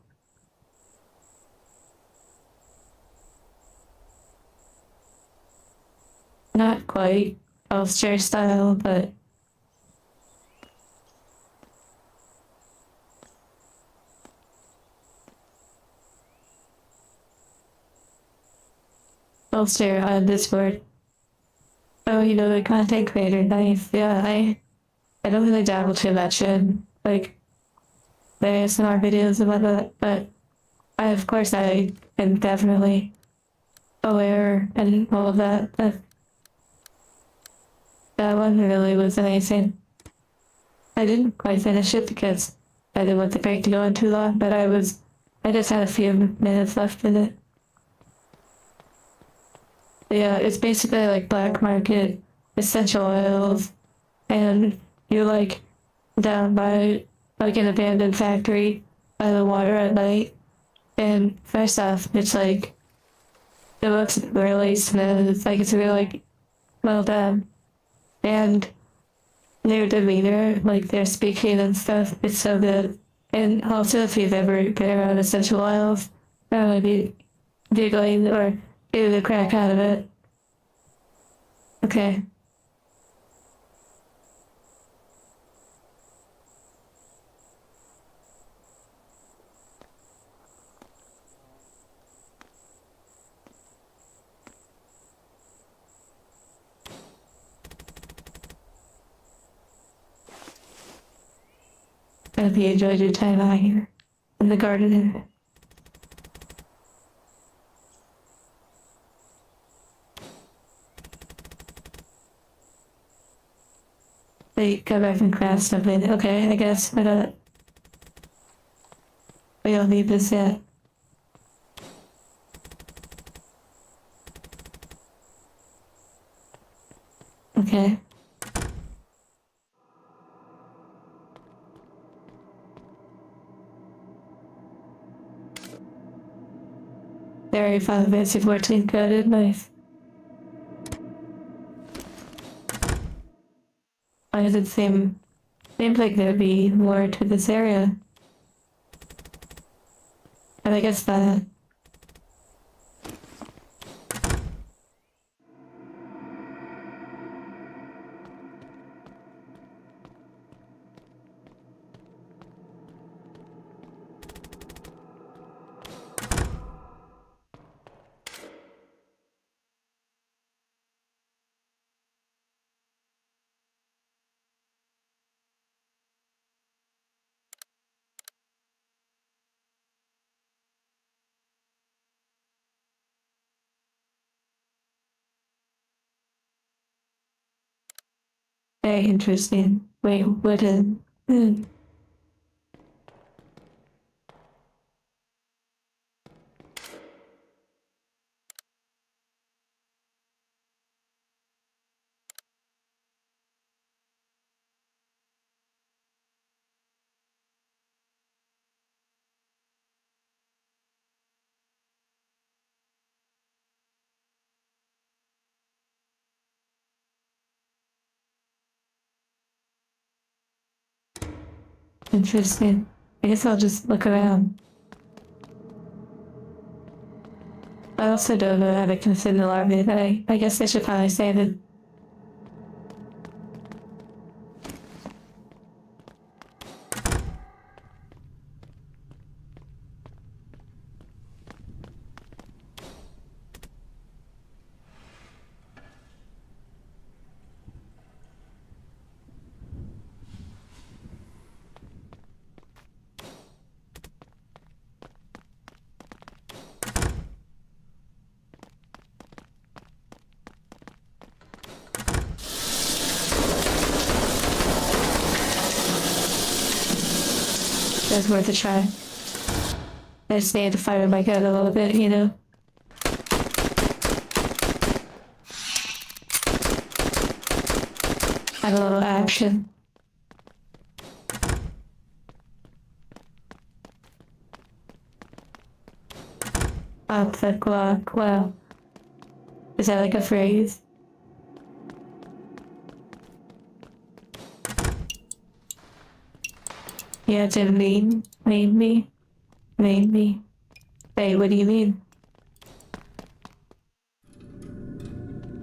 Not quite Ulster style, but Ulster on Discord. Oh, you know the content creator, nice. Yeah, I don't really dabble too much in like the ASMR videos and whatnot, but of course I am definitely aware and all of that. That one really was amazing. I didn't quite finish it because I didn't want the break to go on too long, but I just had a few minutes left in it. Yeah, it's basically like black market essential oils, and you're like down by like an abandoned factory by the water at night. And first off, it's like it looks really smooth, like it's really like well done. And their demeanor, like their speaking and stuff, it's so good. And also, if you've ever been around essential oils, probably be giggling or getting the crack out of it. Okay. I hope you enjoyed your time out here in the garden. They go back and craft something. Okay, I guess we don't need this yet. Okay. Very Final Fantasy 14 coded, nice. Why does it seems like there'd be more to this area? And I guess that very interesting. Wait, what hmm. Interesting. I guess I'll just look around. I also don't know how to consider the army, but I guess I should probably save it. That's worth a try. I just need to fire my gun a little bit, you know? Have a little action. Up the clock, wow. Is that like a phrase? Yeah, to name me. Name me. Hey, what do you mean?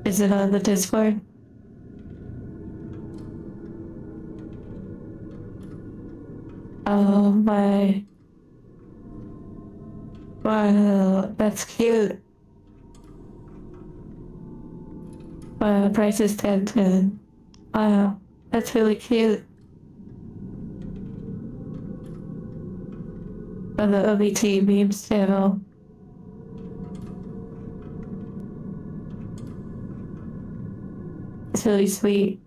Is it on the Discord? Oh my. Wow, that's cute. Wow, price is 10. Wow, that's really cute. On the OBT memes channel. It's really sweet.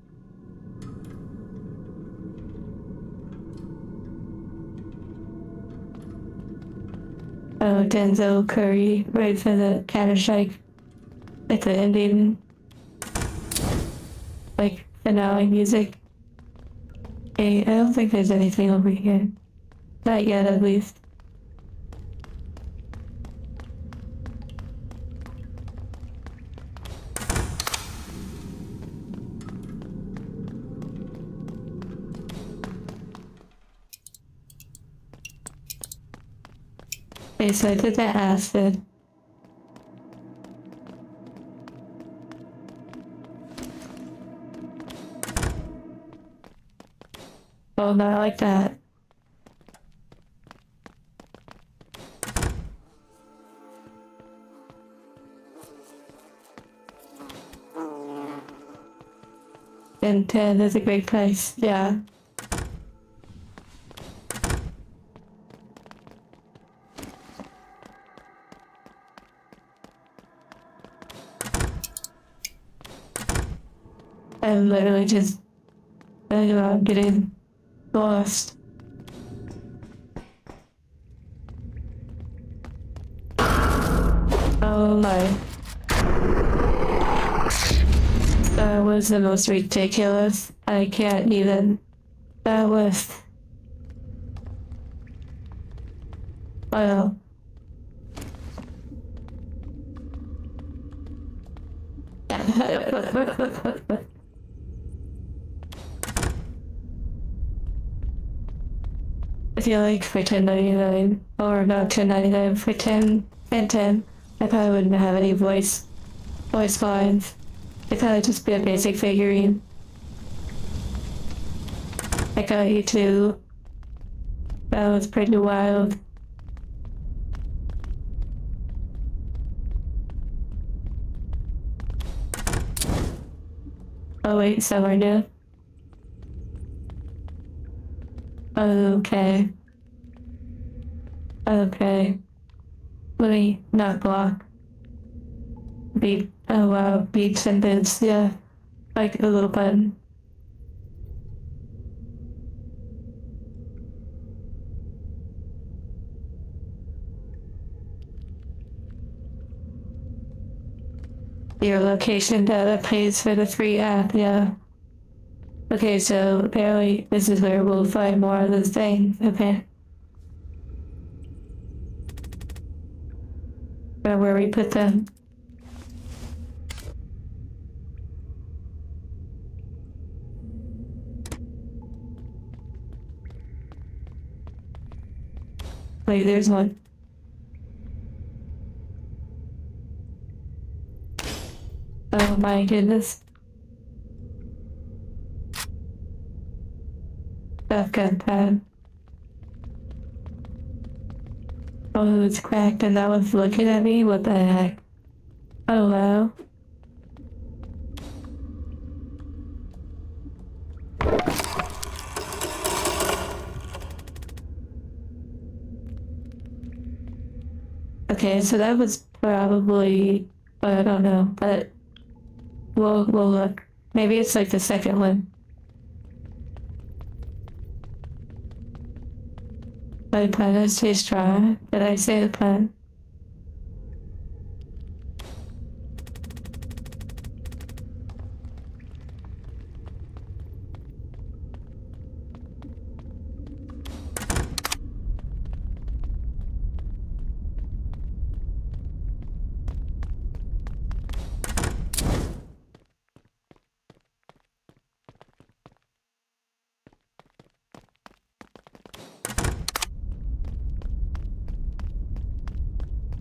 Oh, Denzel Curry, right for the Counter-Strike, like the ending, like finale music. Hey, I don't think there's anything over here. Not yet, at least. Okay, so I did that acid. Oh, not like that. And 10 is a great price, yeah. I'm literally just getting lost. Oh my. That was the most ridiculous. I can't even. That was. Well. I feel like for 10.99, or not 10.99, for 10 and 10, I probably wouldn't have any voice lines. It'd probably just be a basic figurine. I got you too. That was pretty wild. Oh wait, somewhere new. Okay. Okay. Let me not block. Beat. Oh wow, beat sentence. Yeah. Like a little button. Your location data pays for the free app, yeah. Okay, so apparently this is where we'll find more of this thing. Okay. Or where we put them. Wait, there's one. Oh my goodness. That got bad. Oh, it's cracked and that one's looking at me? What the heck? Oh wow. Okay, so that was probably, I don't know, but we'll look. Maybe it's like the second one. My plan is to try. Did I say the plan?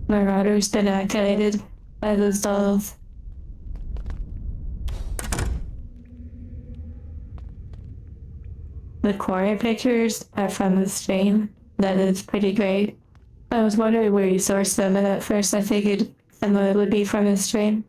My router's been activated by those dolls. The choir pictures are from the stream. That is pretty great. I was wondering where you sourced them, and at first I figured some of it would be from the stream.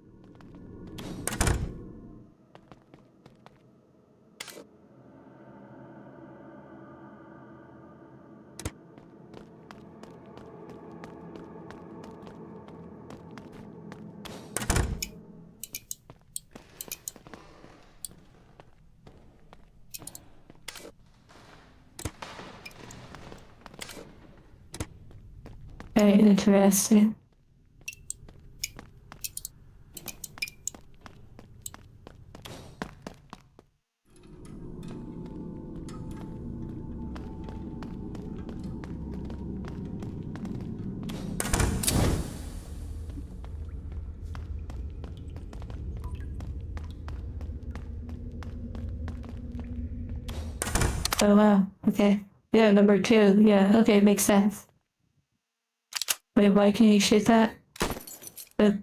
Very interesting. Oh wow, okay. Yeah, number 2, yeah, okay, makes sense. Wait, why can you shoot that? Uh,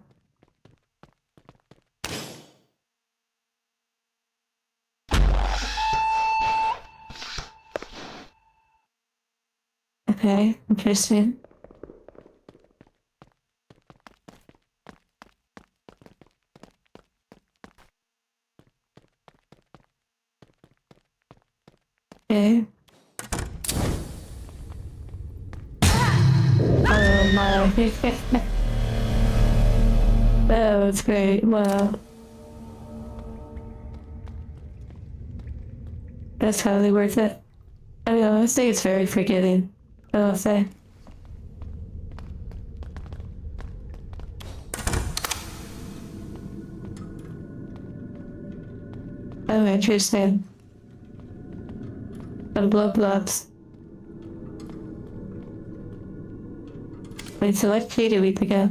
okay, interesting. Okay. Oh my. That was great, wow. That's totally worth it. I mean, honestly, it's very forgiving, I'll say. interesting. The blood blobs. Wait, so what key do we pick up?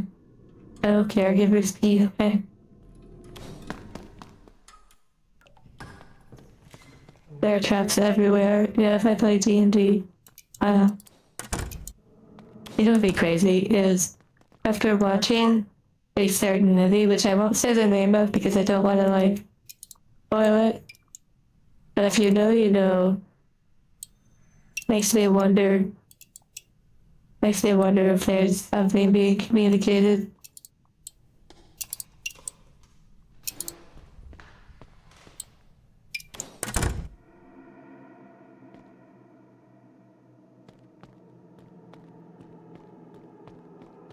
Oh, caregiver's key, okay. There are traps everywhere. Yeah, if I play D&D. You know what'd be crazy is after watching a certain movie, which I won't say the name of because I don't want to like spoil it. But if you know, you know. Makes me wonder if there's something being communicated.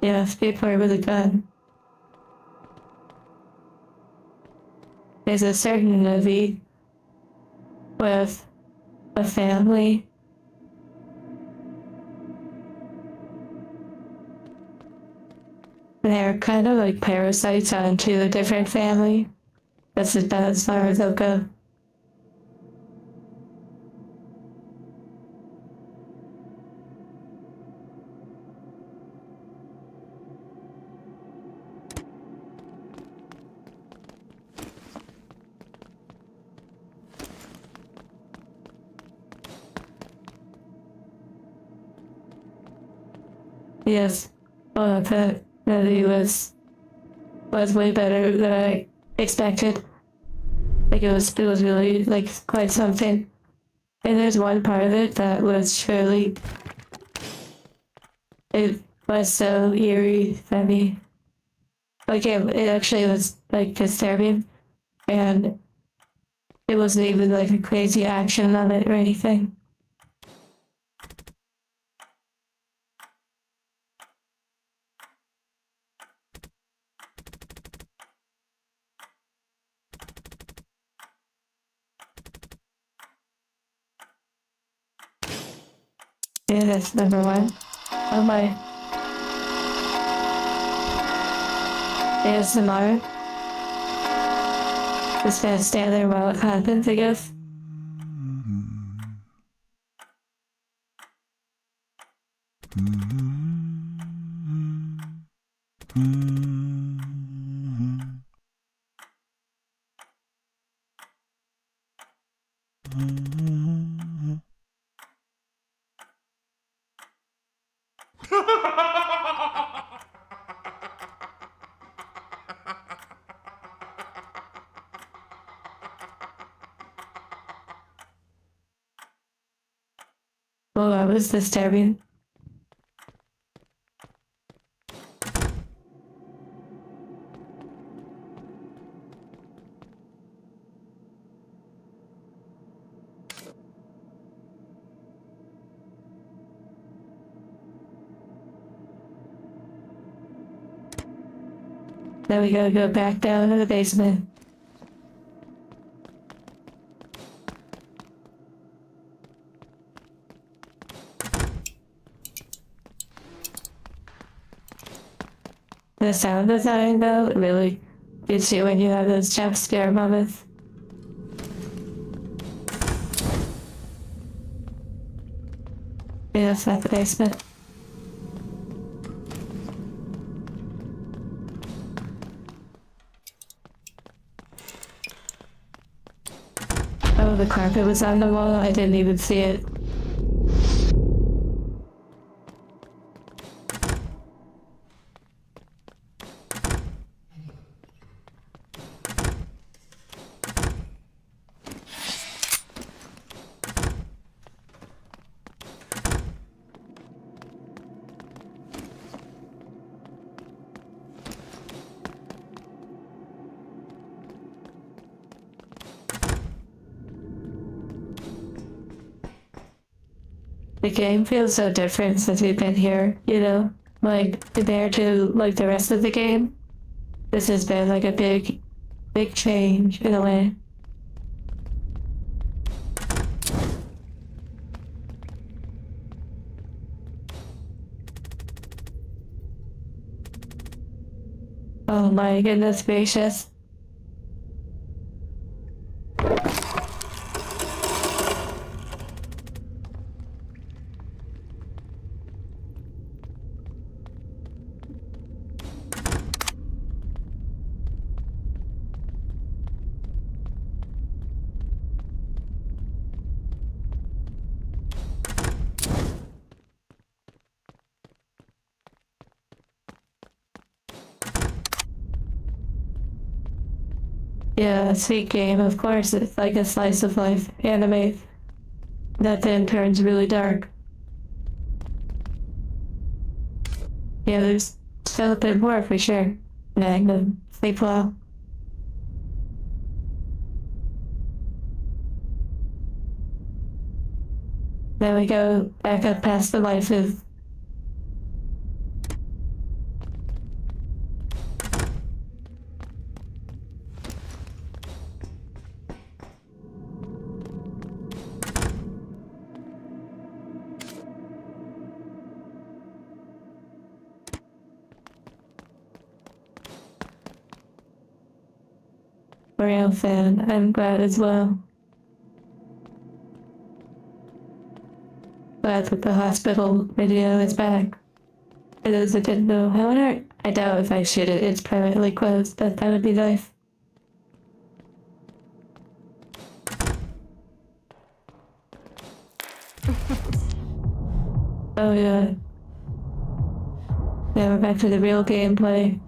Yeah, people with a gun. There's a certain movie with a family. They're kind of like parasites onto a different family. That's about as far as I'll go. Yes. Oh, that movie was way better than I expected. Like it was really like quite something. And there's one part of it that was truly, it was so eerie for me. Like it actually was like disturbing, and it wasn't even like a crazy action on it or anything. Yeah, that's number one. Oh my. ASMR. Just gonna stand there while it happens, I guess. Oh, that was disturbing. Now we gotta go back down to the basement. The sound design though really gets you when you have those jump scare moments. Yes, that's the basement. Oh, the carpet was on the wall. I didn't even see it. The game feels so different since we've been here, you know? Like, compared to, like, the rest of the game. This has been, like, a big change, in a way. Oh my goodness gracious. Yeah, sweet game, of course. It's like a slice of life anime that then turns really dark. Yeah, there's still a bit more for sure. Magnum, sleep well. Then we go back up past the life of real fan. I'm glad as well. Glad that the hospital video is back. For those that didn't know, however, I doubt if I shoot it, it's permanently closed, but that would be nice. Oh yeah. Now we're back to the real gameplay.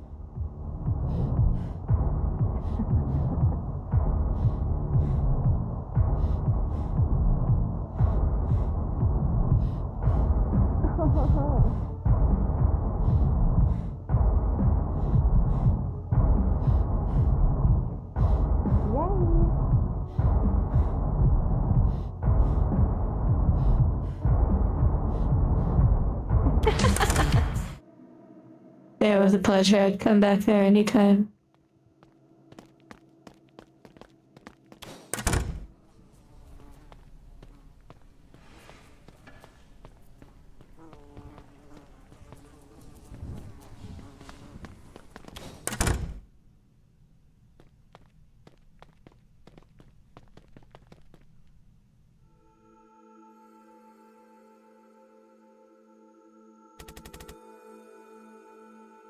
Yeah, it was a pleasure. I'd come back there anytime.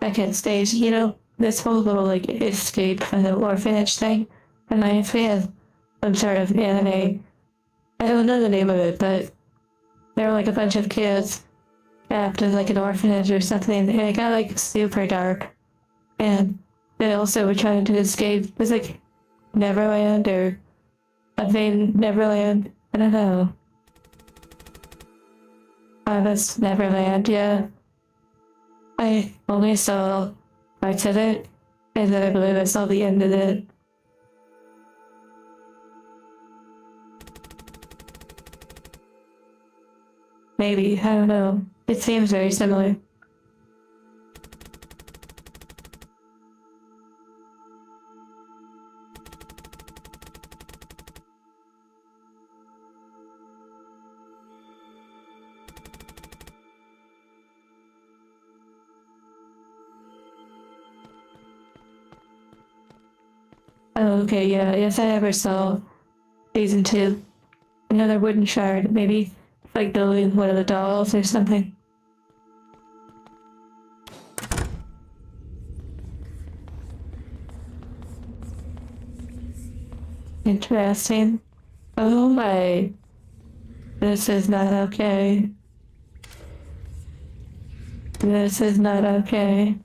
Second stage, you know, this whole little like escape from the orphanage thing reminds me of some sort of anime. I don't know the name of it, but there were like a bunch of kids trapped in like an orphanage or something, and it got like super dark. And they also were trying to escape. It was like Neverland or something Neverland. I don't know. That's Neverland, yeah. I only saw parts of it, and then I believe I saw the end of it. Maybe, I don't know. It seems very similar. Oh, okay, yeah, yes, I ever saw season 2. Another wooden shard, maybe like building one of the dolls or something. Interesting. Oh my. This is not okay. This is not okay.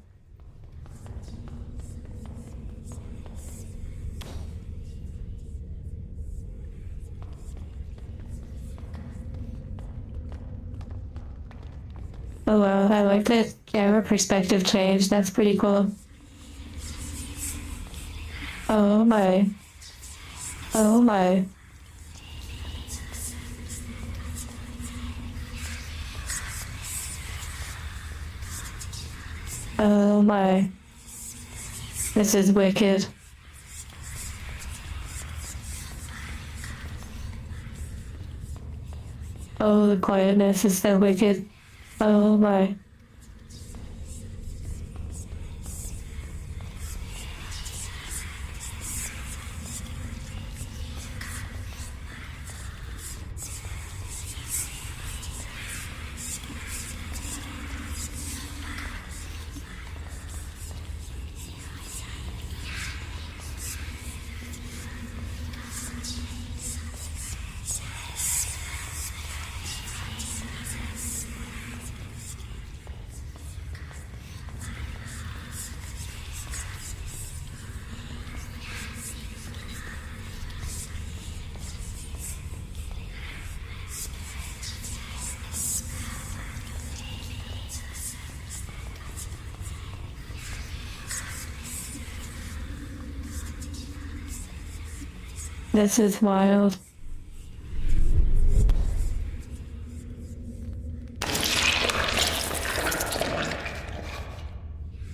Oh wow, I like the camera perspective change. That's pretty cool. Oh my. Oh my. Oh my. This is wicked. Oh, the quietness is so wicked. Oh my. This is wild.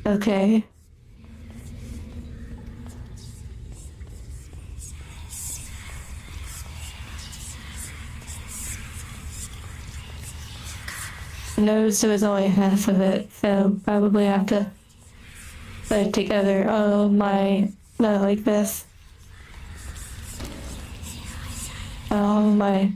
Okay. Notice it was only half of it, so probably have to put it together. Oh my, not like this. Oh my.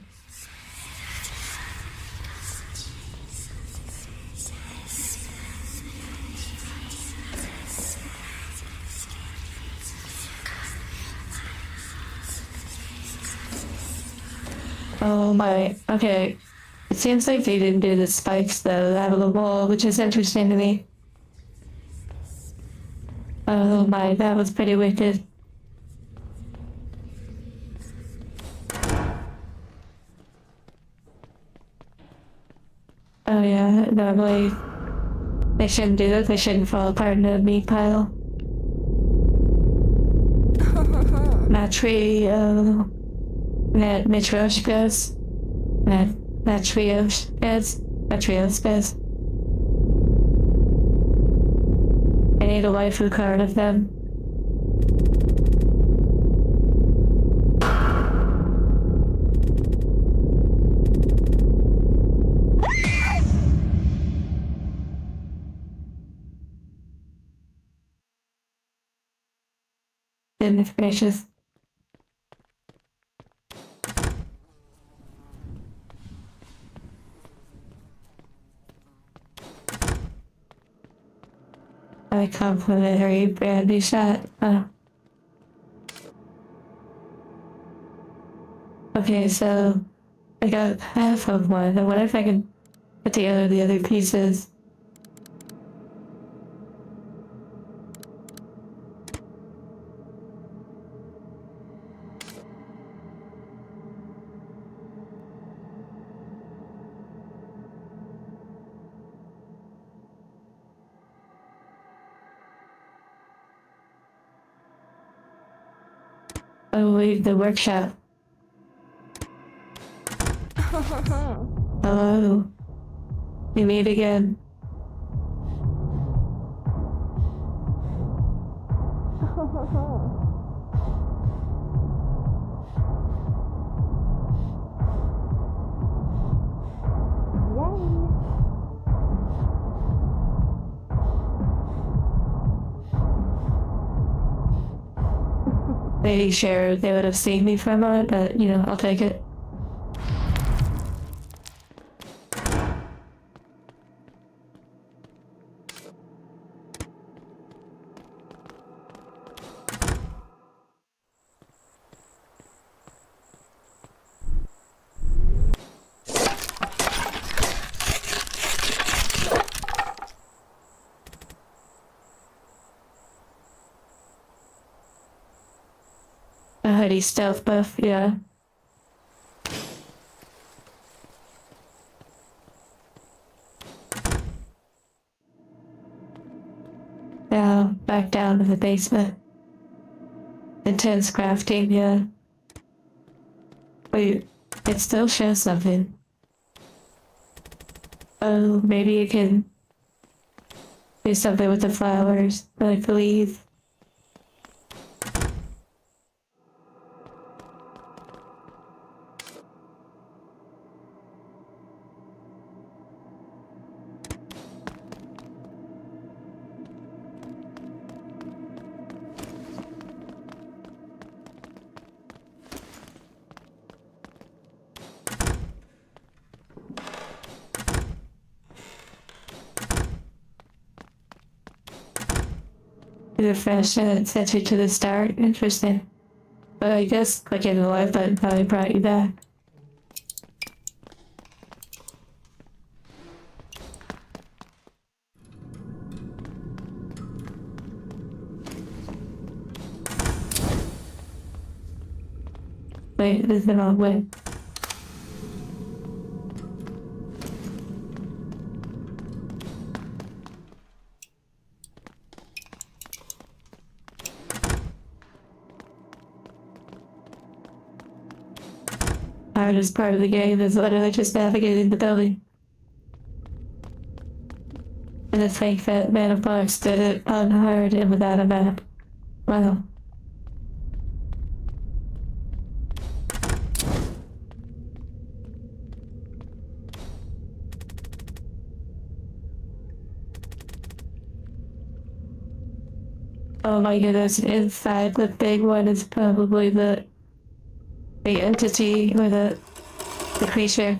Oh my, okay. It seems like they didn't do the spikes though out of the wall, which is interesting to me. Oh my, that was pretty wicked. Oh yeah, normally they shouldn't do that, they shouldn't fall apart in a meat pile. Matrio, Matryoshkas, Matryoshkas. I need a waifu card of them. Goodness gracious. A complimentary brandy shot. Okay, so I got half of one. And what if I can put together the other pieces? Oh, leave the workshop. Hello. We meet again. Maybe sure they would have seen me for a moment, but you know, I'll take it. A hoodie stealth buff, yeah. Now, back down to the basement. Intense crafting, yeah. Wait, it still shows something. Oh, maybe you can do something with the flowers, like the leaves. The fresh sent you to the start. Interesting. But I guess clicking the live button probably brought you back. Wait, this is the wrong way. hardest part of the game is literally just navigating the building. And to think that Man of Mars did it unhard and without a map. Wow. Oh my goodness, inside the big one is probably the entity or the creature.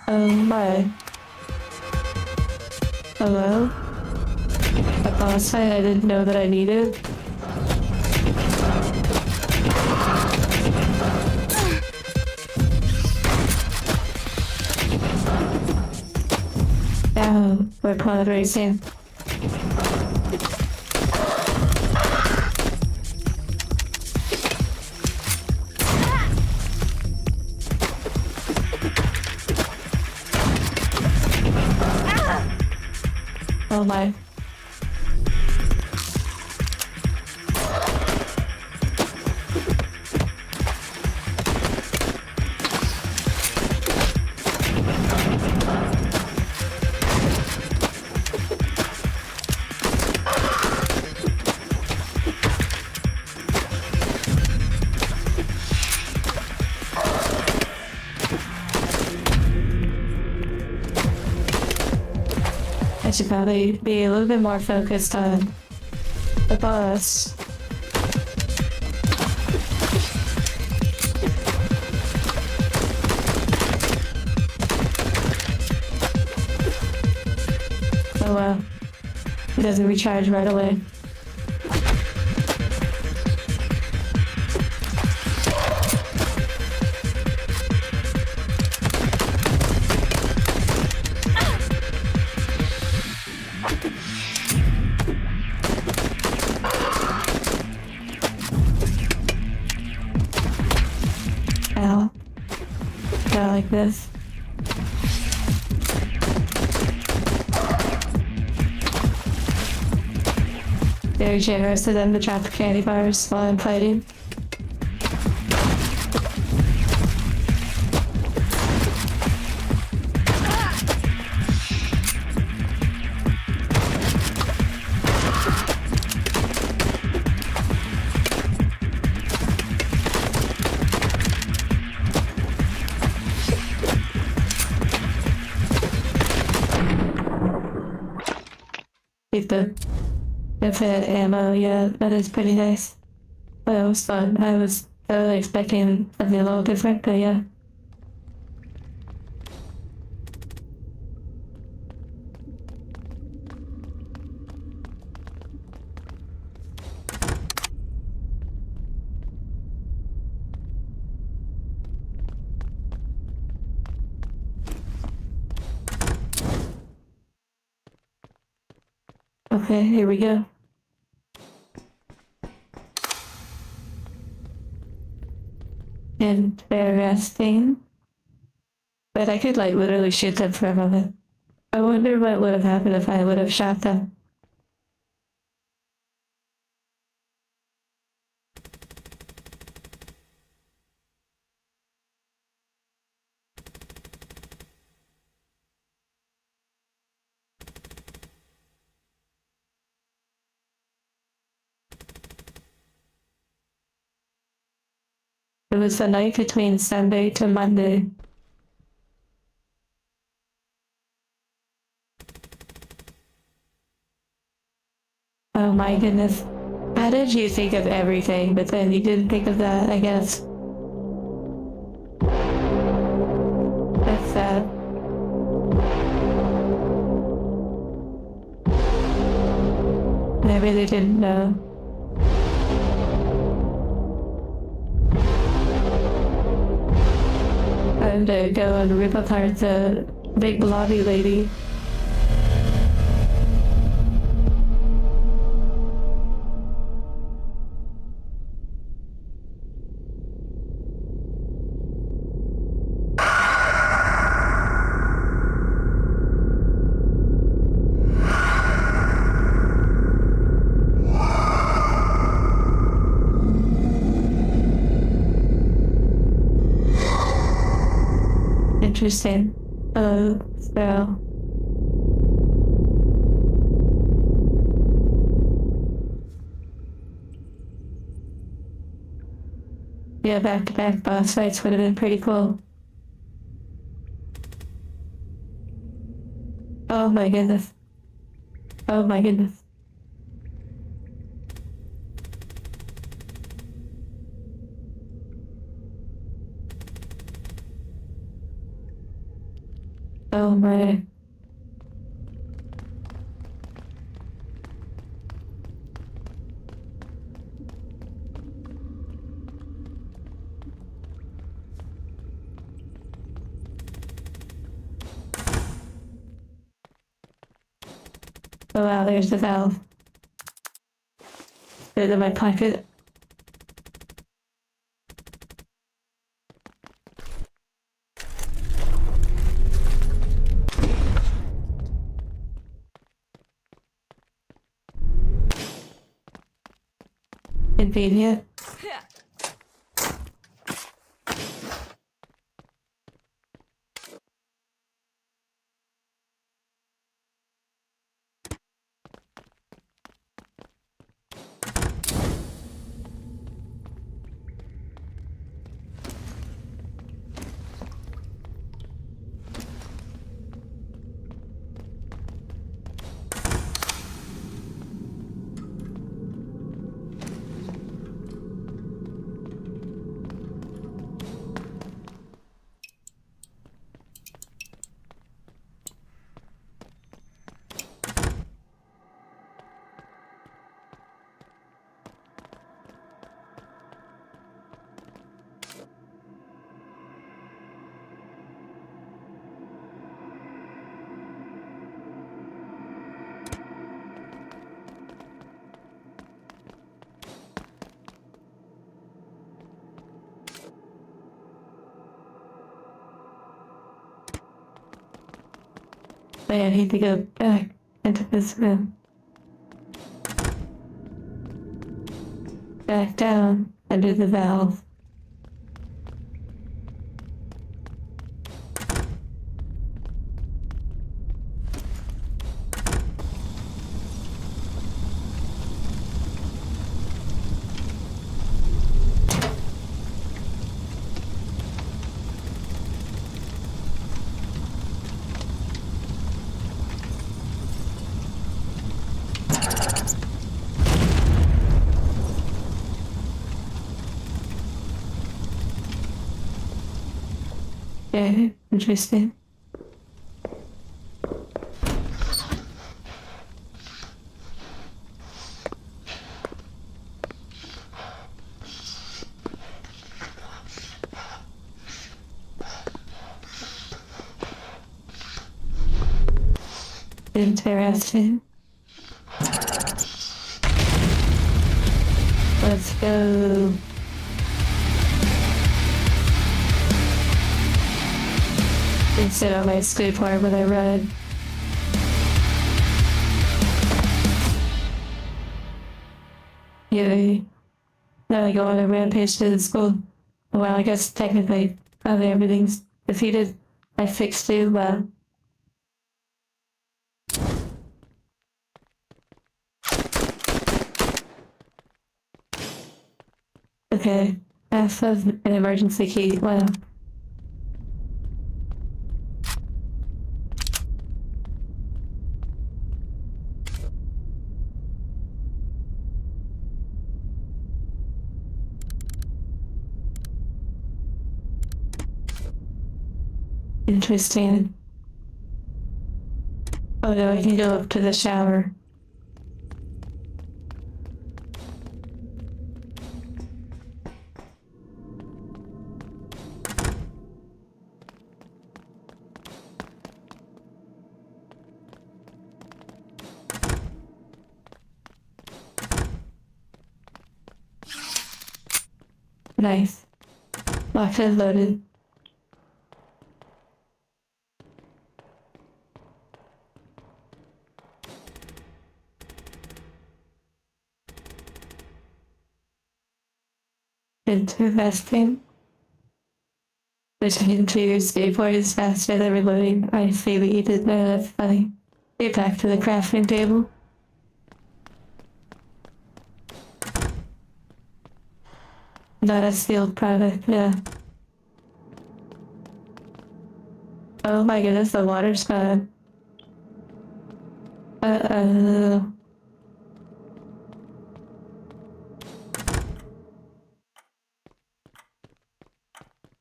Oh my. Hello? A boss fight I didn't know that I needed? Oh, we're pod racing. Oh my. I should probably be a little bit more focused on the boss. Oh well. It doesn't recharge right away. Ow. Not like this. Very generous of them to drop the candy bars while I'm fighting. Keep the infinite ammo, yeah, that is pretty nice. But it was fun. I was totally expecting something a little different, but yeah. Okay, here we go. And they're resting. But I could like literally shoot them for a moment. I wonder what would have happened if I would have shot them. It was the night between Sunday to Monday. Oh my goodness. How did you think of everything, but then you didn't think of that, I guess? That's sad. I really didn't know. I'm gonna go and rip apart the big blobby lady. Interesting. So. Yeah, back-to-back boss fights would have been pretty cool. Oh my goodness. Oh my goodness. Oh my. Oh wow, there's the valve. Put it in my pocket. Convenient. But I need to go back into this room. Back down under the valve. Yeah, interesting. Interesting. Let's go. And sit on my skateboard when I run. Yay. Now I go on a rampage to the school. Well, I guess technically, probably everything's defeated. I fixed it well. Okay. Half of an emergency key. Wow. Interesting. Oh no, I can go up to the shower. Nice. Locked and loaded. Interesting. between two skateboards faster than reloading. I see what you did there, that's funny. Get back to the crafting table. Not a sealed product, yeah. Oh my goodness, the water's gone. Uh-oh.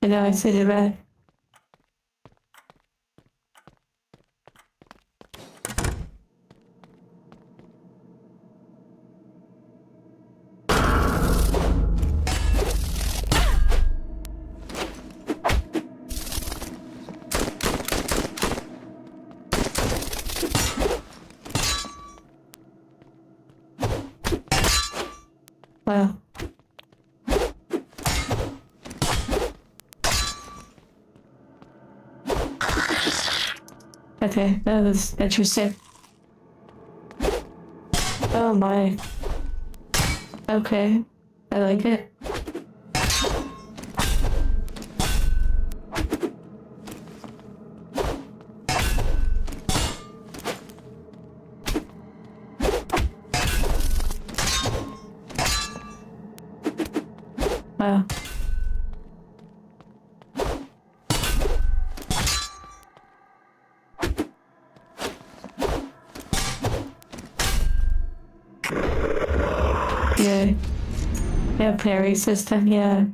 And now I see it back. Wow. Okay, that was interesting. Oh my. Okay, I like it. Wow. Yeah. Yeah, parry system, yeah.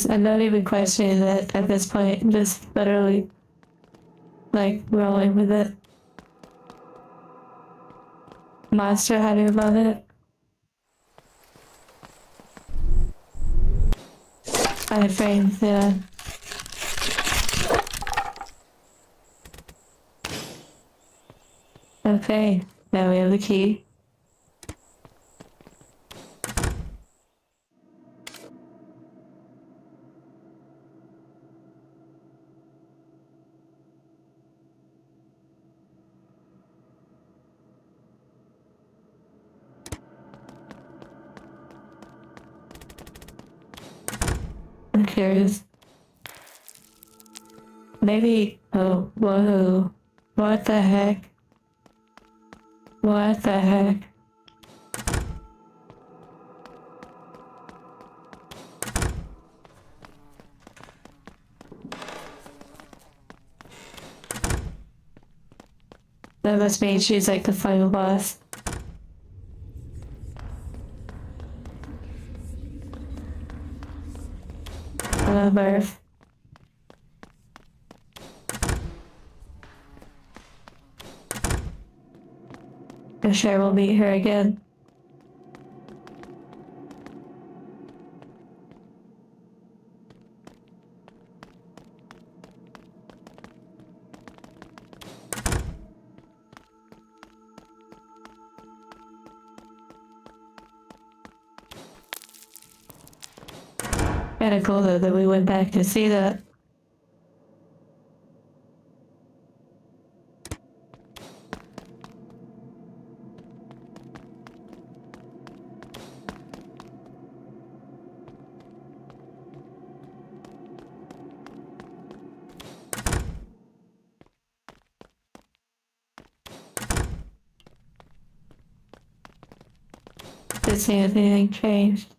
I'm not even questioning it at this point. I'm just literally, like, rolling with it. Monster, how do you love it? Iframes, yeah. Okay, now we have the key. I'm curious. Maybe, oh, whoa. What the heck? What the heck? That must mean she's like the final boss. Birth. I'm sure we'll meet her again. Kinda cool though that we went back to see that. To see if anything changed.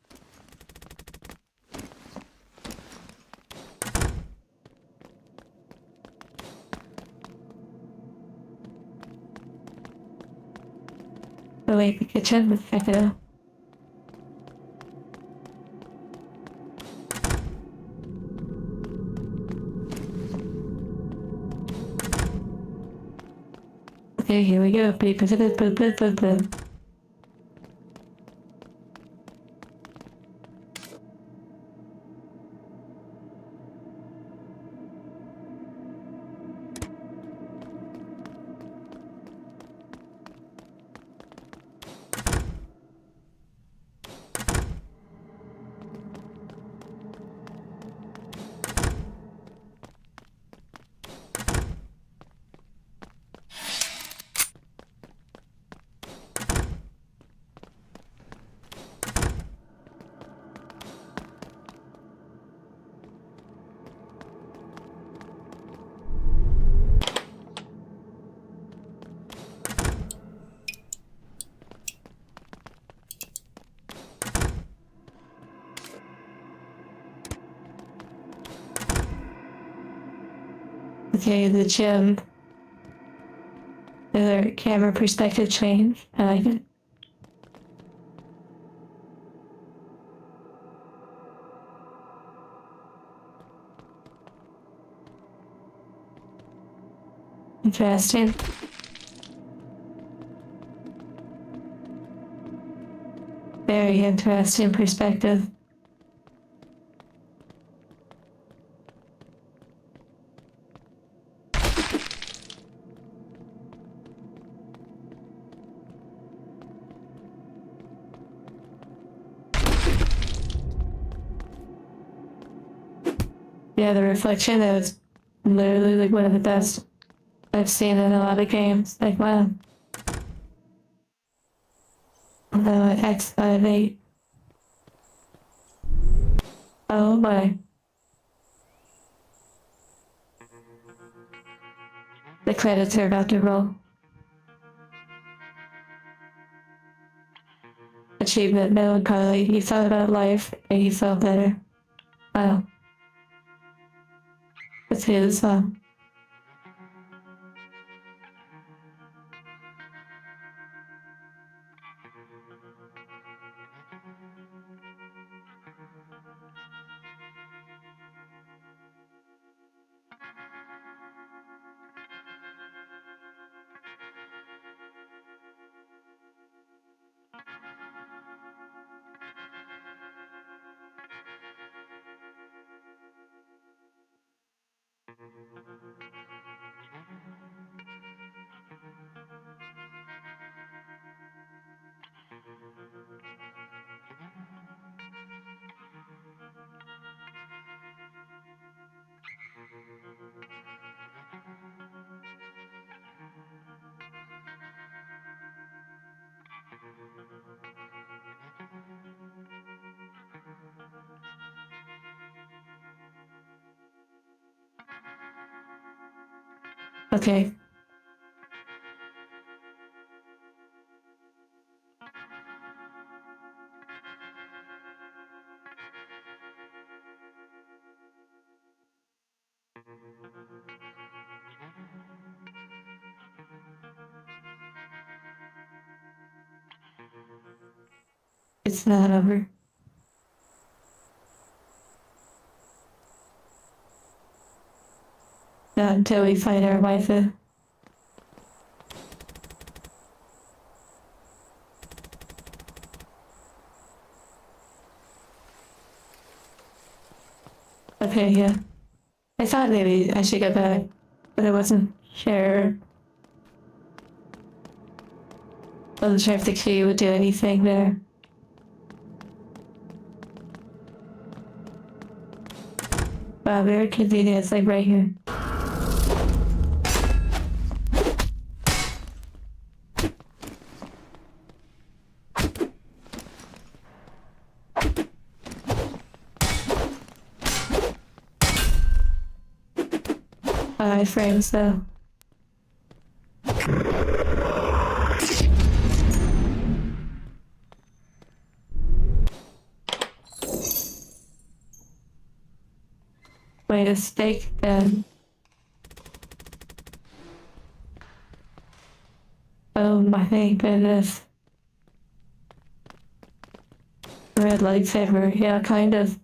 Oh wait, the kitchen, let's check it out. Okay, here we go. Beep, beep, beep, beep, beep, beep, beep. Okay, the gym. The camera perspective change. I like it. Interesting. Very interesting perspective. Yeah, the reflection is literally like one of the best I've seen in a lot of games. Like, wow. The X58. Oh my. The credits are about to roll. Achievement melancholy. He thought about life and he felt better. Wow. It's his song. Okay. It's not over. Not until we find our waifu. Okay, yeah. I thought maybe I should get back, but I wasn't sure. Wasn't sure if the key would do anything there. Wow, very convenient. It's like right here. Frames though. Wait, a steak gun. Oh my goodness. Red lightsaber, yeah, kind of.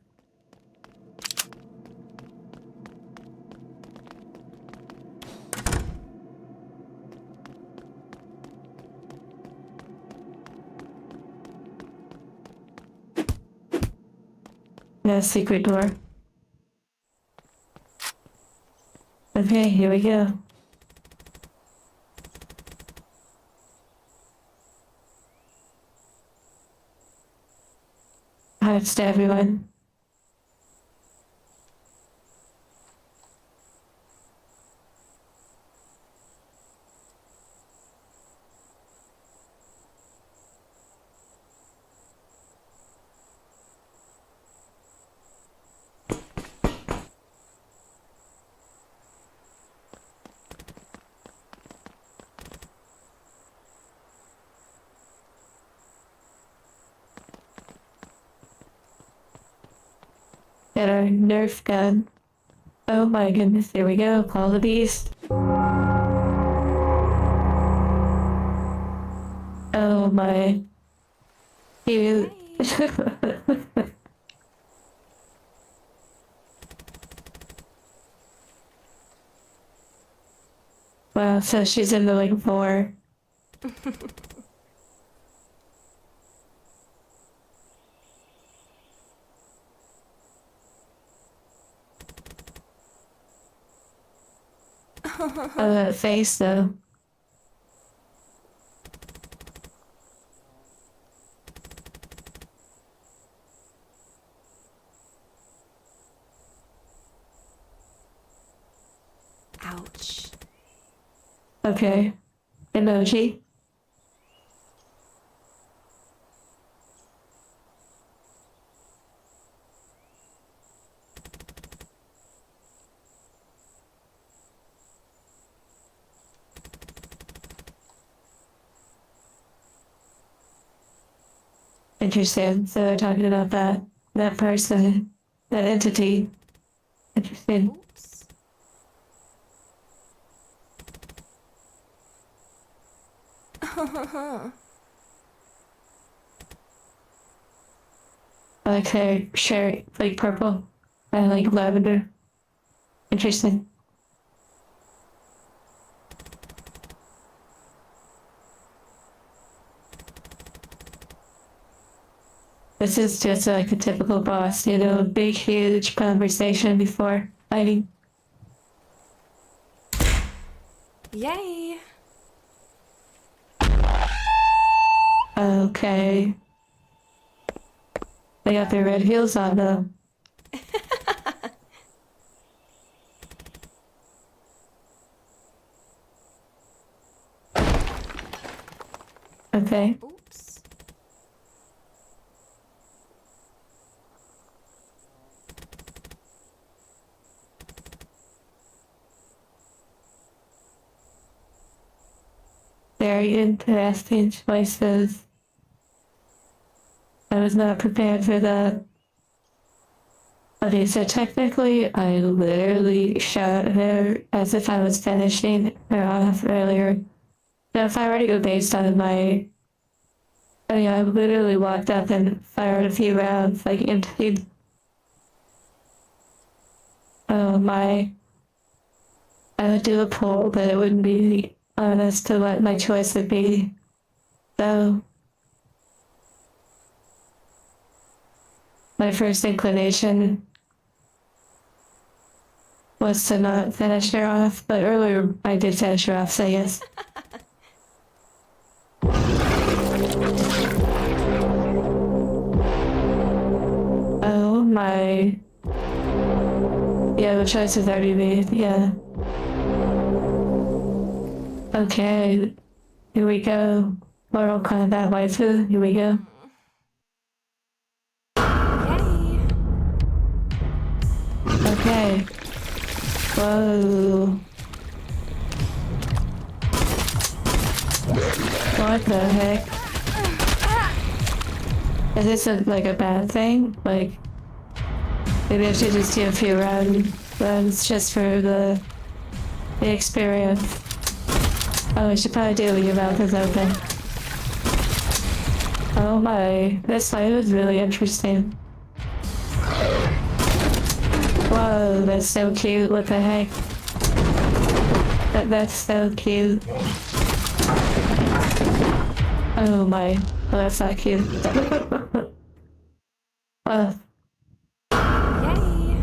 Yeah, secret door. Okay, here we go. Hearts to everyone. Get our Nerf gun. Oh my goodness, here we go. Call the beast. Oh my. Cute. Wow, so she's into like 4. Oh, that face though. Ouch. Okay. Emoji. Interesting. So they're talking about that person, that entity. Interesting. Oops. I like her shirt, like purple. I like lavender. Interesting. This is just like a typical boss, you know, big, huge conversation before fighting. Yay. Okay. They got their red heels on though. Okay. Oops. Very interesting choices. I was not prepared for that. Okay, so technically, I literally shot her as if I was finishing her off earlier. So if I were to go based on my... I mean, I literally walked up and fired a few rounds, like, into... Oh my... I would do a poll, but it wouldn't be honest to what my choice would be. So... My first inclination was to not finish her off, but earlier I did finish her off, so yes. Oh my. Yeah, the choice is already made, yeah. Okay, here we go. Mortal Kombat waifu, here we go. Yay. Okay. Whoa. What the heck? Is this like a bad thing? Like, maybe I should just do a few runs just for the experience. Oh, I should probably do it when your mouth is open. Oh my, this fight was really interesting. Whoa, that's so cute, what the heck? That's so cute. Oh my, oh that's not cute. Oh. Yay.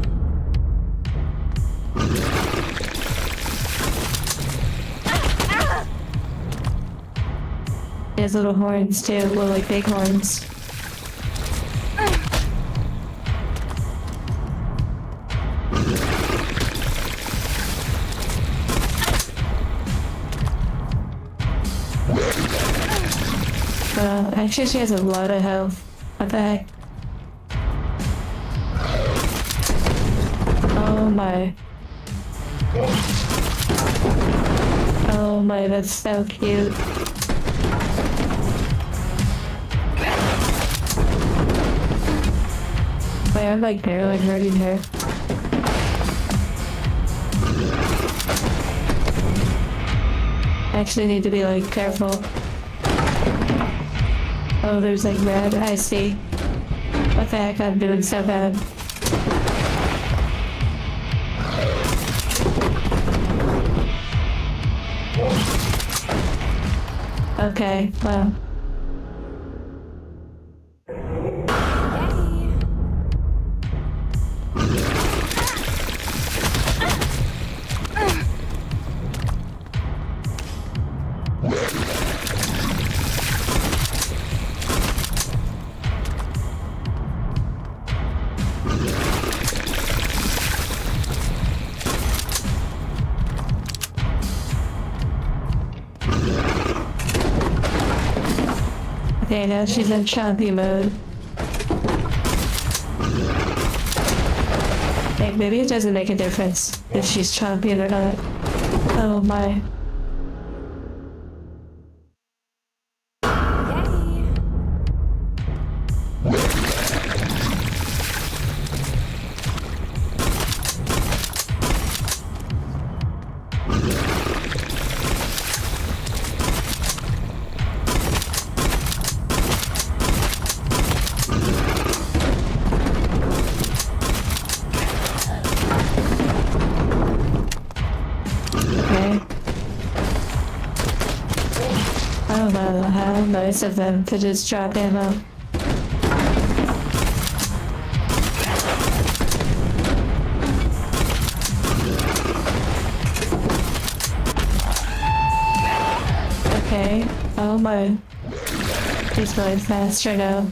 He has little horns too, little like big horns. Actually she has a lot of health. What the heck? Oh my. Oh my, that's so cute. Wait, I'm like barely hurting her. actually need to be like careful. Oh, there's like red, I see. What the heck, I'm doing so bad. Okay, well. Yay. Okay, now she's in chompy mode. Like, maybe it doesn't make a difference if she's chompy or not. Oh my. Yay. Okay. Oh wow, how nice of them to just drop ammo. Okay. Oh my. He's going faster now.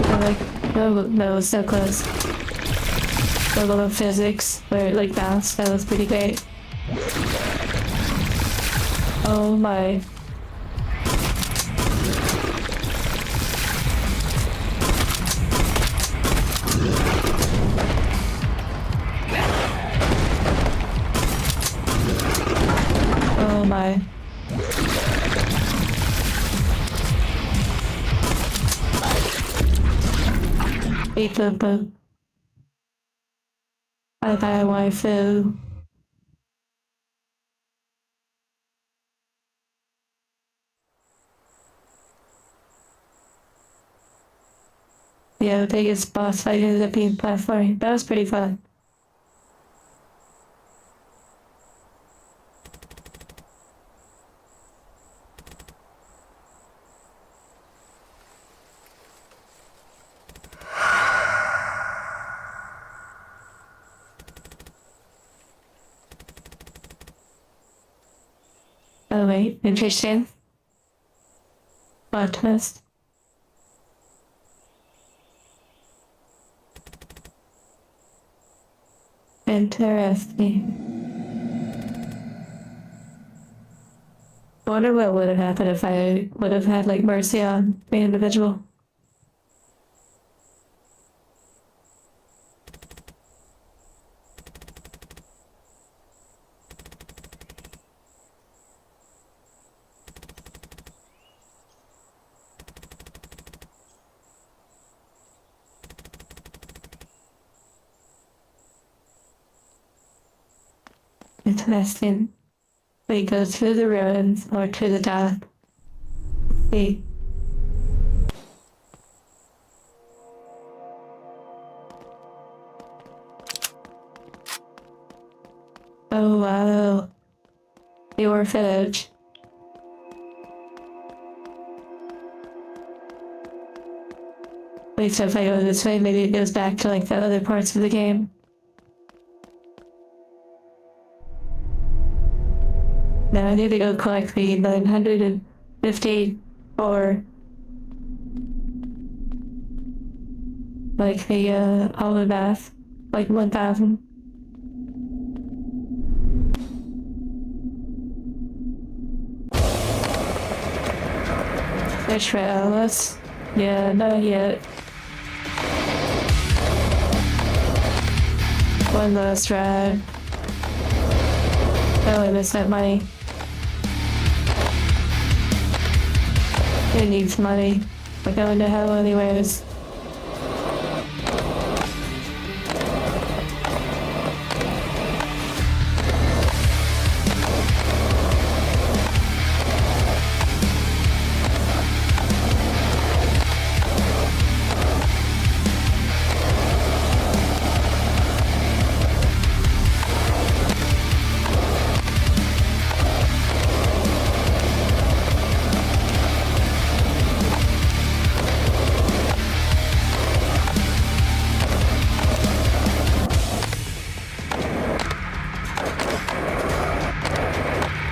I'm like, no, so close. The little physics where it like bounced, that was pretty great. Oh my. Oh my. Eat the book. Bye bye, waifu. Yeah, the biggest boss fight ended up being platforming. That was pretty fun. Oh wait, interesting. Plot twist. Interesting. I wonder what would have happened if I would have had like mercy on the individual. Interesting. We go to the ruins or to the death. See. Oh wow. The orphanage. Wait, so if I go this way, maybe it goes back to like the other parts of the game. Now I need to go collect the 950 or like the holobath, like 1000. Search for Alice. Yeah, not yet. One last ride. Oh, I missed that money. It needs money. We're going to hell anyways.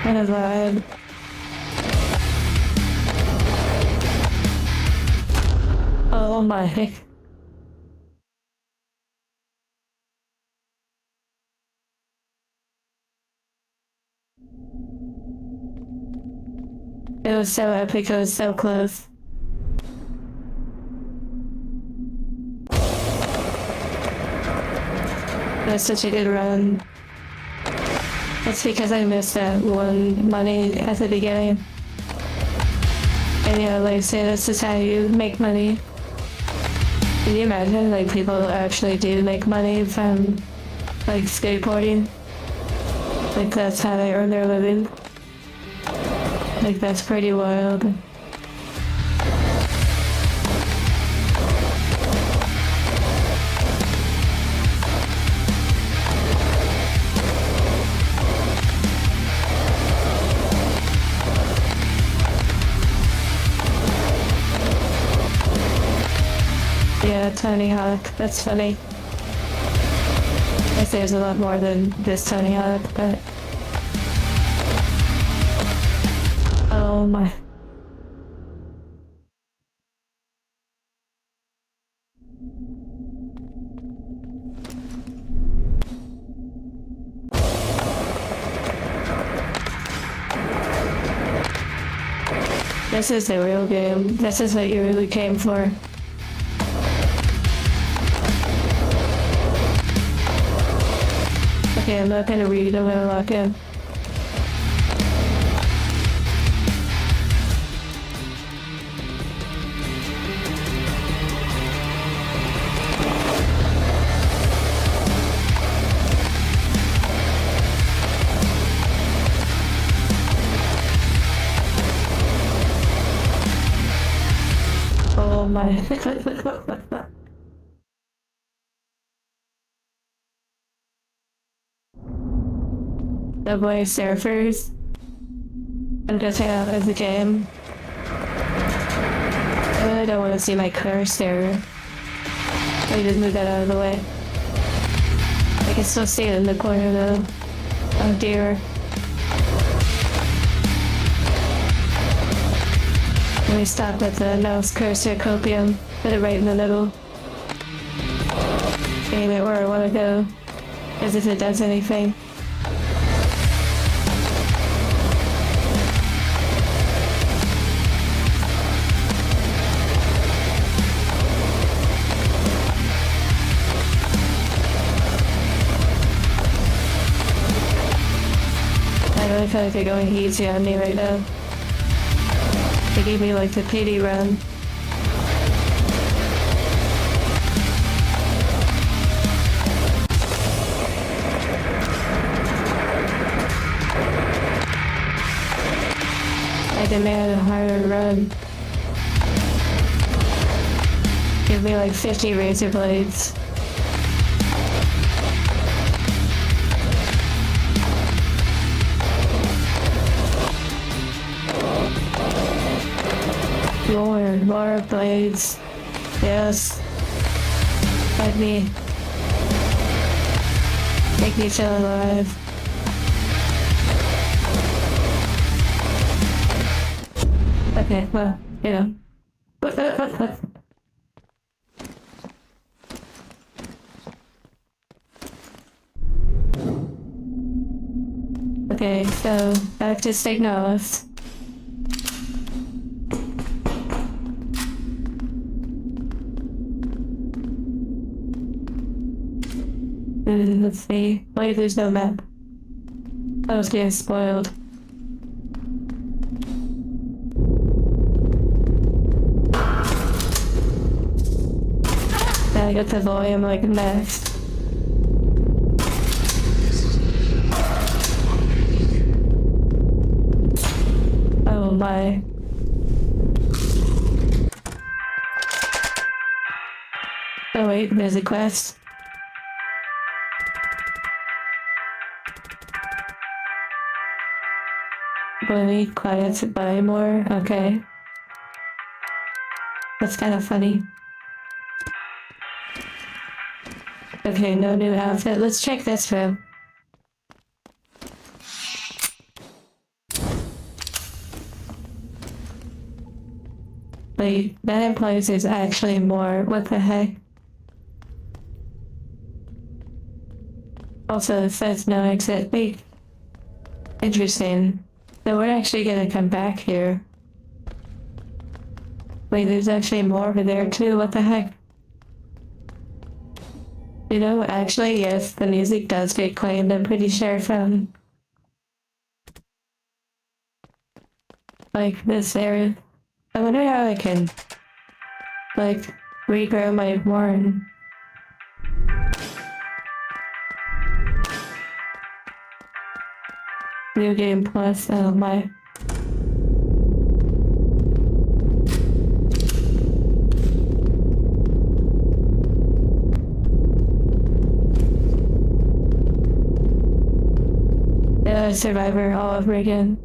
Kind of vibe. Oh my. It was so epic, it was so close. It was such a good run. That's because I missed that one money at the beginning. And yeah, like say this is how you make money. Can you imagine like people actually do make money from like skateboarding? Like that's how they earn their living. Like that's pretty wild. Yeah, Tony Hawk. That's funny. I guess there's a lot more than this Tony Hawk, but... Oh my... This is the real game. This is what you really came for. Okay, I'm not gonna read, I'm gonna lock in. Oh my... Subway Surfers. I'm just hanging out as a game. I really don't want to see my cursor. Let me just move that out of the way. I can still see it in the corner though. Oh dear. Let me stop at the mouse cursor copium. Put it right in the middle. Aim it where I want to go. As if it does anything. I really feel like they're going easy on me right now. They gave me like the pity run. I demand a harder run. Give me like 50 razor blades. More blades. Yes. Fight me. Make me feel alive. Okay, well, you know. Okay, so back to Signalis. Let's see. Wait, there's no map. I was getting spoiled. I got the volume like max. Oh my. Oh wait, there's a quest. Will we quiet to buy more? Okay. That's kind of funny. Okay, no new outfit. Let's check this room. Wait, that implies there's actually more. What the heck? Also, it says no exit. Wait. Interesting. So we're actually gonna come back here. Wait, there's actually more over there too. What the heck? You know, actually, yes, the music does get claimed. I'm pretty sure from like this area. I wonder how I can like regrow my horn. New game plus, oh my. Survivor all over again.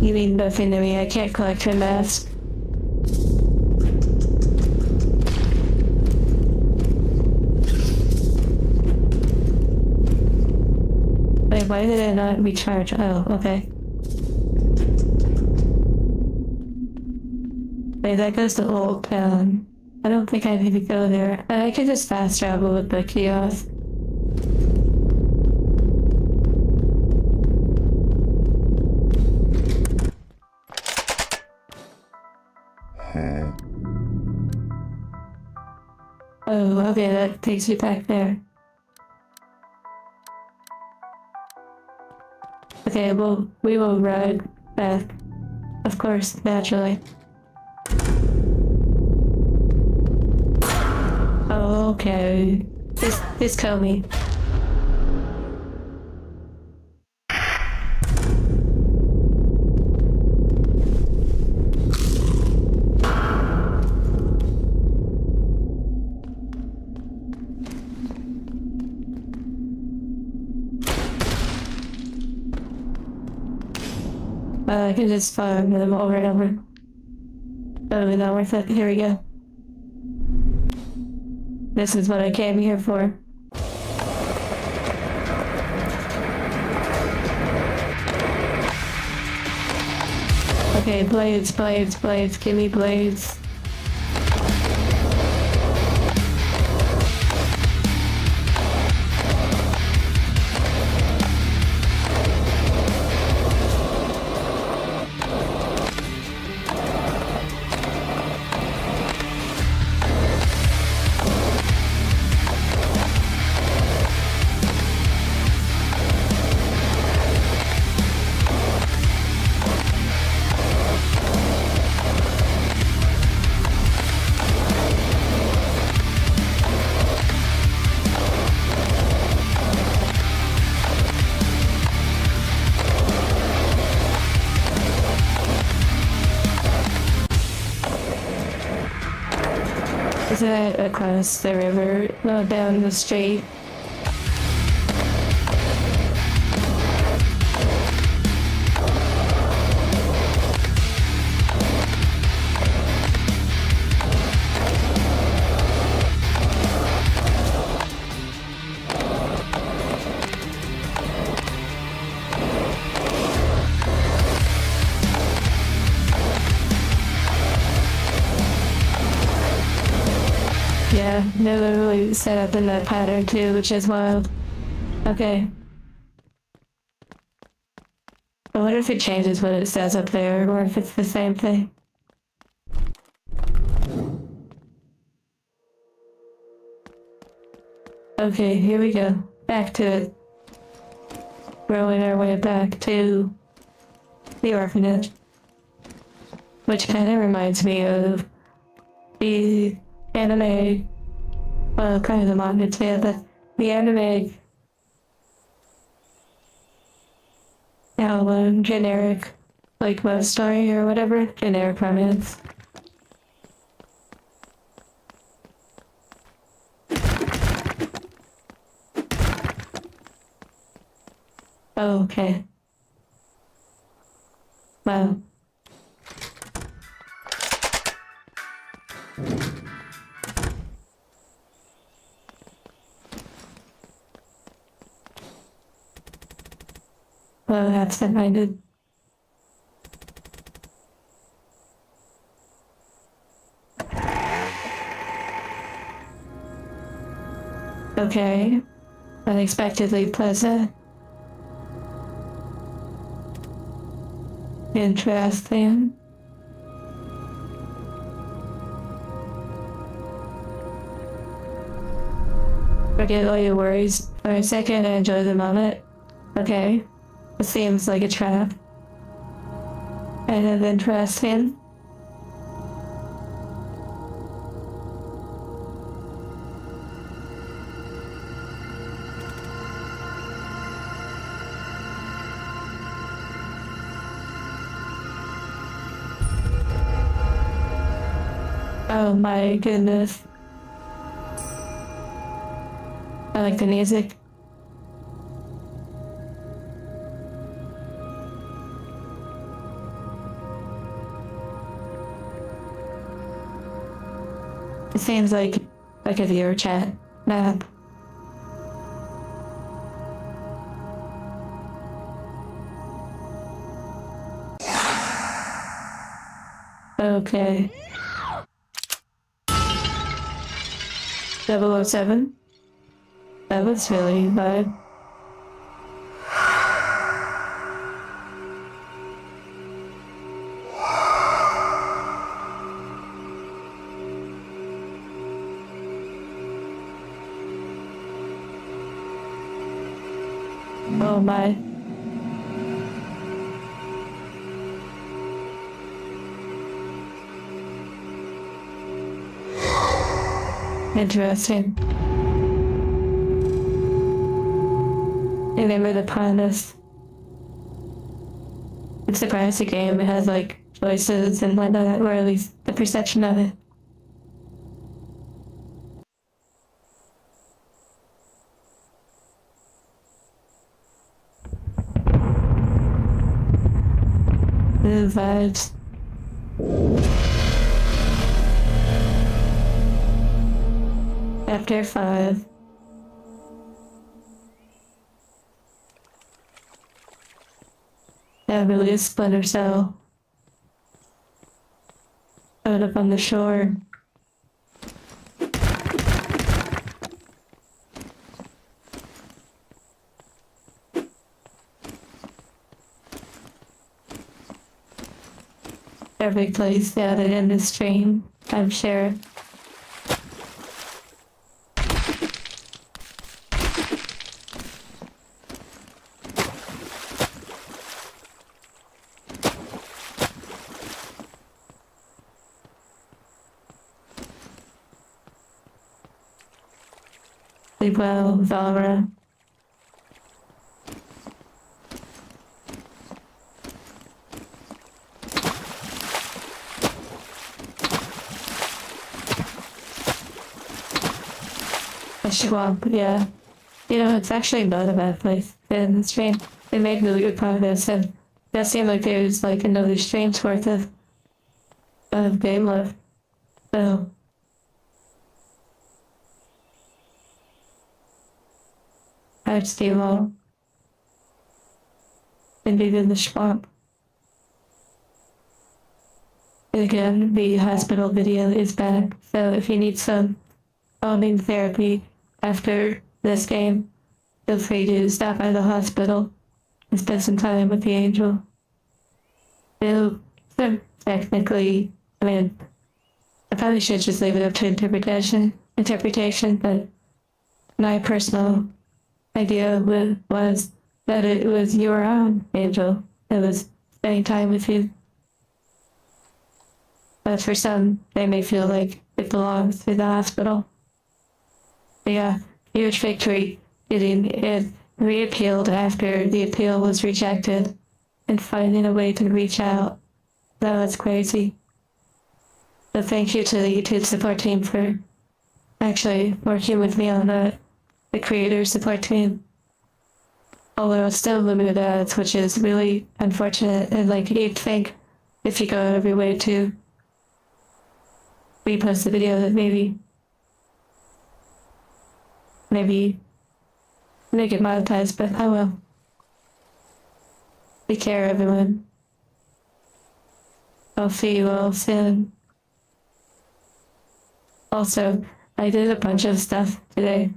You mean nothing to me, I can't collect a mask. Wait, why did it not recharge? Oh, okay. Wait, that goes to Old Town. I don't think I need to go there. I could just fast travel with the kiosk. Oh, okay, that takes you back there. Okay, well, we will ride back. Of course, naturally. Oh, okay. Just kill me. I can just farm them over and over. Totally not worth it. Here we go. This is what I came here for. Okay, blades, blades, blades. Give me blades. Is it across the river, not down the street? Yeah, they're literally set up in that pattern too, which is wild. Okay. I wonder if it changes what it says up there, or if it's the same thing. Okay, here we go. Back to it. Rolling our way back to the orphanage. which kind of reminds me of the anime, well, kind of the manga too, but the anime, generic, like love story or whatever, generic romance. Oh, okay. Wow. Well, absent-minded. Okay. Unexpectedly pleasant. Interesting. Forget all your worries for a second and enjoy the moment. Okay. It seems like a trap. Kind of interesting. Oh my goodness. I like the music. It seems like a viewer chat map. Okay. 007? That was really vibe. Oh my. Interesting. Remember the Pinus. It's a classic game. It has like voices and whatnot, or at least the perception of it. The vibes. Chapter 5. That really is Splinter Cell. Out up on the shore. Every place added in this stream, I'm sure. Sleep well, Valra. Swamp, yeah. You know, it's actually not a bad place in the stream. They made really good progress, and that seemed like there's like another stream's worth of game left. So, I'd stay long. Indeed in the swamp. And again, the hospital video is back, so if you need some calming therapy after this game, feel free to stop by the hospital and spend some time with the angel. So technically, I mean, I probably should just leave it up to interpretation, but my personal idea was that it was your own angel that was spending time with you. but for some, they may feel like it belongs to the hospital. But yeah, huge victory getting it reappealed after the appeal was rejected and finding a way to reach out. That was crazy. So thank you to the YouTube support team for actually working with me on that, the creator support team. Although it's still limited ads, which is really unfortunate, and like you'd think if you go out of your way to repost the video that maybe make it monetized, but I will. Take care, everyone. I'll see you all soon. Also, I did a bunch of stuff today,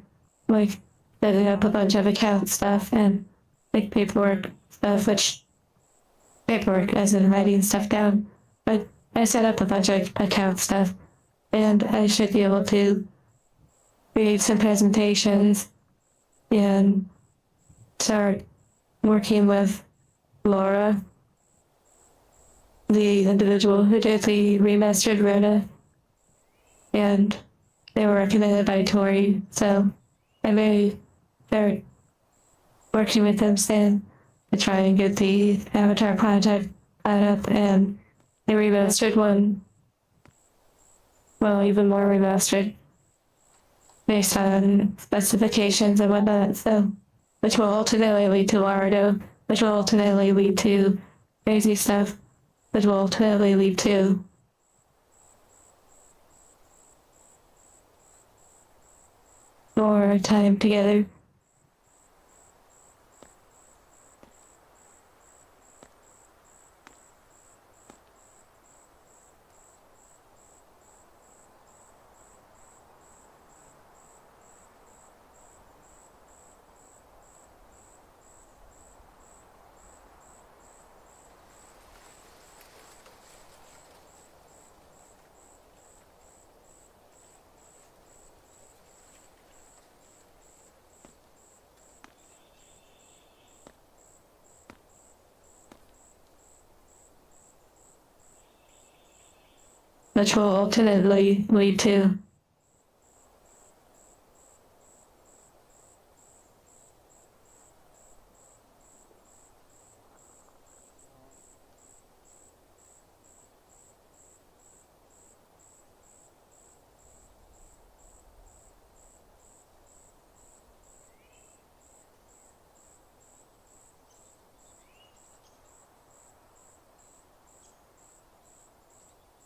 like setting up a bunch of account stuff and like paperwork stuff, paperwork as in writing stuff down, but I set up a bunch of account stuff and I should be able to create some presentations and start working with Laura, the individual who did the remastered Rona, and they were recommended by Tori, so I may start working with them soon to try and get the Avatar project up and the remastered one, well, even more remastered, based on specifications and whatnot, so, which will ultimately lead to Lardo, which will ultimately lead to crazy stuff, which will ultimately lead to more time together. Which will ultimately lead to